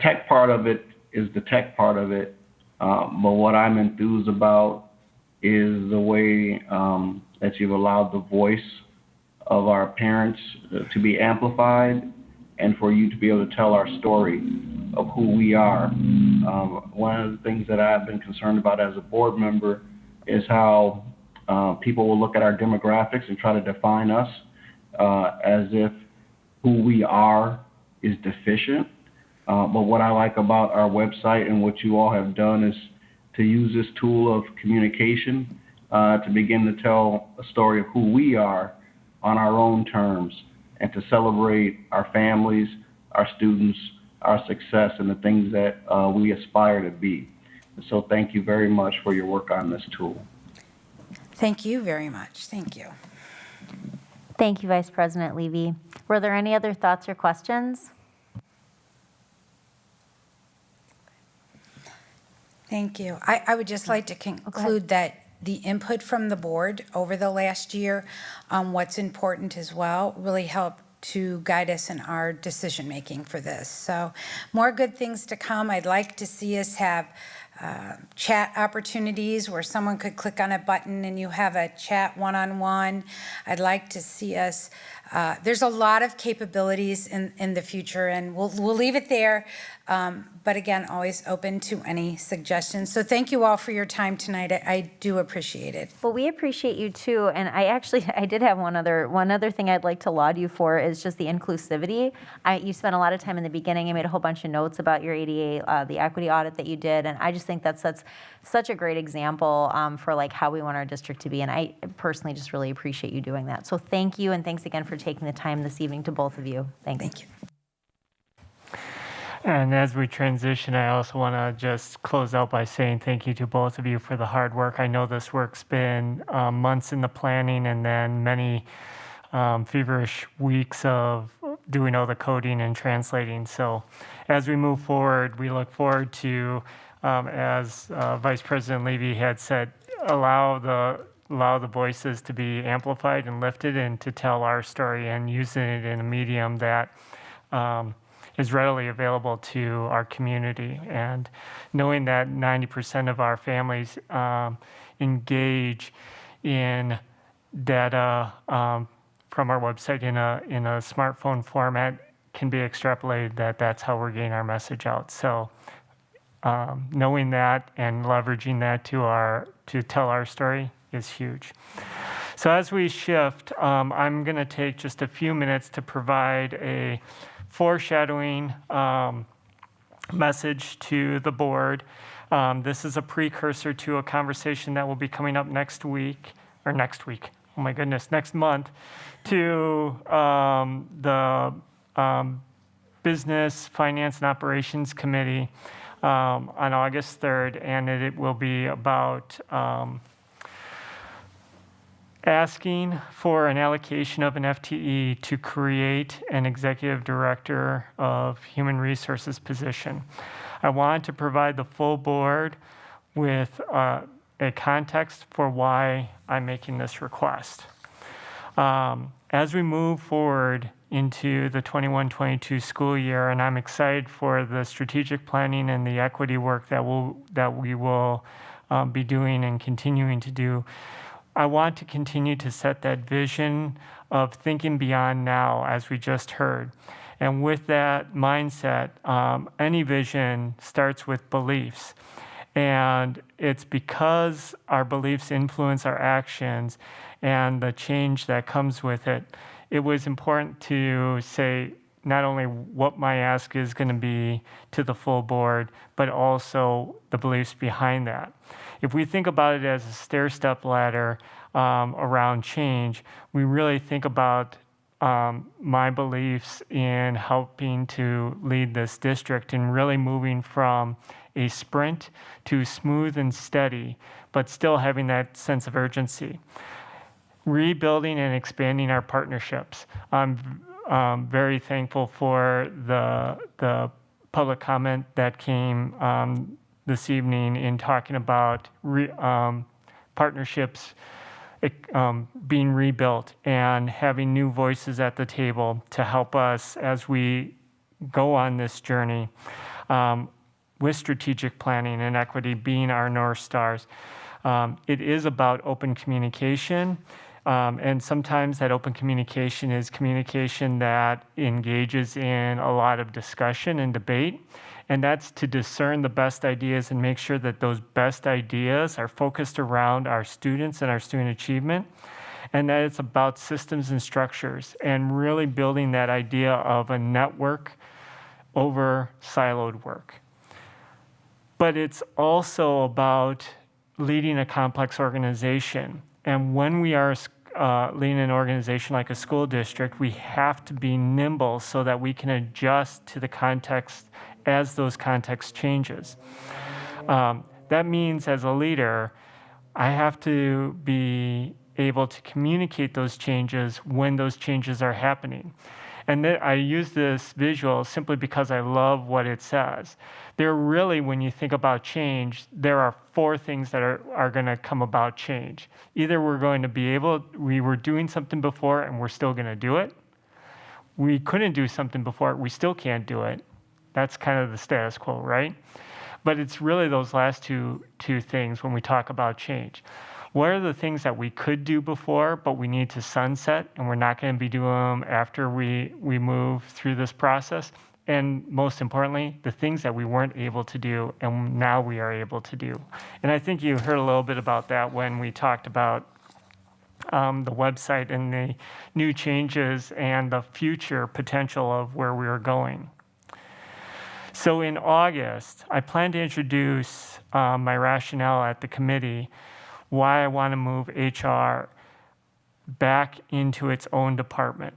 tech part of it is the tech part of it. But what I'm enthused about is the way that you've allowed the voice of our parents to be amplified and for you to be able to tell our story of who we are. One of the things that I've been concerned about as a board member is how people will look at our demographics and try to define us as if who we are is deficient. But what I like about our website and what you all have done is to use this tool of communication to begin to tell a story of who we are on our own terms and to celebrate our families, our students, our success, and the things that we aspire to be. So thank you very much for your work on this tool. Thank you very much. Thank you. Thank you, Vice President Levy. Were there any other thoughts or questions? Thank you. I would just like to conclude that the input from the board over the last year on what's important as well really helped to guide us in our decision making for this. So more good things to come. I'd like to see us have chat opportunities where someone could click on a button and you have a chat one-on-one. I'd like to see us There's a lot of capabilities in the future, and we'll leave it there. But again, always open to any suggestions. So thank you all for your time tonight. I do appreciate it. Well, we appreciate you too, and I did have one other thing I'd like to laud you for is just the inclusivity. You spent a lot of time in the beginning. You made a whole bunch of notes about your ADA, the equity audit that you did, and I just think that's such a great example for like how we want our district to be, and I personally just really appreciate you doing that. So thank you, and thanks again for taking the time this evening to both of you. Thanks. Thank you. And as we transition, I also want to just close out by saying thank you to both of you for the hard work. I know this work's been months in the planning and then many feverish weeks of doing all the coding and translating. So as we move forward, we look forward to, as Vice President Levy had said, allow the voices to be amplified and lifted and to tell our story and using it in a medium that is readily available to our community. And knowing that 90% of our families engage in data from our website in a smartphone format can be extrapolated that that's how we're getting our message out. So knowing that and leveraging that to tell our story is huge. So as we shift, I'm going to take just a few minutes to provide a foreshadowing message to the board. This is a precursor to a conversation that will be coming up next month, to the Business, Finance, and Operations Committee on August 3rd, and it will be about asking for an allocation of an FTE to create an executive director of human resources position. I want to provide the full board with a context for why I'm making this request. As we move forward into the 21-22 school year, and I'm excited for the strategic planning and the equity work that we will be doing and continuing to do, I want to continue to set that vision of thinking beyond now, as we just heard. And with that mindset, any vision starts with beliefs. And it's because our beliefs influence our actions and the change that comes with it. It was important to say not only what my ask is going to be to the full board, but also the beliefs behind that. If we think about it as a stair-step ladder around change, we really think about my beliefs in helping to lead this district and really moving from a sprint to smooth and steady, but still having that sense of urgency. Rebuilding and expanding our partnerships. I'm very thankful for the public comment that came this evening in talking about partnerships being rebuilt and having new voices at the table to help us as we go on this journey with strategic planning and equity being our North Stars. It is about open communication. And sometimes that open communication is communication that engages in a lot of discussion and debate. And that's to discern the best ideas and make sure that those best ideas are focused around our students and our student achievement. And that it's about systems and structures and really building that idea of a network over siloed work. But it's also about leading a complex organization. And when we are leading an organization like a school district, we have to be nimble so that we can adjust to the context as those context changes. That means as a leader, I have to be able to communicate those changes when those changes are happening. And I use this visual simply because I love what it says. There really, when you think about change, there are 4 things that are going to come about change. Either we were doing something before and we're still going to do it. We couldn't do something before, we still can't do it. That's kind of the status quo, right? But it's really those last two things when we talk about change. What are the things that we could do before, but we need to sunset, and we're not going to be doing them after we move through this process? And most importantly, the things that we weren't able to do and now we are able to do. And I think you heard a little bit about that when we talked about the website and the new changes and the future potential of where we are going. So in August, I plan to introduce my rationale at the committee why I want to move HR back into its own department.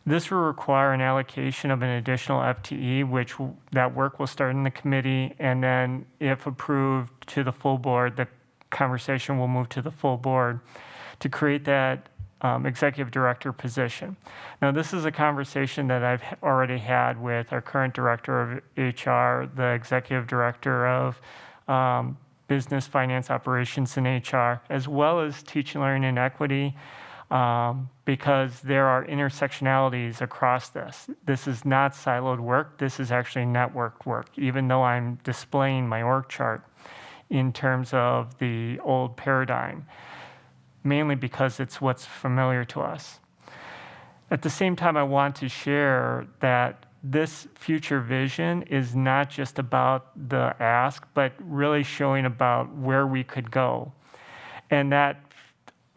This will require an allocation of an additional FTE, which that work will start in the committee, and then if approved to the full board, the conversation will move to the full board to create that executive director position. Now, this is a conversation that I've already had with our current director of HR, the executive director of business, finance, operations, and HR, as well as teaching, learning, and equity, because there are intersectionalities across this. This is not siloed work. This is actually networked work, even though I'm displaying my org chart in terms of the old paradigm, mainly because it's what's familiar to us. At the same time, I want to share that this future vision is not just about the ask, but really showing about where we could go. And that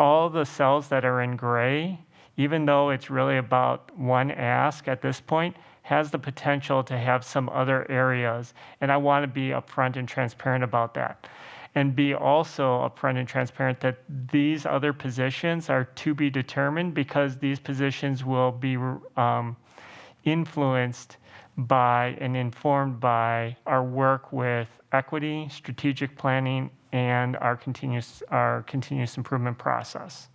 all the cells that are in gray, even though it's really about one ask at this point, has the potential to have some other areas. And I want to be upfront and transparent about that. And be also upfront and transparent that these other positions are to be determined, because these positions will be influenced by and informed by our work with equity, strategic planning, and our continuous improvement process.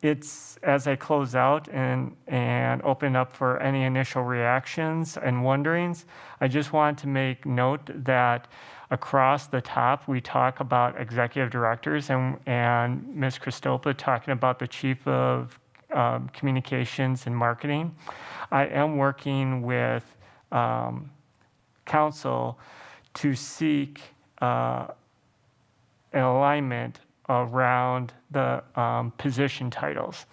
It's, as I close out and open up for any initial reactions and wonderings, I just want to make note that across the top, we talk about executive directors and Ms. Christopa talking about the chief of communications and marketing. I am working with council to seek an alignment around the position titles.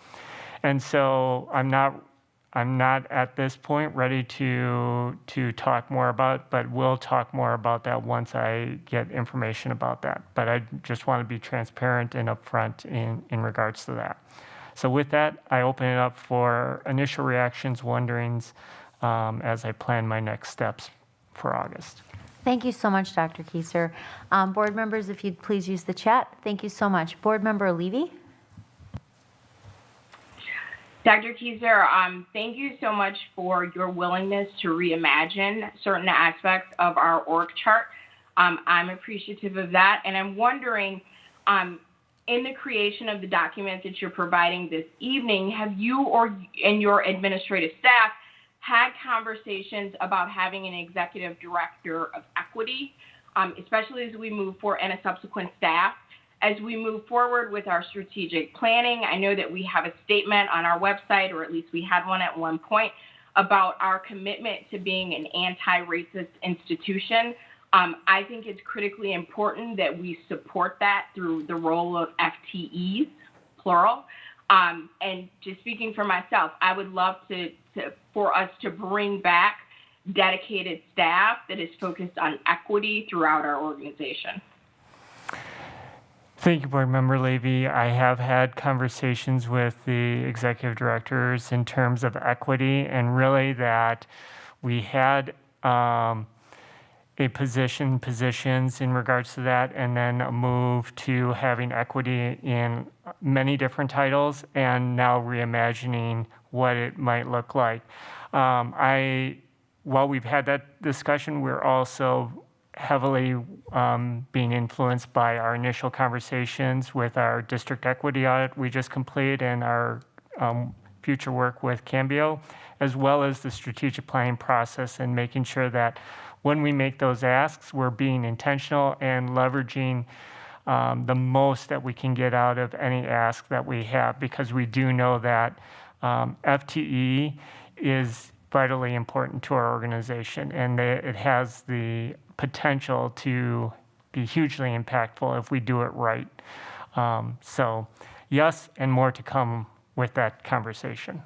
And so I'm not at this point ready to talk more about, but we'll talk more about that once I get information about that. But I just want to be transparent and upfront in regards to that. So with that, I open it up for initial reactions, wonderings, as I plan my next steps for August. Thank you so much, Dr. Kieser. Board members, if you'd please use the chat. Thank you so much. Board Member Levy? Dr. Kieser, thank you so much for your willingness to reimagine certain aspects of our org chart. I'm appreciative of that, and I'm wondering, in the creation of the documents that you're providing this evening, have you and your administrative staff had conversations about having an executive director of equity, especially as we move forward, and a subsequent staff? As we move forward with our strategic planning, I know that we have a statement on our website, or at least we had one at one point, about our commitment to being an anti-racist institution. I think it's critically important that we support that through the role of FTEs, plural. And just speaking for myself, I would love for us to bring back dedicated staff that is focused on equity throughout our organization. Thank you, Board Member Levy. I have had conversations with the executive directors in terms of equity, and really that we had positions in regards to that, and then a move to having equity in many different titles, and now reimagining what it might look like. While we've had that discussion, we're also heavily being influenced by our initial conversations with our district equity audit we just completed, and our future work with Cambio, as well as the strategic planning process, and making sure that when we make those asks, we're being intentional and leveraging the most that we can get out of any ask that we have, because we do know that FTE is vitally important to our organization, and it has the potential to be hugely impactful if we do it right. So yes, and more to come with that conversation.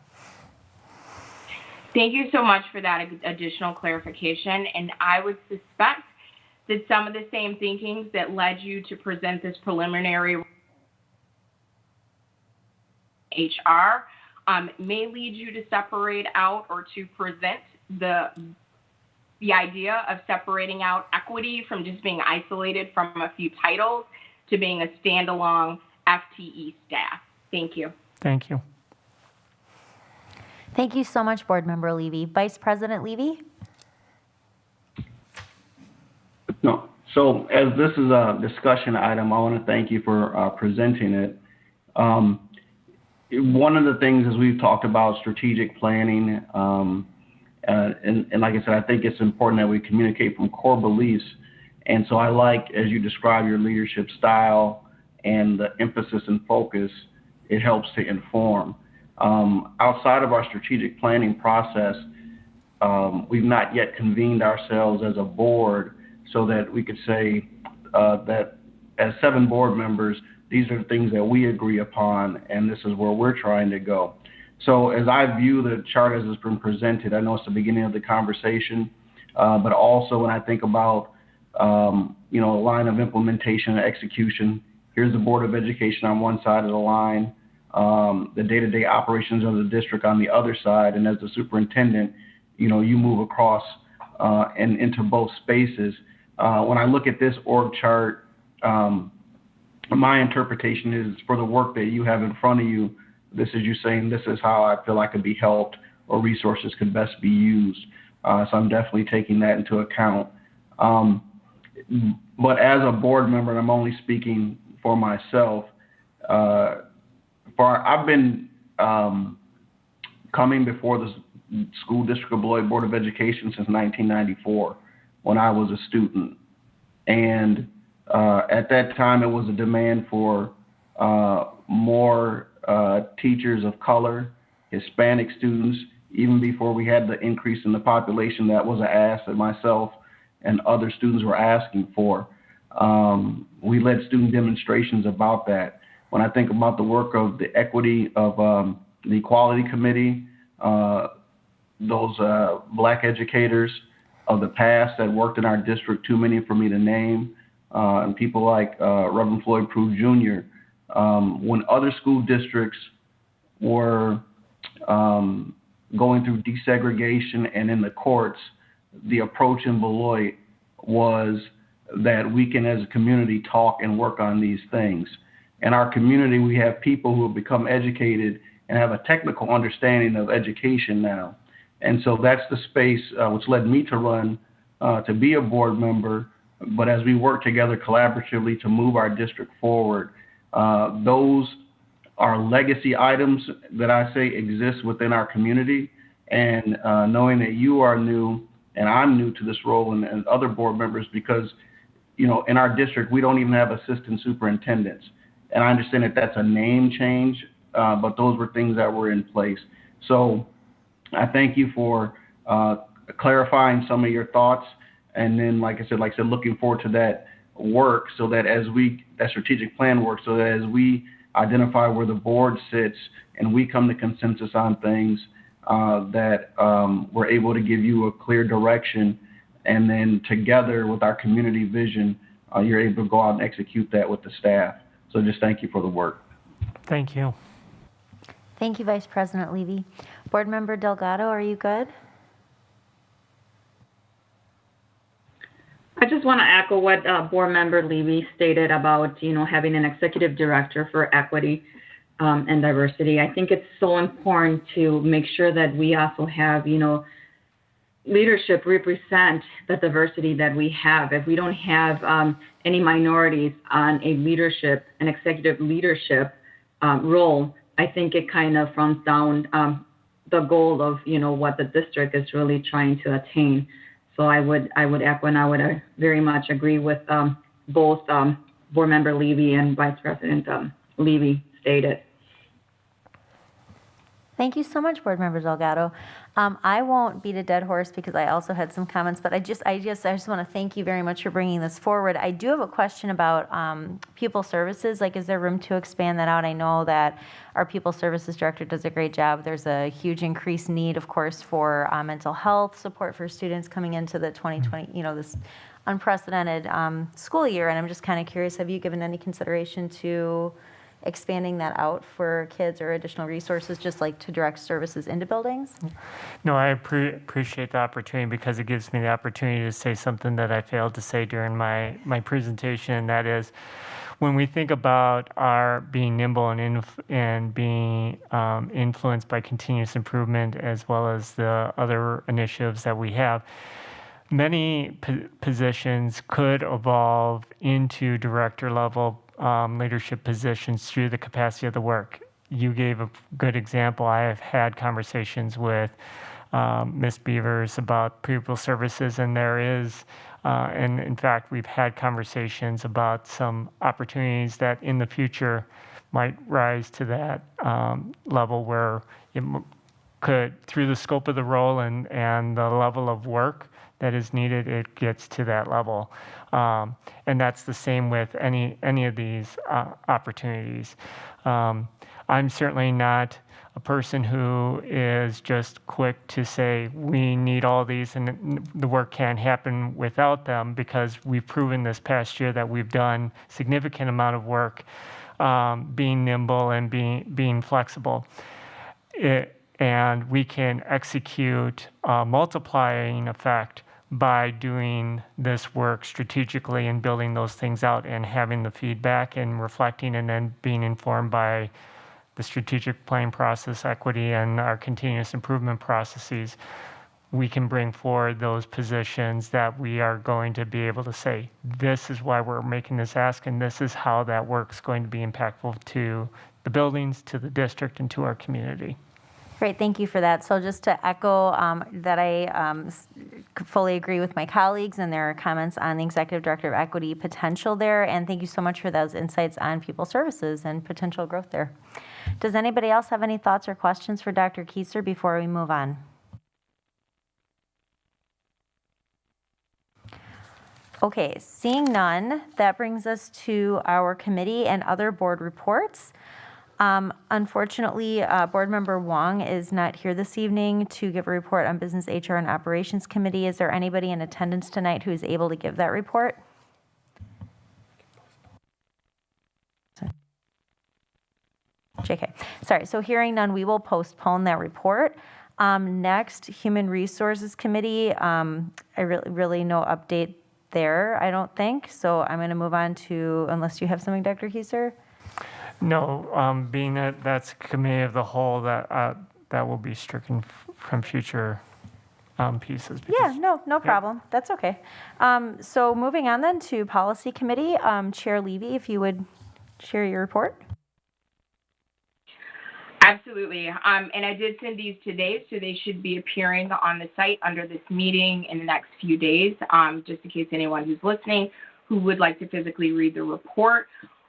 Thank you so much for that additional clarification. And I would suspect that some of the same thinkings that led you to present this preliminary HR may lead you to separate out or to present the idea of separating out equity from just being isolated from a few titles to being a standalone FTE staff. Thank you. Thank you. Thank you so much, Board Member Levy. Vice President Levy? No. So as this is a discussion item, I want to thank you for presenting it. One of the things as we've talked about strategic planning, and like I said, I think it's important that we communicate from core beliefs. And so I like, as you describe your leadership style and the emphasis and focus, it helps to inform. Outside of our strategic planning process, we've not yet convened ourselves as a board so that we could say that as 7 board members, these are the things that we agree upon, and this is where we're trying to go. So as I view the chart as it's been presented, I know it's the beginning of the conversation, but also when I think about, a line of implementation and execution, here's the Board of Education on one side of the line, the day-to-day operations of the district on the other side, and as the superintendent, you move across and into both spaces. When I look at this org chart, my interpretation is for the work that you have in front of you, this is you saying this is how I feel I could be helped or resources could best be used. So I'm definitely taking that into account. But as a board member, and I'm only speaking for myself, I've been coming before the School District of Beloit Board of Education since 1994 when I was a student. And at that time, it was a demand for more teachers of color, Hispanic students, even before we had the increase in the population that was an ask that myself and other students were asking for. We led student demonstrations about that. When I think about the work of the equity of the Equality Committee, those black educators of the past that worked in our district, too many for me to name, and people like Reverend Floyd Prue Jr., when other school districts were going through desegregation and in the courts, the approach in Beloit was that we can, as a community, talk and work on these things. In our community, we have people who have become educated and have a technical understanding of education now. And so that's the space which led me to run to be a board member. But as we work together collaboratively to move our district forward, those are legacy items that I say exist within our community. And knowing that you are new and I'm new to this role and other board members, because, in our district, we don't even have assistant superintendents. And I understand that that's a name change, but those were things that were in place. So I thank you for clarifying some of your thoughts. And then, like I said, looking forward to that work so that that strategic plan work, so that as we identify where the board sits and we come to consensus on things, that we're able to give you a clear direction. And then together with our community vision, you're able to go out and execute that with the staff. So just thank you for the work. Thank you. Thank you, Vice President Levy. Board Member Delgado, are you good? I just want to echo what Board Member Levy stated about, having an executive director for equity and diversity. I think it's so important to make sure that we also have, leadership represent the diversity that we have. If we don't have any minorities on an executive leadership role, I think it kind of fronts down the goal of, what the district is really trying to attain. So I would echo and I would very much agree with both Board Member Levy and Vice President Levy stated. Thank you so much, Board Member Delgado. I won't beat a dead horse because I also had some comments, but I just want to thank you very much for bringing this forward. I do have a question about pupil services. Like, is there room to expand that out? I know that our pupil services director does a great job. There's a huge increased need, of course, for mental health support for students coming into the 2020, this unprecedented school year. And I'm just kind of curious, have you given any consideration to expanding that out for kids or additional resources, just like to direct services into buildings? No, I appreciate the opportunity because it gives me the opportunity to say something that I failed to say during my presentation, and that is, when we think about our being nimble and being influenced by continuous improvement, as well as the other initiatives that we have, many positions could evolve into director level leadership positions through the capacity of the work. You gave a good example. I have had conversations with Ms. Beavers about pupil services, and there is, and in fact, we've had conversations about some opportunities that in the future might rise to that level where it could, through the scope of the role and the level of work that is needed, it gets to that level. And that's the same with any of these opportunities. I'm certainly not a person who is just quick to say we need all these and the work can't happen without them, because we've proven this past year that we've done significant amount of work being nimble and being flexible. And we can execute a multiplying effect by doing this work strategically and building those things out and having the feedback and reflecting and then being informed by the strategic planning process, equity, and our continuous improvement processes. We can bring forward those positions that we are going to be able to say, this is why we're making this ask, and this is how that work's going to be impactful to the buildings, to the district, and to our community. Great, thank you for that. So just to echo that I fully agree with my colleagues and their comments on the Executive Director of Equity potential there, and thank you so much for those insights on pupil services and potential growth there. Does anybody else have any thoughts or questions for Dr. Kieser before we move on? Okay, seeing none, that brings us to our committee and other board reports. Unfortunately, Board Member Wong is not here this evening to give a report on Business, HR, and Operations Committee. Is there anybody in attendance tonight who is able to give that report? JK. Sorry, so hearing none, we will postpone that report. Next, Human Resources Committee. I really no update there, I don't think. So I'm going to move on to, unless you have something, Dr. Kieser? No, being that that's committee of the whole, that will be stricken from future pieces. Yeah, no problem. That's okay. So moving on then to Policy Committee, Chair Levy, if you would share your report. Absolutely. And I did send these today, so they should be appearing on the site under this meeting in the next few days, just in case anyone who's listening who would like to physically read the report.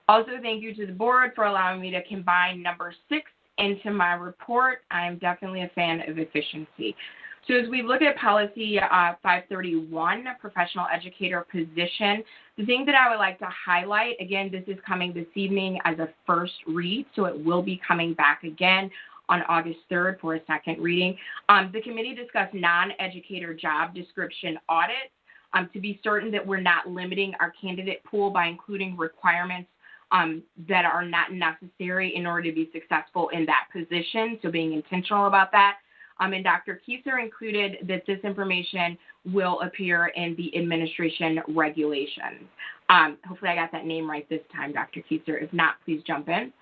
Also, thank you to the board for allowing me to combine number 6 into my report. I'm definitely a fan of efficiency. So as we look at policy 531, professional educator position, the thing that I would like to highlight, again, this is coming this evening as a first read, so it will be coming back again on August 3rd for a second reading. The committee discussed non-educator job description audits to be certain that we're not limiting our candidate pool by including requirements that are not necessary in order to be successful in that position, so being intentional about that. And Dr. Kieser included that this information will appear in the administration regulations. Hopefully I got that name right this time, Dr. Kieser. If not, please jump in.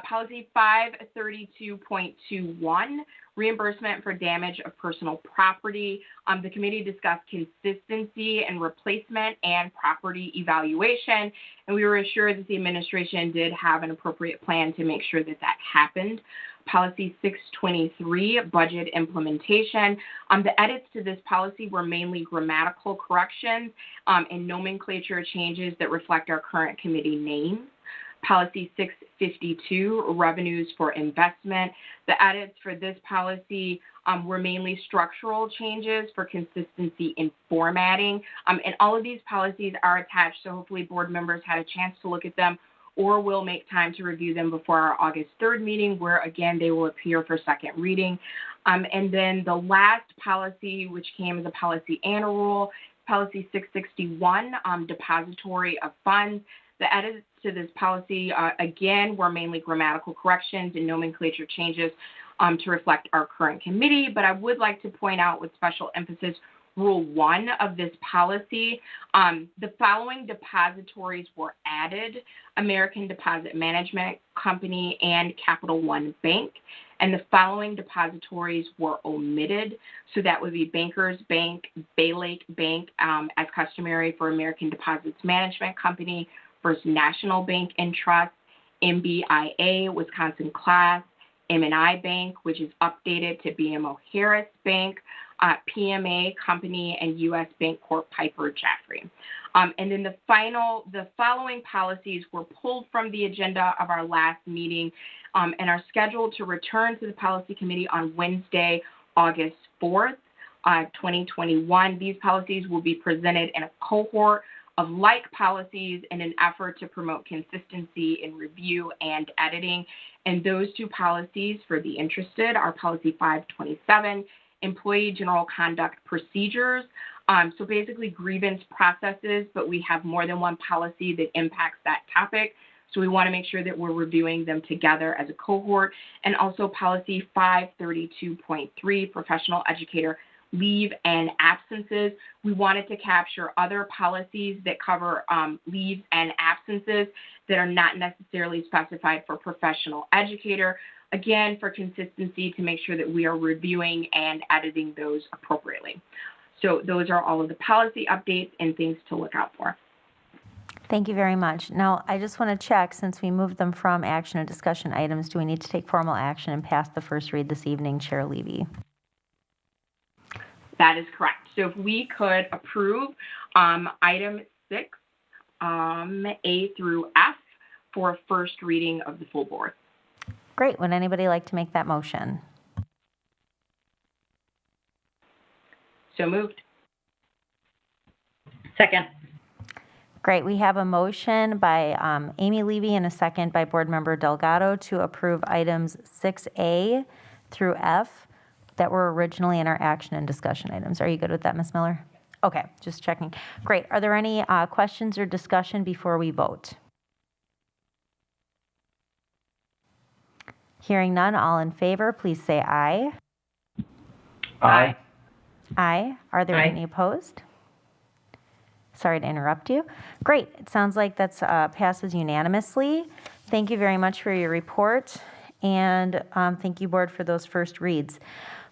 Policy 532.21, reimbursement for damage of personal property. The committee discussed consistency and replacement and property evaluation, and we were assured that the administration did have an appropriate plan to make sure that that happened. Policy 623, budget implementation. The edits to this policy were mainly grammatical corrections and nomenclature changes that reflect our current committee names. Policy 652, revenues for investment. The edits for this policy were mainly structural changes for consistency in formatting. And all of these policies are attached, so hopefully board members had a chance to look at them or will make time to review them before our August 3rd meeting, where again, they will appear for second reading. And then the last policy, which came as a policy and a rule, Policy 661, depository of funds. The edits to this policy, again, were mainly grammatical corrections and nomenclature changes to reflect our current committee, but I would like to point out with special emphasis Rule 1 of this policy. The following depositories were added: American Deposit Management Company and Capital One Bank. And the following depositories were omitted. So that would be Bankers Bank, Bay Lake Bank, as customary for American Deposits Management Company, First National Bank and Trust, MBIA, Wisconsin Class, M&I Bank, which is updated to BMO Harris Bank, PMA Company, and U.S. Bank Corp Piper Jaffray. And then the following policies were pulled from the agenda of our last meeting and are scheduled to return to the Policy Committee on Wednesday, August 4th, 2021. These policies will be presented in a cohort of like policies in an effort to promote consistency in review and editing. And those two policies, for the interested, are Policy 527, Employee General Conduct Procedures. So basically grievance processes, but we have more than one policy that impacts that topic. So we want to make sure that we're reviewing them together as a cohort. And also Policy 532.3, Professional Educator Leave and Absences. We wanted to capture other policies that cover leaves and absences that are not necessarily specified for professional educator. Again, for consistency, to make sure that we are reviewing and editing those appropriately. So those are all of the policy updates and things to look out for. Thank you very much. Now, I just want to check, since we moved them from action and discussion items, do we need to take formal action and pass the first read this evening, Chair Levy? That is correct. So if we could approve item 6, A through F, for first reading of the full board. Great. Would anybody like to make that motion? So moved. Second. Great. We have a motion by Amy Levy and a second by Board Member Delgado to approve items 6A through F that were originally in our action and discussion items. Are you good with that, Ms. Miller? Okay, just checking. Great. Are there any questions or discussion before we vote? Hearing none, all in favor, please say aye. Aye. Aye. Are there any opposed? Sorry to interrupt you. Great. It sounds like that's passes unanimously. Thank you very much for your report, and thank you, Board, for those first reads.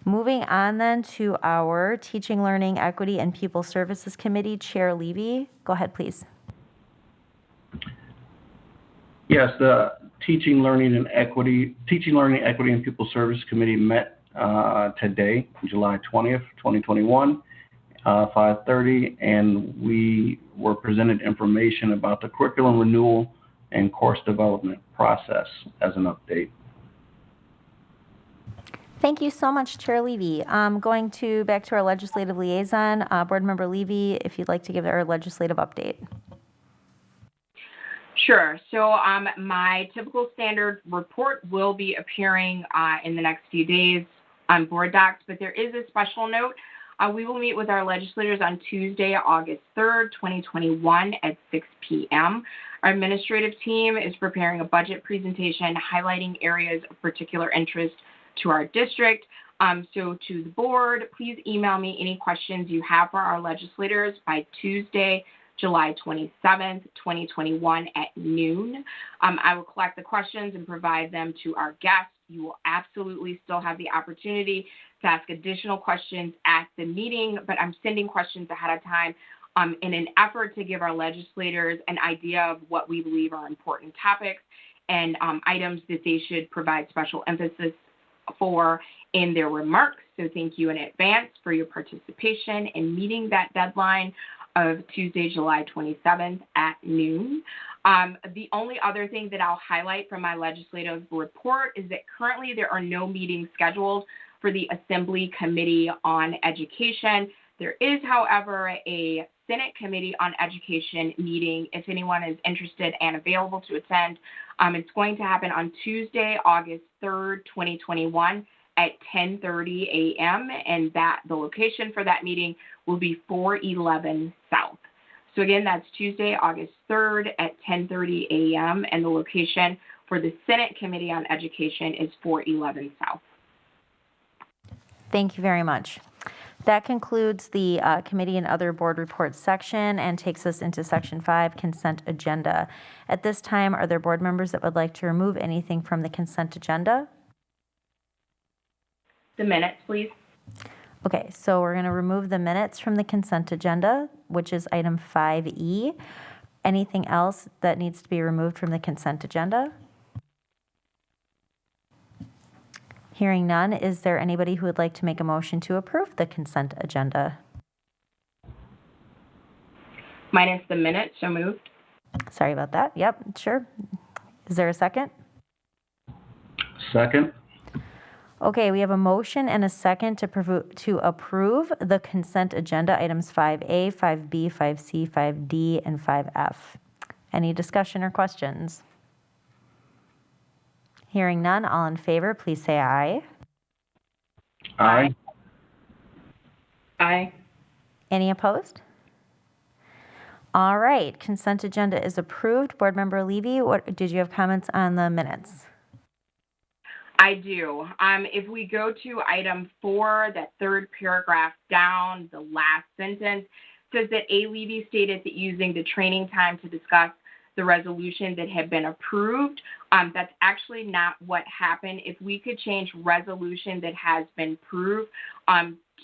Moving on then to our Teaching, Learning, Equity, and Pupil Services Committee, Chair Levy. Go ahead, please. Yes, the Teaching, Learning, Equity, and Pupil Service Committee met today, July 20th, 2021, 5:30, and we were presented information about the curriculum renewal and course development process as an update. Thank you so much, Chair Levy. Going back to our legislative liaison, Board Member Levy, if you'd like to give our legislative update. Sure. So my typical standard report will be appearing in the next few days on board docs, but there is a special note. We will meet with our legislators on Tuesday, August 3rd, 2021 at 6 p.m. Our administrative team is preparing a budget presentation highlighting areas of particular interest to our district. So to the board, please email me any questions you have for our legislators by Tuesday, July 27th, 2021 at noon. I will collect the questions and provide them to our guests. You will absolutely still have the opportunity to ask additional questions at the meeting, but I'm sending questions ahead of time in an effort to give our legislators an idea of what we believe are important topics and items that they should provide special emphasis for in their remarks. So thank you in advance for your participation in meeting that deadline of Tuesday, July 27th at noon. The only other thing that I'll highlight from my legislative report is that currently there are no meetings scheduled for the Assembly Committee on Education. There is, however, a Senate Committee on Education meeting if anyone is interested and available to attend. It's going to happen on Tuesday, August 3rd, 2021 at 10:30 a.m. and the location for that meeting will be 411 South. So again, that's Tuesday, August 3rd at 10:30 a.m. and the location for the Senate Committee on Education is 411 South. Thank you very much. That concludes the committee and other board reports section and takes us into section 5, consent agenda. At this time, are there board members that would like to remove anything from the consent agenda? The minutes, please. Okay, so we're going to remove the minutes from the consent agenda, which is item 5E. Anything else that needs to be removed from the consent agenda? Hearing none, is there anybody who would like to make a motion to approve the consent agenda? Minus the minutes, so moved. Sorry about that. Yep, sure. Is there a second? Second. Okay, we have a motion and a second to approve the consent agenda items 5A, 5B, 5C, 5D, and 5F. Any discussion or questions? Hearing none, all in favor, please say aye. Aye. Aye. Any opposed? All right, consent agenda is approved. Board Member Levy, did you have comments on the minutes? I do. If we go to item 4, that third paragraph down, the last sentence says that A. Levy stated that using the training time to discuss the resolution that had been approved. That's actually not what happened. If we could change resolution that has been approved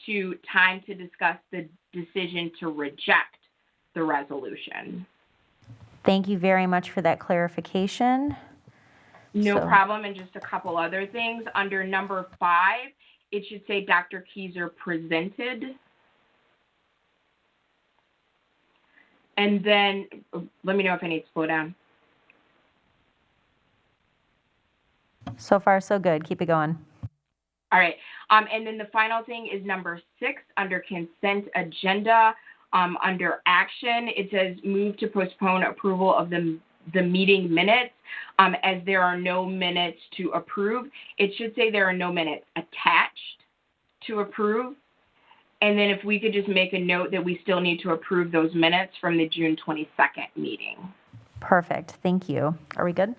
to time to discuss the decision to reject the resolution. Thank you very much for that clarification. No problem. And just a couple other things. Under number 5, it should say Dr. Keyser presented. And then let me know if I need to slow down. So far, so good. Keep it going. All right. And then the final thing is number 6 under consent agenda. Under action, it says move to postpone approval of the meeting minutes. As there are no minutes to approve, it should say there are no minutes attached to approve. And then if we could just make a note that we still need to approve those minutes from the June 22nd meeting. Perfect. Thank you. Are we good?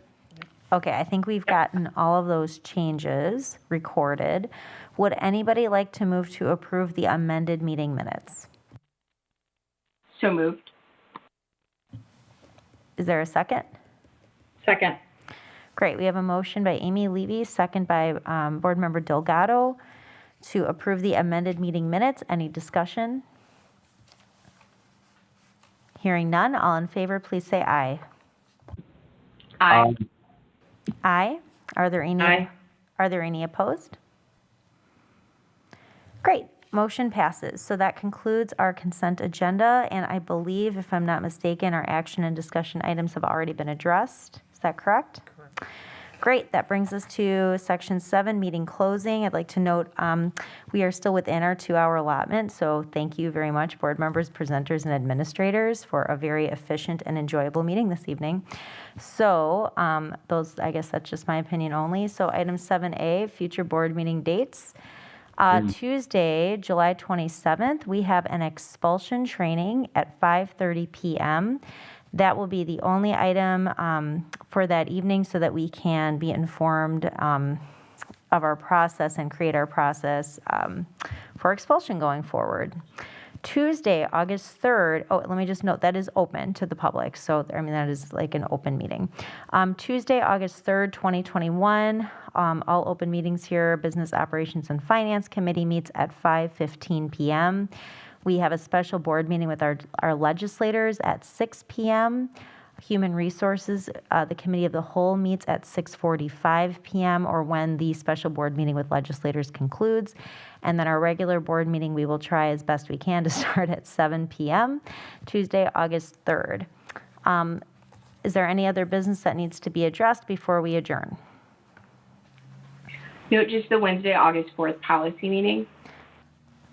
Okay, I think we've gotten all of those changes recorded. Would anybody like to move to approve the amended meeting minutes? So moved. Is there a second? Second. Great. We have a motion by Amy Levy, second by Board Member Delgado to approve the amended meeting minutes. Any discussion? Hearing none, all in favor, please say aye. Aye. Aye. Are there any? Aye. Are there any opposed? Great. Motion passes. So that concludes our consent agenda, and I believe, if I'm not mistaken, our action and discussion items have already been addressed. Is that correct? Correct. Great. That brings us to section 7, meeting closing. I'd like to note we are still within our 2-hour allotment, so thank you very much, board members, presenters, and administrators, for a very efficient and enjoyable meeting this evening. So I guess that's just my opinion only. So item 7A, future board meeting dates. Tuesday, July 27th, we have an expulsion training at 5:30 p.m. That will be the only item for that evening so that we can be informed of our process and create our process for expulsion going forward. Tuesday, August 3rd, let me just note that is open to the public. So, that is like an open meeting. Tuesday, August 3rd, 2021, all open meetings here, Business Operations and Finance Committee meets at 5:15 p.m. We have a special board meeting with our legislators at 6 p.m. Human Resources, the Committee of the Whole meets at 6:45 p.m. or when the special board meeting with legislators concludes. And then our regular board meeting, we will try as best we can to start at 7 p.m. Tuesday, August 3rd. Is there any other business that needs to be addressed before we adjourn? No, just the Wednesday, August 4th policy meeting.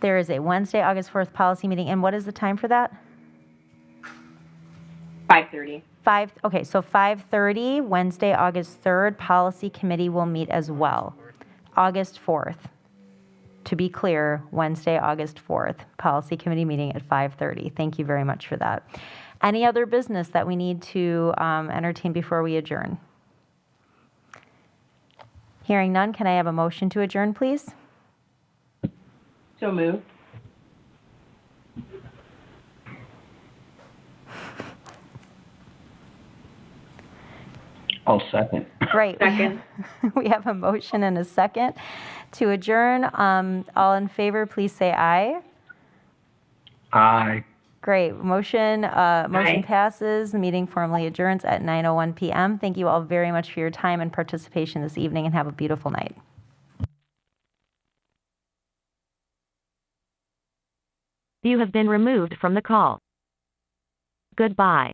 There is a Wednesday, August 4th policy meeting, and what is the time for that? 5:30. Okay, so 5:30, Wednesday, August 3rd, Policy Committee will meet as well. August 4th. To be clear, Wednesday, August 4th, Policy Committee meeting at 5:30. Thank you very much for that. Any other business that we need to entertain before we adjourn? Hearing none, can I have a motion to adjourn, please? So moved. I'll second. Great. Second. We have a motion and a second to adjourn. All in favor, please say aye. Aye. Great. Motion passes. The meeting formally adjourns at 9:01 p.m. Thank you all very much for your time and participation this evening, and have a beautiful night. You have been removed from the call. Goodbye.